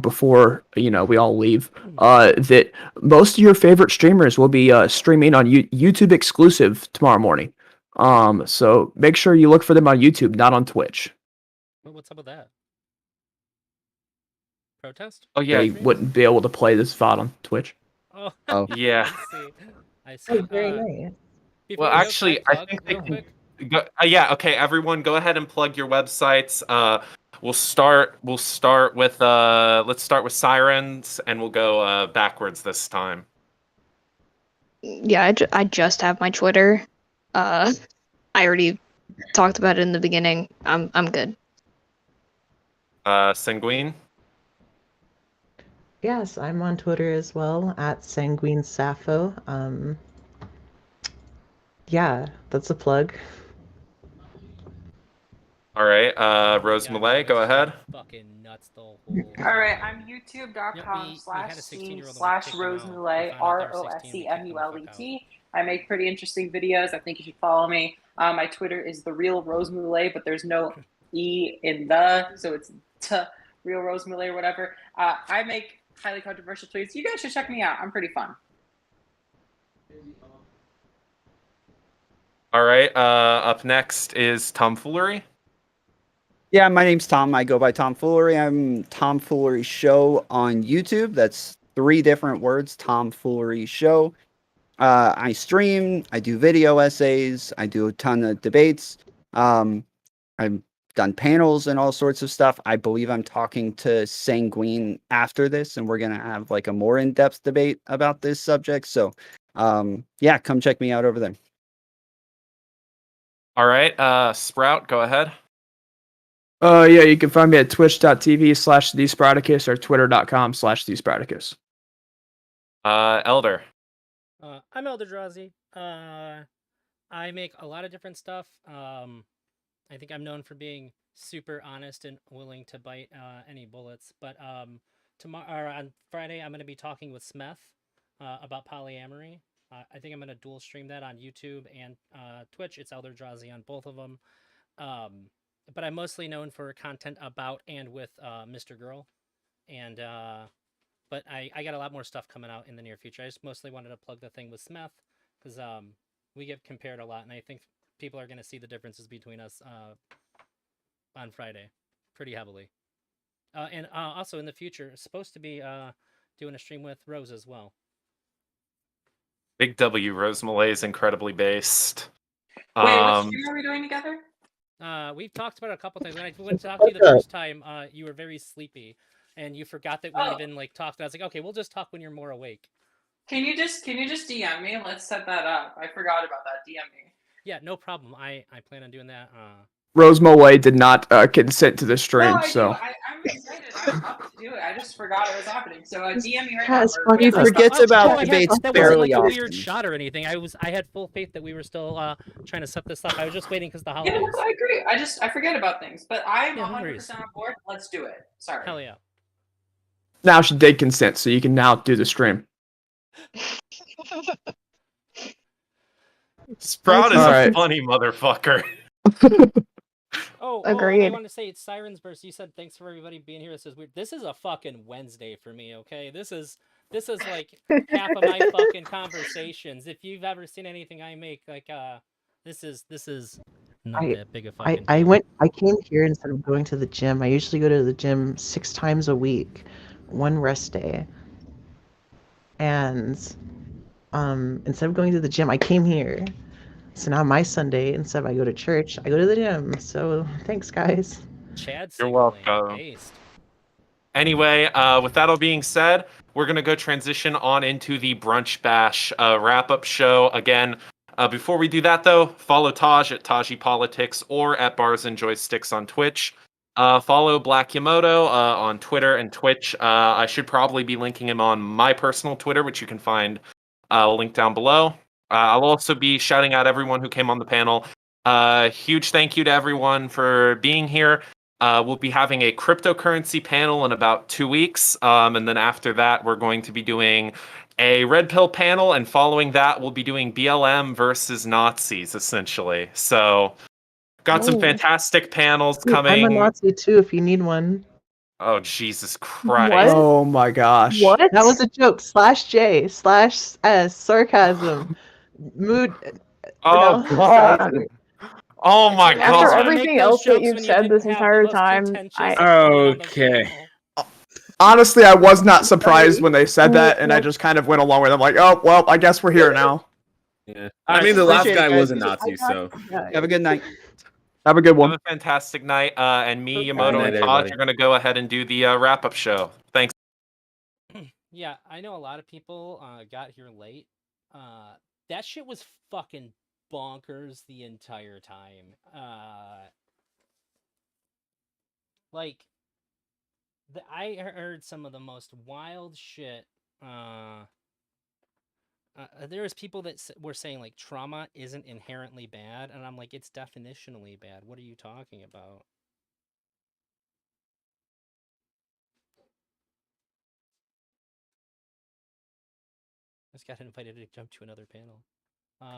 before we all leave that most of your favorite streamers will be streaming on YouTube exclusive tomorrow morning. So make sure you look for them on YouTube, not on Twitch. What's up with that? Protest? Oh yeah, They wouldn't be able to play this VOD on Twitch. Oh, yeah. I see. Oh, very nice. Well, actually, I think they can. Go, yeah. Okay, everyone, go ahead and plug your websites. We'll start with let's start with Sirens, and we'll go backwards this time. Yeah, I just have my Twitter. I already talked about it in the beginning. I'm good. Sanguine. Yes, I'm on Twitter as well at Sanguine Sappho. Yeah, that's a plug. All right, Rose Malay, go ahead. Fucking nuts the whole. All right, I'm youtube.com/scene/rosemulet, ROSEMULET. I make pretty interesting videos. I think you should follow me. My Twitter is the real Rose Mulet, but there's no E in the, so it's real Rose Mulet or whatever. I make highly controversial tweets. You guys should check me out. I'm pretty fun. All right, up next is Tomfoolery. Yeah, my name's Tom. I go by Tomfoolery. I'm Tomfoolery Show on YouTube. That's 3 different words, Tomfoolery Show. I stream, I do video essays, I do a ton of debates. I've done panels and all sorts of stuff. I believe I'm talking to Sanguine after this, and we're going to have like a more in-depth debate about this subject. So, yeah, come check me out over there. All right, Sprout, go ahead. Yeah, you can find me at twitch.tv/thesproutacus or twitter.com/thesproutacus. Elder. I'm Elderdrazi. I make a lot of different stuff. I think I'm known for being super honest and willing to bite any bullets. But tomorrow, on Friday, I'm going to be talking with Smeth about polyamory. I think I'm going to dual stream that on YouTube and Twitch. It's Elderdrazi on both of them. But I'm mostly known for content about and with Mr. Girl. And but I got a lot more stuff coming out in the near future. I just mostly wanted to plug the thing with Smeth because we get compared a lot, and I think people are going to see the differences between us on Friday pretty heavily. And also in the future, supposed to be doing a stream with Rose as well. Big W, Rose Malay is incredibly based. Wait, what stream are we doing together? We've talked about it a couple times. When I went to talk to you the first time, you were very sleepy, and you forgot that we even like talked. I was like, okay, we'll just talk when you're more awake. Can you just DM me? Let's set that up. I forgot about that. DM me. Yeah, no problem. I plan on doing that. Rose Malay did not consent to the stream, No, so. I'm excited. I'm up to do it. I just forgot it was happening. So DM me right Yes, now. he forgets about debates that fairly wasn't like a often. weird shot or anything. I had full faith that we were still trying to set this up. I was just waiting because the holidays. Yeah, I agree. I forget about things, but I'm Yeah, no 100% worries. on board. Let's do it. Sorry. Hell yeah. Now she did consent, so you can now do the stream. Sprout is All a right. funny motherfucker. Oh, Agreed. I want to say it's Sirens Burst. You said thanks for everybody being here. This is weird. This is a fucking Wednesday for me. Okay, this is like half of my fucking conversations. If you've ever seen anything I make, like this is not that big a fucking. I came here instead of going to the gym. I usually go to the gym 6 times a week, 1 rest day. And instead of going to the gym, I came here. So now my Sunday, instead of I go to church, I go to the gym. So thanks, guys. Chad, You're welcome. Anyway, with that all being said, we're going to go transition on into the Brunch Bash wrap-up show. Again, before we do that, though, follow Taj at Taji Politics or at Bars and Joysticks on Twitch. Follow Black Yamoto on Twitter and Twitch. I should probably be linking him on my personal Twitter, which you can find linked down below. I'll also be shouting out everyone who came on the panel. Huge thank you to everyone for being here. We'll be having a cryptocurrency panel in about 2 weeks. And then after that, we're going to be doing a Red Pill panel. And following that, we'll be doing BLM versus Nazis, essentially. So got some fantastic panels coming. I'm a Nazi too if you need one. Oh, Jesus Christ. Oh my gosh. What? That was a joke. /J/S sarcasm. Mood. Oh know? god. Oh my After god. everything else that you've said this entire time, Okay. Honestly, I was not surprised when they said that, and I just kind of went along with it. I'm like, oh, well, I guess we're here now. Yeah. I mean, the last Appreciate it, guy was a guys. Nazi, so. Have a good night. Have a good one. Have a fantastic night. And me, Good Yamoto, night, and Todd everybody. are going to go ahead and do the wrap-up show. Thanks. Yeah, I know a lot of people got here late. That shit was fucking bonkers the entire time. Like, I heard some of the most wild shit. There was people that were saying like trauma isn't inherently bad, and I'm like, it's definitionally bad. What are you talking about? I just got invited to jump to another panel.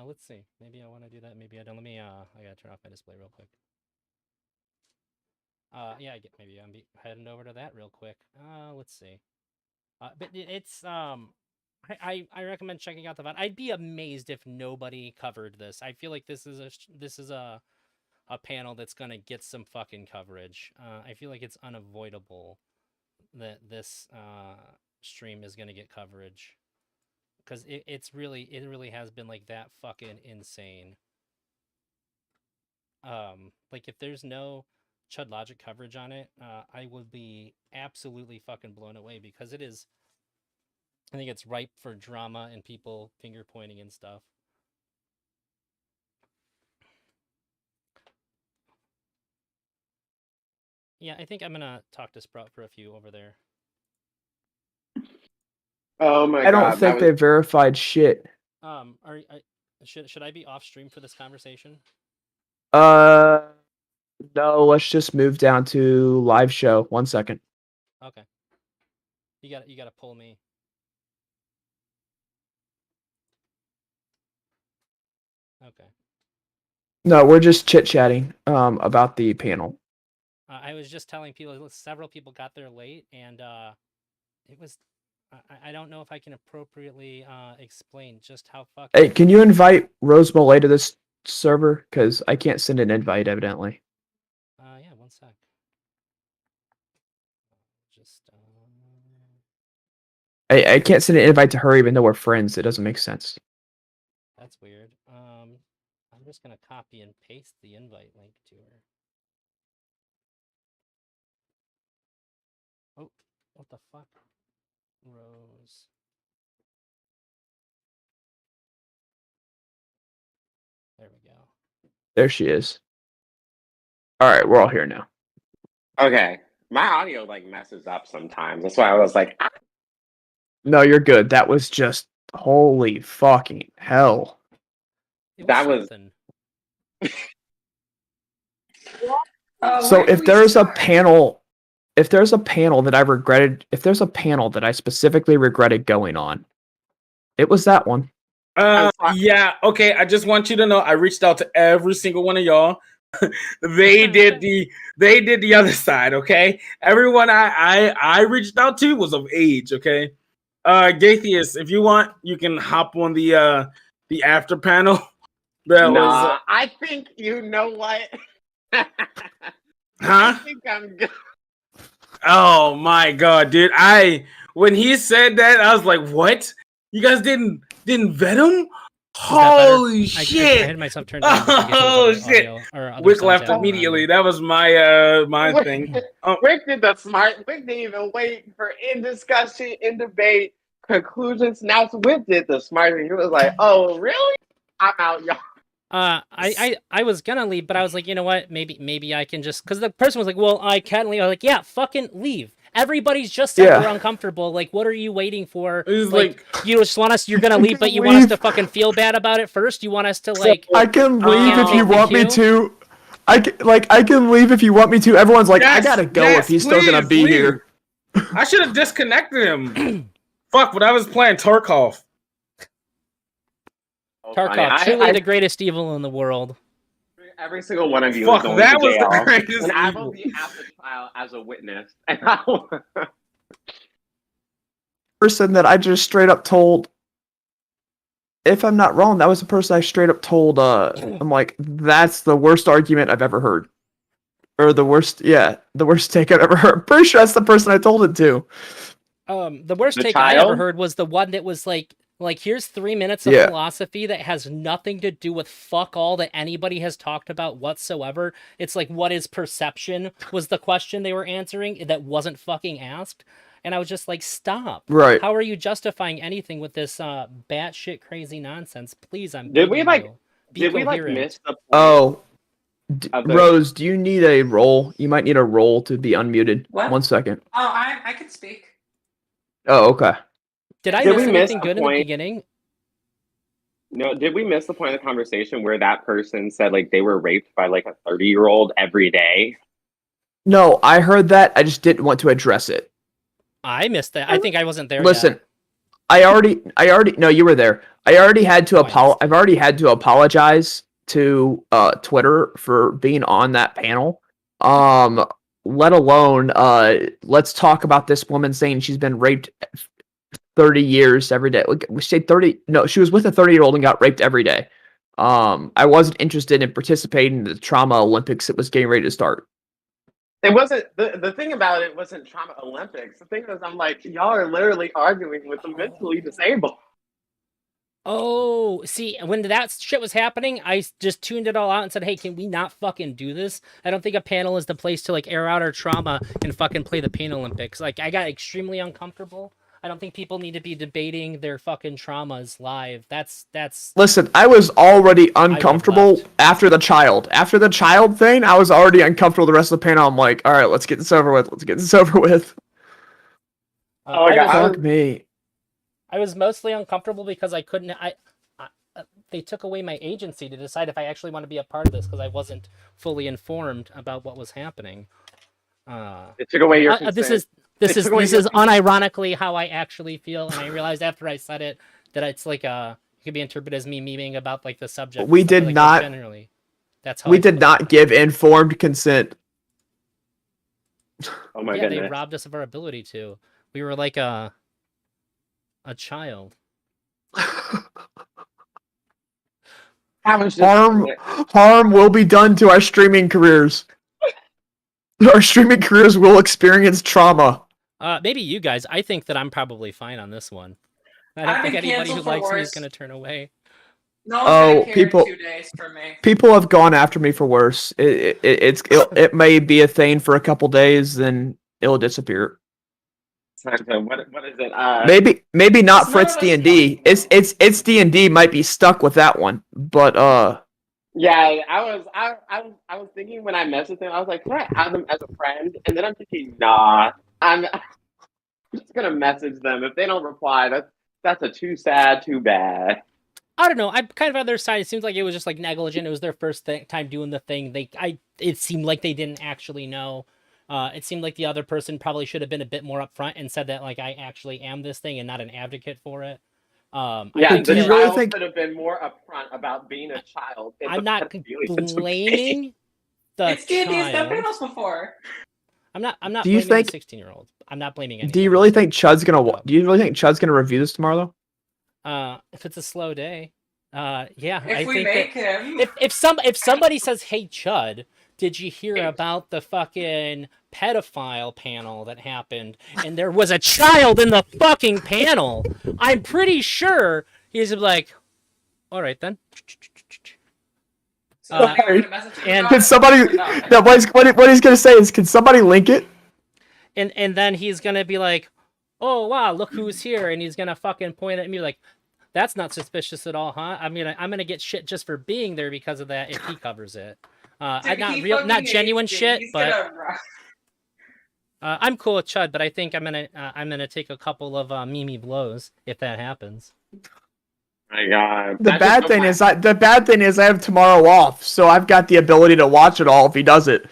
Let's see. Maybe I want to do that. Maybe I don't. Let me. I gotta turn off my display real quick. Yeah. Maybe I'm heading over to that real quick. Let's see. But it's I recommend checking out the VOD. I'd be amazed if nobody covered this. I feel like this is a panel that's gonna get some fucking coverage. I feel like it's unavoidable that this stream is gonna get coverage. Because it really has been like that fucking insane. Like if there's no Chud Logic coverage on it, I would be absolutely fucking blown away because it is. I think it's ripe for drama and people finger pointing and stuff. Yeah, I think I'm gonna talk to Sprout for a few over there. Oh my god. I don't think they verified shit. Should I be off stream for this conversation? No, let's just move down to live show. 1 second. Okay. You gotta pull me. Okay. No, we're just chit-chatting about the panel. I was just telling people, several people got there late, and it was. I don't know if I can appropriately explain just how fucking. Hey, can you invite Rose Malay to this server? Because I can't send an invite, evidently. Yeah, 1 sec. Just. I can't send an invite to her even though we're friends. It doesn't make sense. That's weird. I'm just gonna copy and paste the invite link to her. Oh, what the fuck? Rose. There we go. There she is. All right, we're all here now. Okay, my audio like messes up sometimes. That's why I was like, ah. No, you're good. That was just holy fucking hell. That was. So if there's a panel, if there's a panel that I specifically regretted going on, it was that one. Yeah, okay. I just want you to know I reached out to every single one of y'all. They did the other side, okay? Everyone I reached out to was of age, okay? Gatheus, if you want, you can hop on the after panel. I think you know what? Huh? I think I'm good. Oh my god, dude. When he said that, I was like, what? You guys didn't vet him? Holy shit! I had myself turned down. Oh shit! Wick left immediately. That was my thing. Wick did the smart. Wick didn't even wait for in discussion, in debate, conclusions. Now Wick did the smart thing. He was like, "Oh, really? I'm out, y'all." I was gonna leave, but I was like, you know what? Maybe I can just, because the person was like, well, I can't leave. I was like, yeah, fucking leave. Everybody's just said we're uncomfortable. Like, what are you waiting for? Like, you just want us, you're gonna leave, but you want us to fucking feel bad about it first? You want us to like... I can leave if you want me to. I can leave if you want me to. Everyone's like, I gotta go if he's still gonna be here. I should have disconnected him. Fuck, but I was playing Tarkov. Tarkov, truly the greatest evil in the world. Every single one of you Fuck, is going that to was jail. the greatest And I evil. will be at the trial as a witness. Person that I just straight up told if I'm not wrong, that was the person I straight up told. I'm like, that's the worst argument I've ever heard, or the worst take I've ever heard. Pretty sure that's the person I told it to. The worst The take I ever child? heard was the one that was like here's 3 minutes of Yeah. philosophy that has nothing to do with fuck all that anybody has talked about whatsoever. It's like, what is perception was the question they were answering that wasn't fucking asked. And I was just like, stop. Right. How are you justifying anything with this batshit crazy nonsense? Please, I'm Did we begging like? you. Be Did we like coherent. miss the point? Oh, of the- Rose, do you need a roll? You might need a roll to be unmuted. What? 1 second. Oh, I can speak. Oh, okay. Did I Did miss we miss anything the good in the point? beginning? No, did we miss the point of the conversation where that person said like they were raped by like a 30-year-old every day? No, I heard that. I just didn't want to address it. I missed that. I think I wasn't there Listen, yet. I already. No, you were there. I've already had to apologize to Twitter for being on that panel. Let alone let's talk about this woman saying she's been raped 30 years every day. Like, we say 30. No, she was with a 30-year-old and got raped every day. I wasn't interested in participating in the trauma Olympics that was getting ready to start. It wasn't the thing about it wasn't trauma Olympics. The thing is, I'm like, y'all are literally arguing with the mentally disabled. Oh, see, when that shit was happening, I just tuned it all out and said, hey, can we not fucking do this? I don't think a panel is the place to, like, air out our trauma and fucking play the Pain Olympics. Like, I got extremely uncomfortable. I don't think people need to be debating their fucking traumas live. That's... Listen, I was already uncomfortable after the child. After the child thing, I was already uncomfortable the rest of the panel. I'm like, all right, let's get this over with. Oh my God. Fuck me. I was mostly uncomfortable because I couldn't... they took away my agency to decide if I actually want to be a part of this because I wasn't fully informed about what was happening. It took away your consent. This is unironically how I actually feel, and I realized after I said it that it's like it could be interpreted as me memeing about like the subject. We did like not. Generally, that's how We did not give informed consent. Oh my yeah, goodness. they robbed us of our ability to. We were like a child. Harm will be done to our streaming careers. Our streaming careers will experience trauma. Maybe you guys. I think that I'm probably fine on this one. I don't I've think been anybody who canceled for likes me is worse. going to turn away. No one's gonna care people- 2 days for me. People have gone after me for worse. It may be a thing for a couple days, then it'll disappear. What is it? Maybe not Fritz D&D. It's D&D might be stuck with that one, but Yeah, I was thinking when I messaged them, I was like, can I add them as a friend? And then I'm thinking, nah, I'm just gonna message them. If they don't reply, that's a too sad, too bad. I don't know. I'm kind of on their side. It seems like it was just like negligent. It was their first time doing the thing. It seemed like they didn't actually know. It seemed like the other person probably should have been a bit more upfront and said that like I actually am this thing and not an advocate for it. Yeah, I the think child could have been more upfront about being a child. in I'm the not pedophilia blaming the It's D&D's done child. panels before. I'm not Do you blaming think- the 16-year-old. I'm not blaming anyone. do you really think Chud's gonna review this tomorrow though? If it's a slow day, yeah. If I we think make that him. if somebody says, "Hey Chud, did you hear about the fucking pedophile panel that happened?" and there was a child in the fucking panel, I'm pretty sure he's like, "All right then." And Can somebody? No, what he's gonna say is, can somebody link it? and then he's gonna be like, "Oh wow, look who's here," and he's gonna fucking point at me like, "That's not suspicious at all, huh?" I'm gonna get shit just for being there because of that if he covers it. Dude, Not genuine he's shit, but gonna I'm cool with Chud. But I think I'm gonna take a couple of Mimi blows if that happens. My God. The bad thing is I have tomorrow off, so I've got the ability to watch it all if he does it.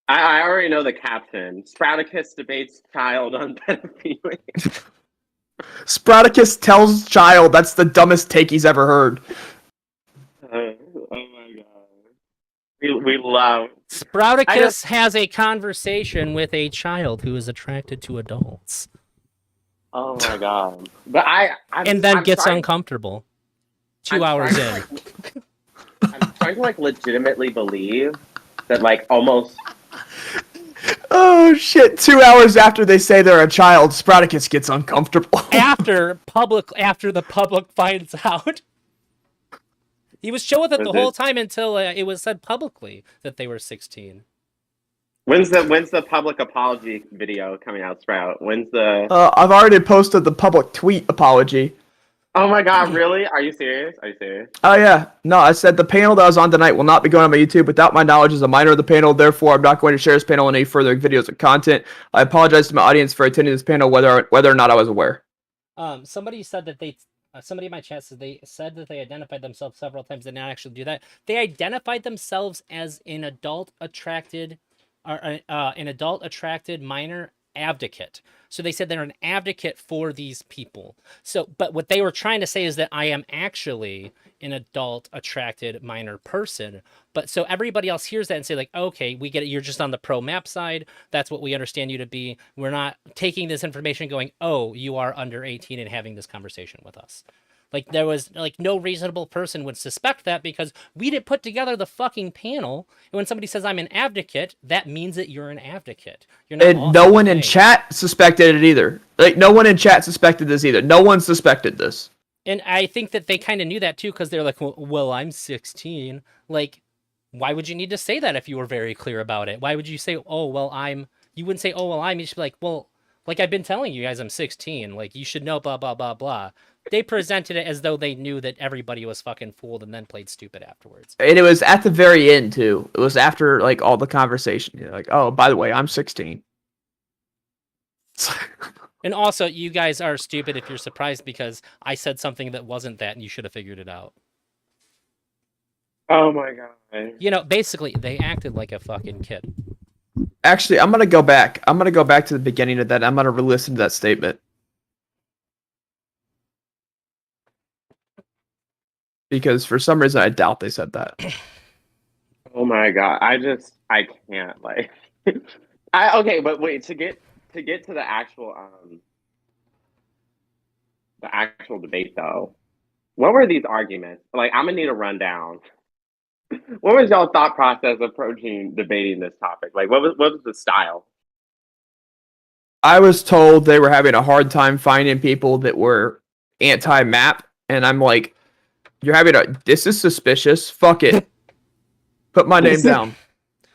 I already know the captain. Sproutacus debates child on pedophilia. Sproutacus tells child that's the dumbest take he's ever heard. Oh my God. We love. Sproutacus has a conversation with a child who is attracted to adults. Oh my god! But I'm gets starting, uncomfortable. 2 I'm hours starting in. to, I'm starting to like legitimately believe that like almost. Oh shit! 2 hours after they say they're a child, Sproutacus gets uncomfortable. after the public finds out. He was chill with it the whole time until it was said publicly that they were 16. When's the public apology video coming out, Sprout? When's the? I've already posted the public tweet apology. Oh my god! Really? Are you serious? Are you serious? Oh yeah, no, I said the panel that I was on tonight will not be going on my YouTube without my knowledge as a minor of the panel. Therefore, I'm not going to share this panel in any further videos or content. I apologize to my audience for attending this panel, whether or not I was aware. Somebody said that somebody in my chat said that they identified themselves several times. They did not actually do that. They identified themselves as an adult attracted minor advocate. So they said they're an advocate for these people. So, but what they were trying to say is that I am actually an adult attracted minor person. But so everybody else hears that and say like, okay, we get it. You're just on the pro map side. That's what we understand you to be. We're not taking this information going, oh, you are under 18 and having this conversation with us. Like there was like no reasonable person would suspect that because we didn't put together the fucking panel. And when somebody says I'm an advocate, that means that you're an advocate. You're not. And no one in chat suspected it either. Like no one in chat suspected this either. No one suspected this. And I think that they kind of knew that too because they're like, well, I'm 16. Like, why would you need to say that if you were very clear about it? Why would you say, oh, well, I'm? You wouldn't say, oh, well, I'm. You should be like, well, like I've been telling you guys, I'm 16. Like you should know, blah blah blah blah. They presented it as though they knew that everybody was fucking fooled and then played stupid afterwards. And it was at the very end too. It was after like all the conversation. You're like, oh, by the way, I'm 16. And also, you guys are stupid if you're surprised because I said something that wasn't that and you should have figured it out. Oh my god. You know, basically, they acted like a fucking kid. Actually, I'm gonna go back. I'm gonna go back to the beginning of that. I'm gonna re-listen to that statement. Because for some reason I doubt they said that. Oh my god, I can't like okay, but wait, to get to the actual debate though. What were these arguments? Like I'm gonna need a rundown. What was y'all thought process approaching debating this topic? Like what was the style? I was told they were having a hard time finding people that were anti-map, and I'm like, this is suspicious. Fuck it. Put my name down.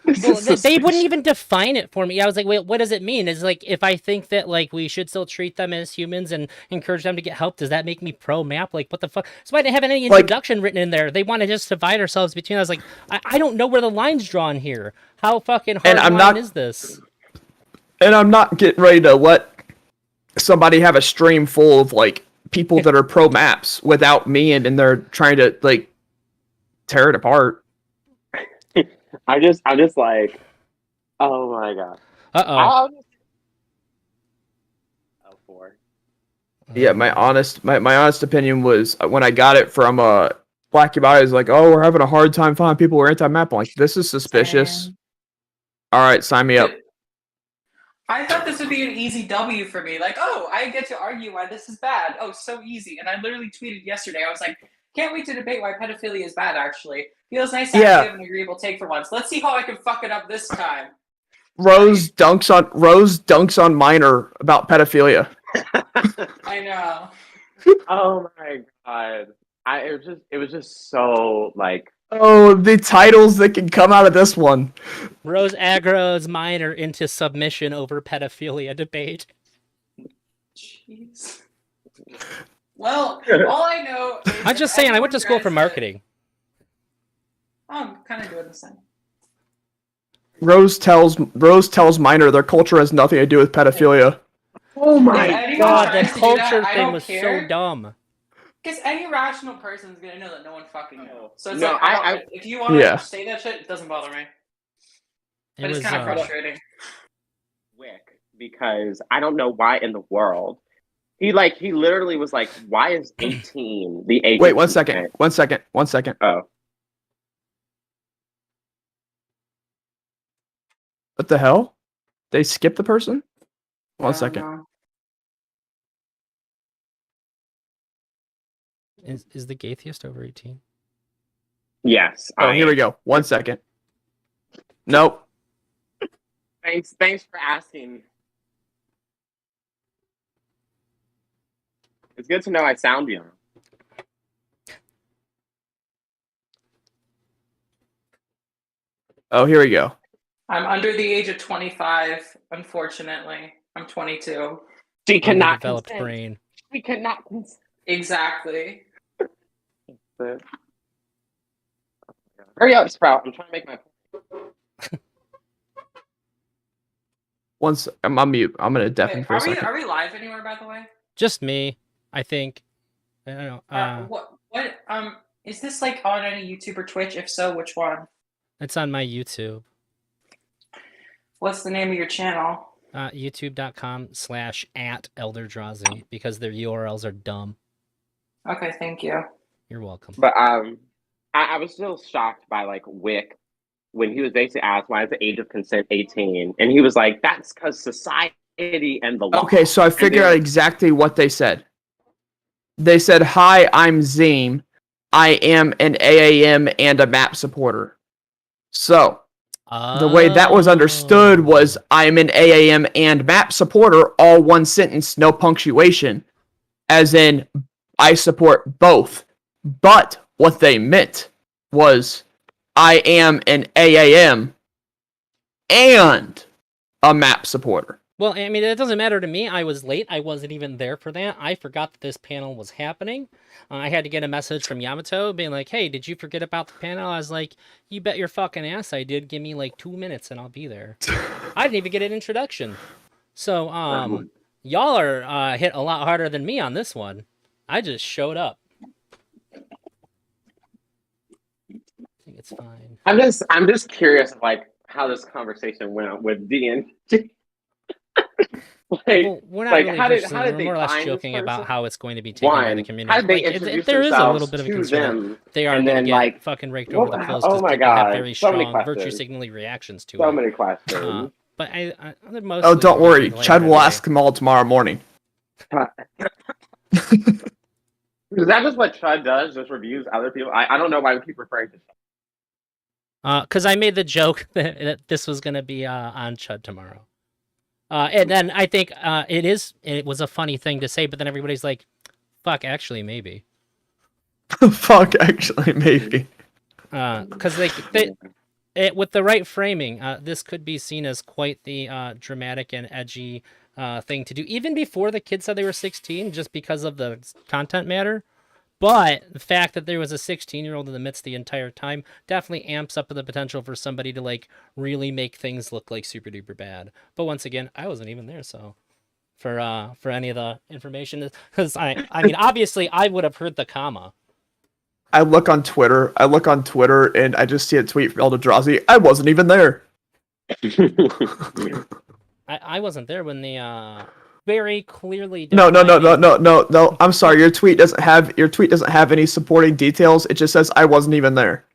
Well, they wouldn't even define it for me. I was like, wait, what does it mean? Is like, if I think that like we should still treat them as humans and encourage them to get help, does that make me pro-map? Like, what the fuck? So I didn't have any introduction written in there. They want to just divide ourselves between. I was like, I don't know where the line's drawn here. How fucking hard is this? And I'm not getting ready to let somebody have a stream full of like people that are pro maps without me, and they're trying to like tear it apart. I'm just like, oh my god. Yeah, my honest opinion was when I got it from Black Cubati is like, oh, we're having a hard time finding people who are anti-map. I'm like, this is suspicious. All right, sign me up. I thought this would be an easy W for me. Like, oh, I get to argue why this is bad. Oh, so easy. And I literally tweeted yesterday. I was like, can't wait to debate why pedophilia is bad, actually. Feels nice to actually have an agreeable take for once. Let's see how I can fuck it up this time. Rose dunks on Minor about pedophilia. I know. Oh my god. It was just so like, oh, the titles that can come out of this one. Rose aggro's Minor into submission over pedophilia debate. Jeez. Well, all I know is I'm just saying, I went to school for marketing. I'm kind of doing the same. Rose tells Minor their culture has nothing to do with pedophilia. Oh my god, that culture thing was so dumb. Because any rational person is gonna know that no one fucking knows. So it's No, like, if you want to say that shit, it doesn't bother me. But it's kind of frustrating. Quick, because I don't know why in the world he literally was like, why is 18 the age? Wait, 1 second. 1 second. 1 second. Oh. What the hell? They skipped the person? 1 second. Is the Gaytheist over 18? Yes. Oh, here we go. 1 second. Nope. Thanks for asking. It's good to know I sound young. Oh, here we go. I'm under the age of 25, unfortunately. I'm 22. She cannot Developed consent. brain. We cannot consent. Exactly. Hurry up, Sprout. I'm trying to make my Once I'm on mute, I'm gonna deafen Wait, for a are we second. are we live anywhere, by the way? Just me, I think. I don't know. What is this like on any YouTube or Twitch? If so, which one? It's on my YouTube. What's the name of your channel? YouTube.com/@ElderDrawsy because their URLs are dumb. Okay, thank you. You're welcome. But I was still shocked by like Wick when he was basically asked why is the age of consent 18, and he was like, "That's because society and the law." Okay, so I figured out exactly what they said. They said, "Hi, I'm Zeem. I am an AAM and a map supporter." So, the way that was understood was, I'm an AAM and map supporter, all one sentence, no punctuation. As in, I support both. But what they meant was, I am an AAM and a map supporter. Well, I mean, it doesn't matter to me. I was late. I wasn't even there for that. I forgot that this panel was happening. I had to get a message from Yamato being like, hey, did you forget about the panel? I was like, you bet your fucking ass I did. Give me like 2 minutes and I'll be there. I didn't even get an introduction. So, y'all are hit a lot harder than me on this one. I just showed up. I think it's fine. I'm just curious, like how this conversation went with DN. Well, we're not like, really how did we're they more or less find this joking about person? how it's going to be taken by the community. How did they Like, introduce there is a themselves little bit of a to concern them, that they are and going to then, get like, fucking raked what- over the coals oh because my people have God, very so many strong virtue questions. signaling reactions to So it. many questions. But I most Oh, don't worry. Chad will ask them all tomorrow morning. Is that just what Chud does? Just reviews other people? I don't know why we keep referring to Chud. Because I made the joke that this was going to be on Chud tomorrow. And then I think it was a funny thing to say, but then everybody's like, fuck, actually, maybe. Fuck, actually, maybe. Because with the right framing, this could be seen as quite the dramatic and edgy thing to do, even before the kids said they were 16, just because of the content matter. But the fact that there was a 16-year-old in the midst the entire time definitely amps up the potential for somebody to like really make things look like super duper bad. But once again, I wasn't even there, so for any of the information, because I mean, obviously I would have heard the comma. I look on Twitter, and I just see a tweet from Eldrazi. I wasn't even there. I wasn't there when the very clearly No. I'm sorry. Your tweet doesn't have any supporting details. It just says I wasn't even there.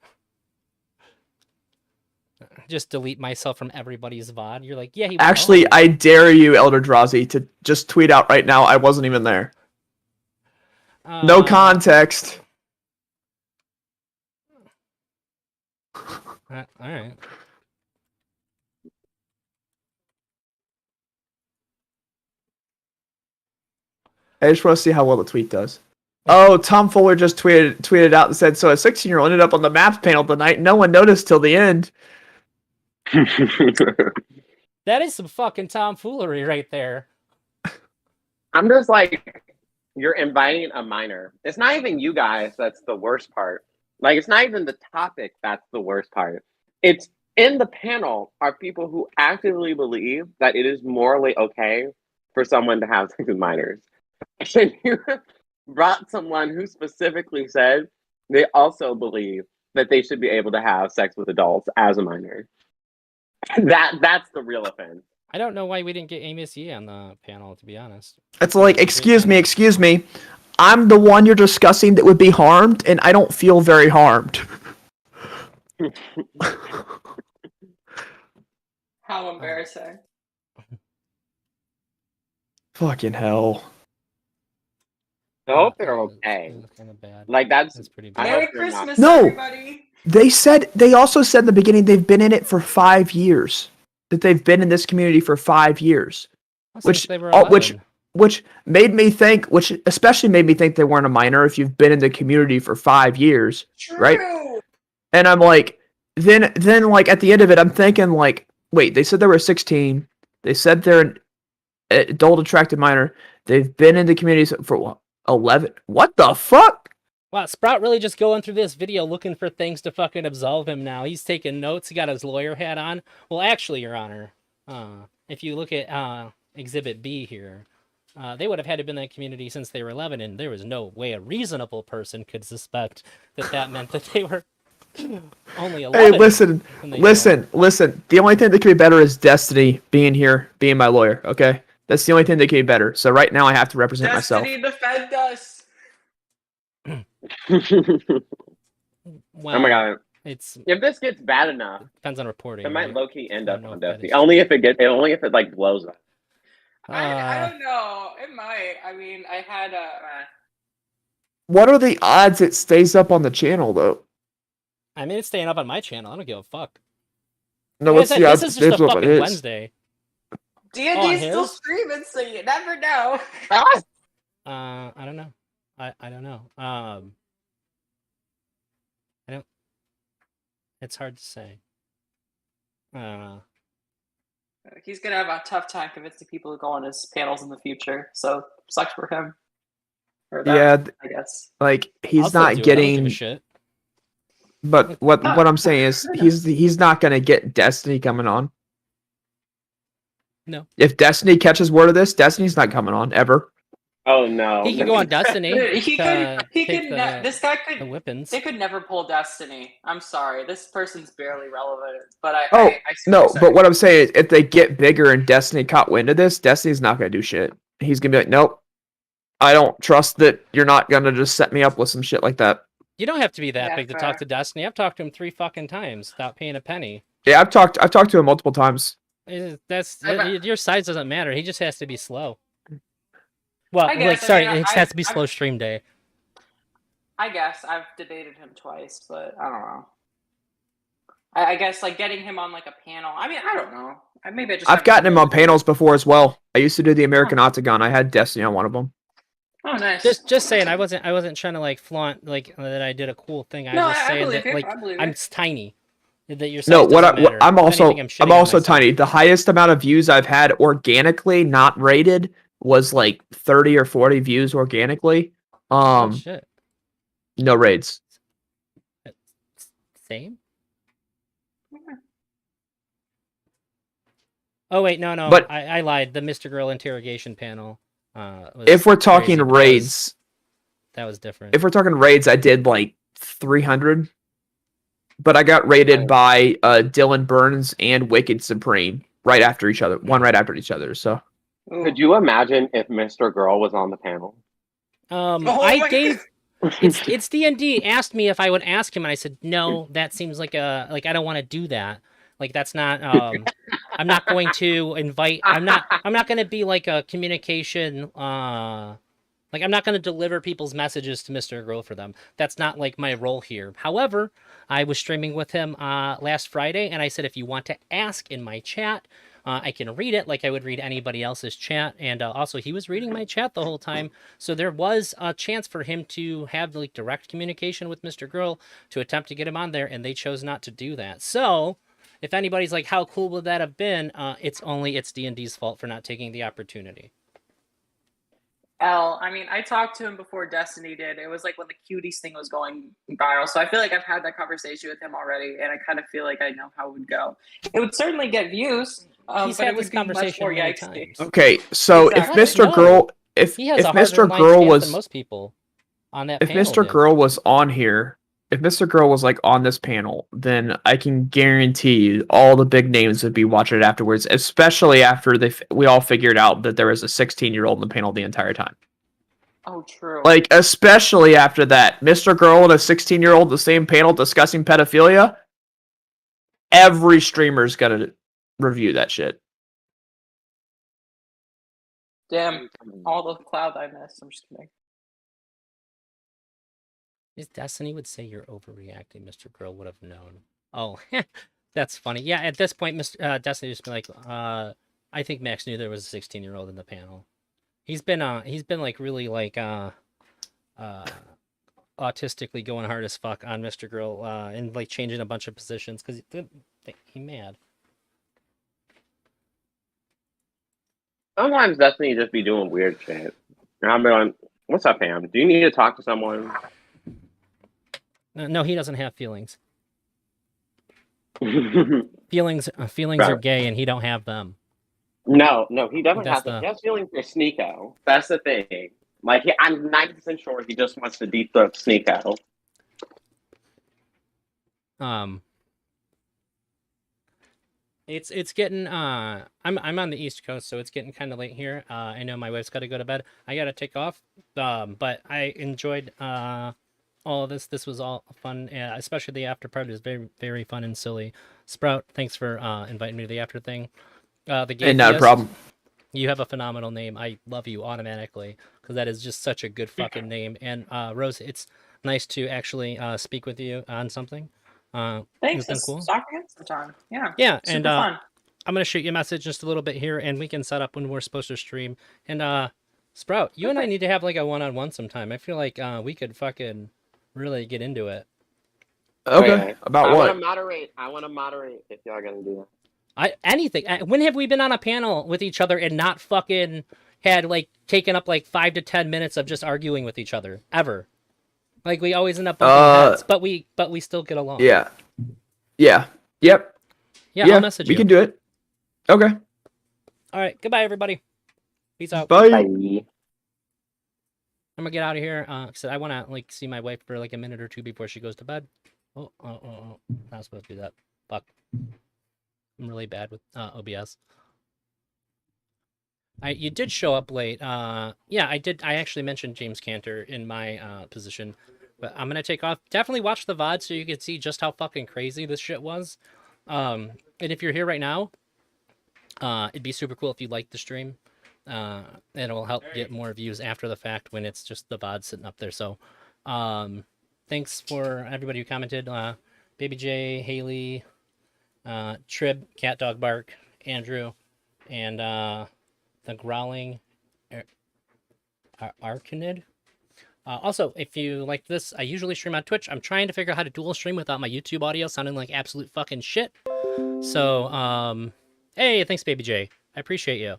just delete myself from everybody's VOD. You're like, yeah, he was Actually, on. I dare you, Eldrazi, to just tweet out right now. I wasn't even there. No context. All right. I just want to see how well the tweet does. Oh, Tom Fuller just tweeted out and said, so a 16-year-old ended up on the maps panel tonight. No one noticed till the end. That is some fucking tomfoolery right there. I'm just like, you're inviting a minor. It's not even you guys that's the worst part. Like, it's not even the topic that's the worst part. It's in the panel are people who actively believe that it is morally okay for someone to have sex with minors. And you brought someone who specifically said they also believe that they should be able to have sex with adults as a minor. That's the real offense. I don't know why we didn't get Amos Yee on the panel, to be honest. It's like, excuse me. I'm the one you're discussing that would be harmed, and I don't feel very harmed. How embarrassing. Fucking hell. I hope they're okay. Kind of bad. Like that's pretty I bad. Merry hope they're not. Christmas, No. everybody. They also said in the beginning they've been in it for 5 years. That they've been in this community for 5 years. Since they were Which 11. made me think, which especially made me think they weren't a minor if you've been in the community for 5 years, right? And I'm like, then like at the end of it, I'm thinking like, wait, they said they were 16. They said they're an adult attracted minor. They've been in the community for 11. What the fuck? Wow, Sprout really just going through this video looking for things to fucking absolve him now. He's taking notes. He got his lawyer hat on. Well, actually, Your Honor, if you look at Exhibit B here, they would have had to be in that community since they were 11, and there was no way a reasonable person could suspect that meant that they were only 11. Hey, listen. The only thing that could be better is Destiny being here, being my lawyer, okay? That's the only thing that could be better. So right now I have to represent myself. Destiny, defend us. Well, oh my god! It's if this gets bad enough, depends on reporting. it might right? low key end up know on if that Destiny. is Only if it like blows up. I don't know. It might. I mean, I had a. What are the odds it stays up on the channel though? I mean, it's staying up on my channel. I don't give a fuck. No, Like I what's said, the odds this is it just stays a up on fucking his? Wednesday. D&D's still his? streaming, so you never know. I don't know. I don't know. I don't. It's hard to say. He's gonna have a tough time convincing people to go on his panels in the future. So sucks for him. Or them, Yeah, I guess. like I'll he's still not do it. I don't give getting. a shit. But what I'm saying is he's not gonna get Destiny coming on. No. If Destiny catches word of this, Destiny's not coming on ever. Oh no! He can go on Destiny. Dude, he could. the, This guy could. the whippings. They could never pull Destiny. I'm sorry. This person's barely relevant. But I. Oh I see no! what you're But what I'm saying is, if they get bigger and Destiny caught wind of this, Destiny's not gonna do shit. He's gonna be like, nope. I don't trust that you're not gonna just set me up with some shit like that. You don't have to be that Yeah, big to fair. talk to Destiny. I've talked to him 3 fucking times without paying a penny. Yeah, I've talked to him multiple times. Your size doesn't matter. He just has to be slow. Well, I guess, sorry, I mean, it has to be slow stream day. I guess I've debated him twice, but I don't know. I guess like getting him on like a panel. I mean, I don't know. Maybe I just. I've haven't gotten him on debated panels before as well. I used to do the American Octagon. I had Destiny on one of them. Oh, nice. Just saying, I wasn't trying to like flaunt like that I did a cool thing. No, was I saying believe that you. like I believe I'm it. tiny. That your size No, doesn't matter. I'm If also anything, shitting I'm on also myself. tiny. The highest amount of views I've had organically, not rated, was like 30 or 40 views organically. Oh, shit. No raids. Same. Oh wait, no. But- I lied. The Mr. Girl interrogation panel. Was If we're talking crazy because raids, that was different. if we're talking raids, I did like 300. But I got rated by Dylan Burns and Wicked Supreme right after each other. One right after each other. So Could you imagine if Mr. Girl was on the panel? I gave it's D&D asked me if I would ask him, and I said no. That seems like I don't want to do that. Like that's not. I'm not going to invite. I'm not going to be like a communication. Like I'm not going to deliver people's messages to Mr. Girl for them. That's not like my role here. However, I was streaming with him last Friday, and I said if you want to ask in my chat. I can read it like I would read anybody else's chat, and also he was reading my chat the whole time, so there was a chance for him to have like direct communication with Mr. Girl to attempt to get him on there, and they chose not to do that. So, if anybody's like, how cool would that have been? It's D&D's fault for not taking the opportunity. I mean, I talked to him before Destiny did. It was like when the cuties thing was going viral. So I feel like I've had that conversation with him already, and I kind of feel like I know how it would go. It would certainly get views. He's but had it would this be much conversation more many yikesy. times. okay, so Exactly. if Mr. Girl, if He has a Mr. harder line Girl stance was than most people on that if panel Mr. did. Girl was on here, if Mr. Girl was like on this panel, then I can guarantee you all the big names would be watching it afterwards, especially after we all figured out that there was a 16-year-old in the panel the entire time. Oh, true. Like, especially after that, Mr. Girl and a 16-year-old the same panel discussing pedophilia. Every streamer's gonna review that shit. Damn, all the cloud I missed. I'm just kidding. His Destiny would say you're overreacting. Mr. Girl would have known. Oh, that's funny. Yeah, at this point, Mr. Destiny just be like, I think Max knew there was a 16-year-old in the panel. He's been like really like autistically going hard as fuck on Mr. Girl and like changing a bunch of positions because he mad. Sometimes Destiny just be doing weird shit. And I'll be like, what's up, Pam? Do you need to talk to someone? No, he doesn't have feelings. Feelings are gay, and he don't have them. No, he doesn't have the- them. He has feelings for Sneeko. That's the thing. Like, I'm 90% sure he just wants to deep throat Sneeko. It's getting I'm on the East Coast, so it's getting kind of late here. I know my wife's got to go to bed. I got to take off. But I enjoyed all of this. This was all fun, especially the after party was very, very fun and silly. Sprout, thanks for inviting me to the after thing. The game. Not a problem. You have a phenomenal name. I love you automatically because that is just such a good fucking name. And Rose, it's nice to actually speak with you on something. Thanks. It's been It's cool. soccer against the time. Yeah. Yeah, Super and fun. I'm gonna shoot you a message just a little bit here, and we can set up when we're supposed to stream. And Sprout, you and I need to have like a one-on-one sometime. I feel like we could fucking really get into it. Okay. About I what? want to moderate if y'all gonna do Anything. When have we been on a panel with each other and not fucking had like taken up like 5 to 10 minutes of just arguing with each other ever? Like we always end up bumping heads, but we still get along. Yeah. Yep. Yeah, I'll message we you. can do it. Okay. All right. Goodbye, everybody. Peace out. Bye. I'm gonna get out of here. Cause I want to like see my wife for like a minute or two before she goes to bed. Oh. Not supposed to do that. Fuck. I'm really bad with OBS. You did show up late. Yeah, I did. I actually mentioned James Cantor in my position, but I'm gonna take off. Definitely watch the VOD so you can see just how fucking crazy this shit was. And if you're here right now, it'd be super cool if you liked the stream. And it will help get more views after the fact when it's just the VOD sitting up there. So, thanks for everybody who commented. Baby J, Haley, Trib, Cat Dog Bark, Andrew, and the Growling Arcanid. Also, if you like this, I usually stream on Twitch. I'm trying to figure out how to dual stream without my YouTube audio sounding like absolute fucking shit. So, hey, thanks, Baby J. I appreciate you.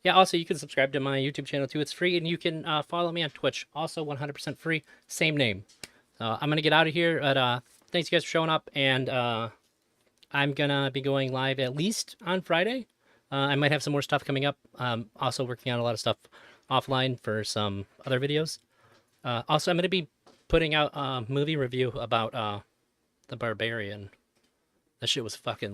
Yeah, also, you can subscribe to my YouTube channel, too. It's free, and you can follow me on Twitch. Also, 100% free. Same name. I'm going to get out of here, but thanks, you guys, for showing up, and I'm going to be going live at least on Friday. I might have some more stuff coming up. Also working on a lot of stuff offline for some other videos. Also, I'm going to be putting out a movie review about The Barbarian. That shit was fucking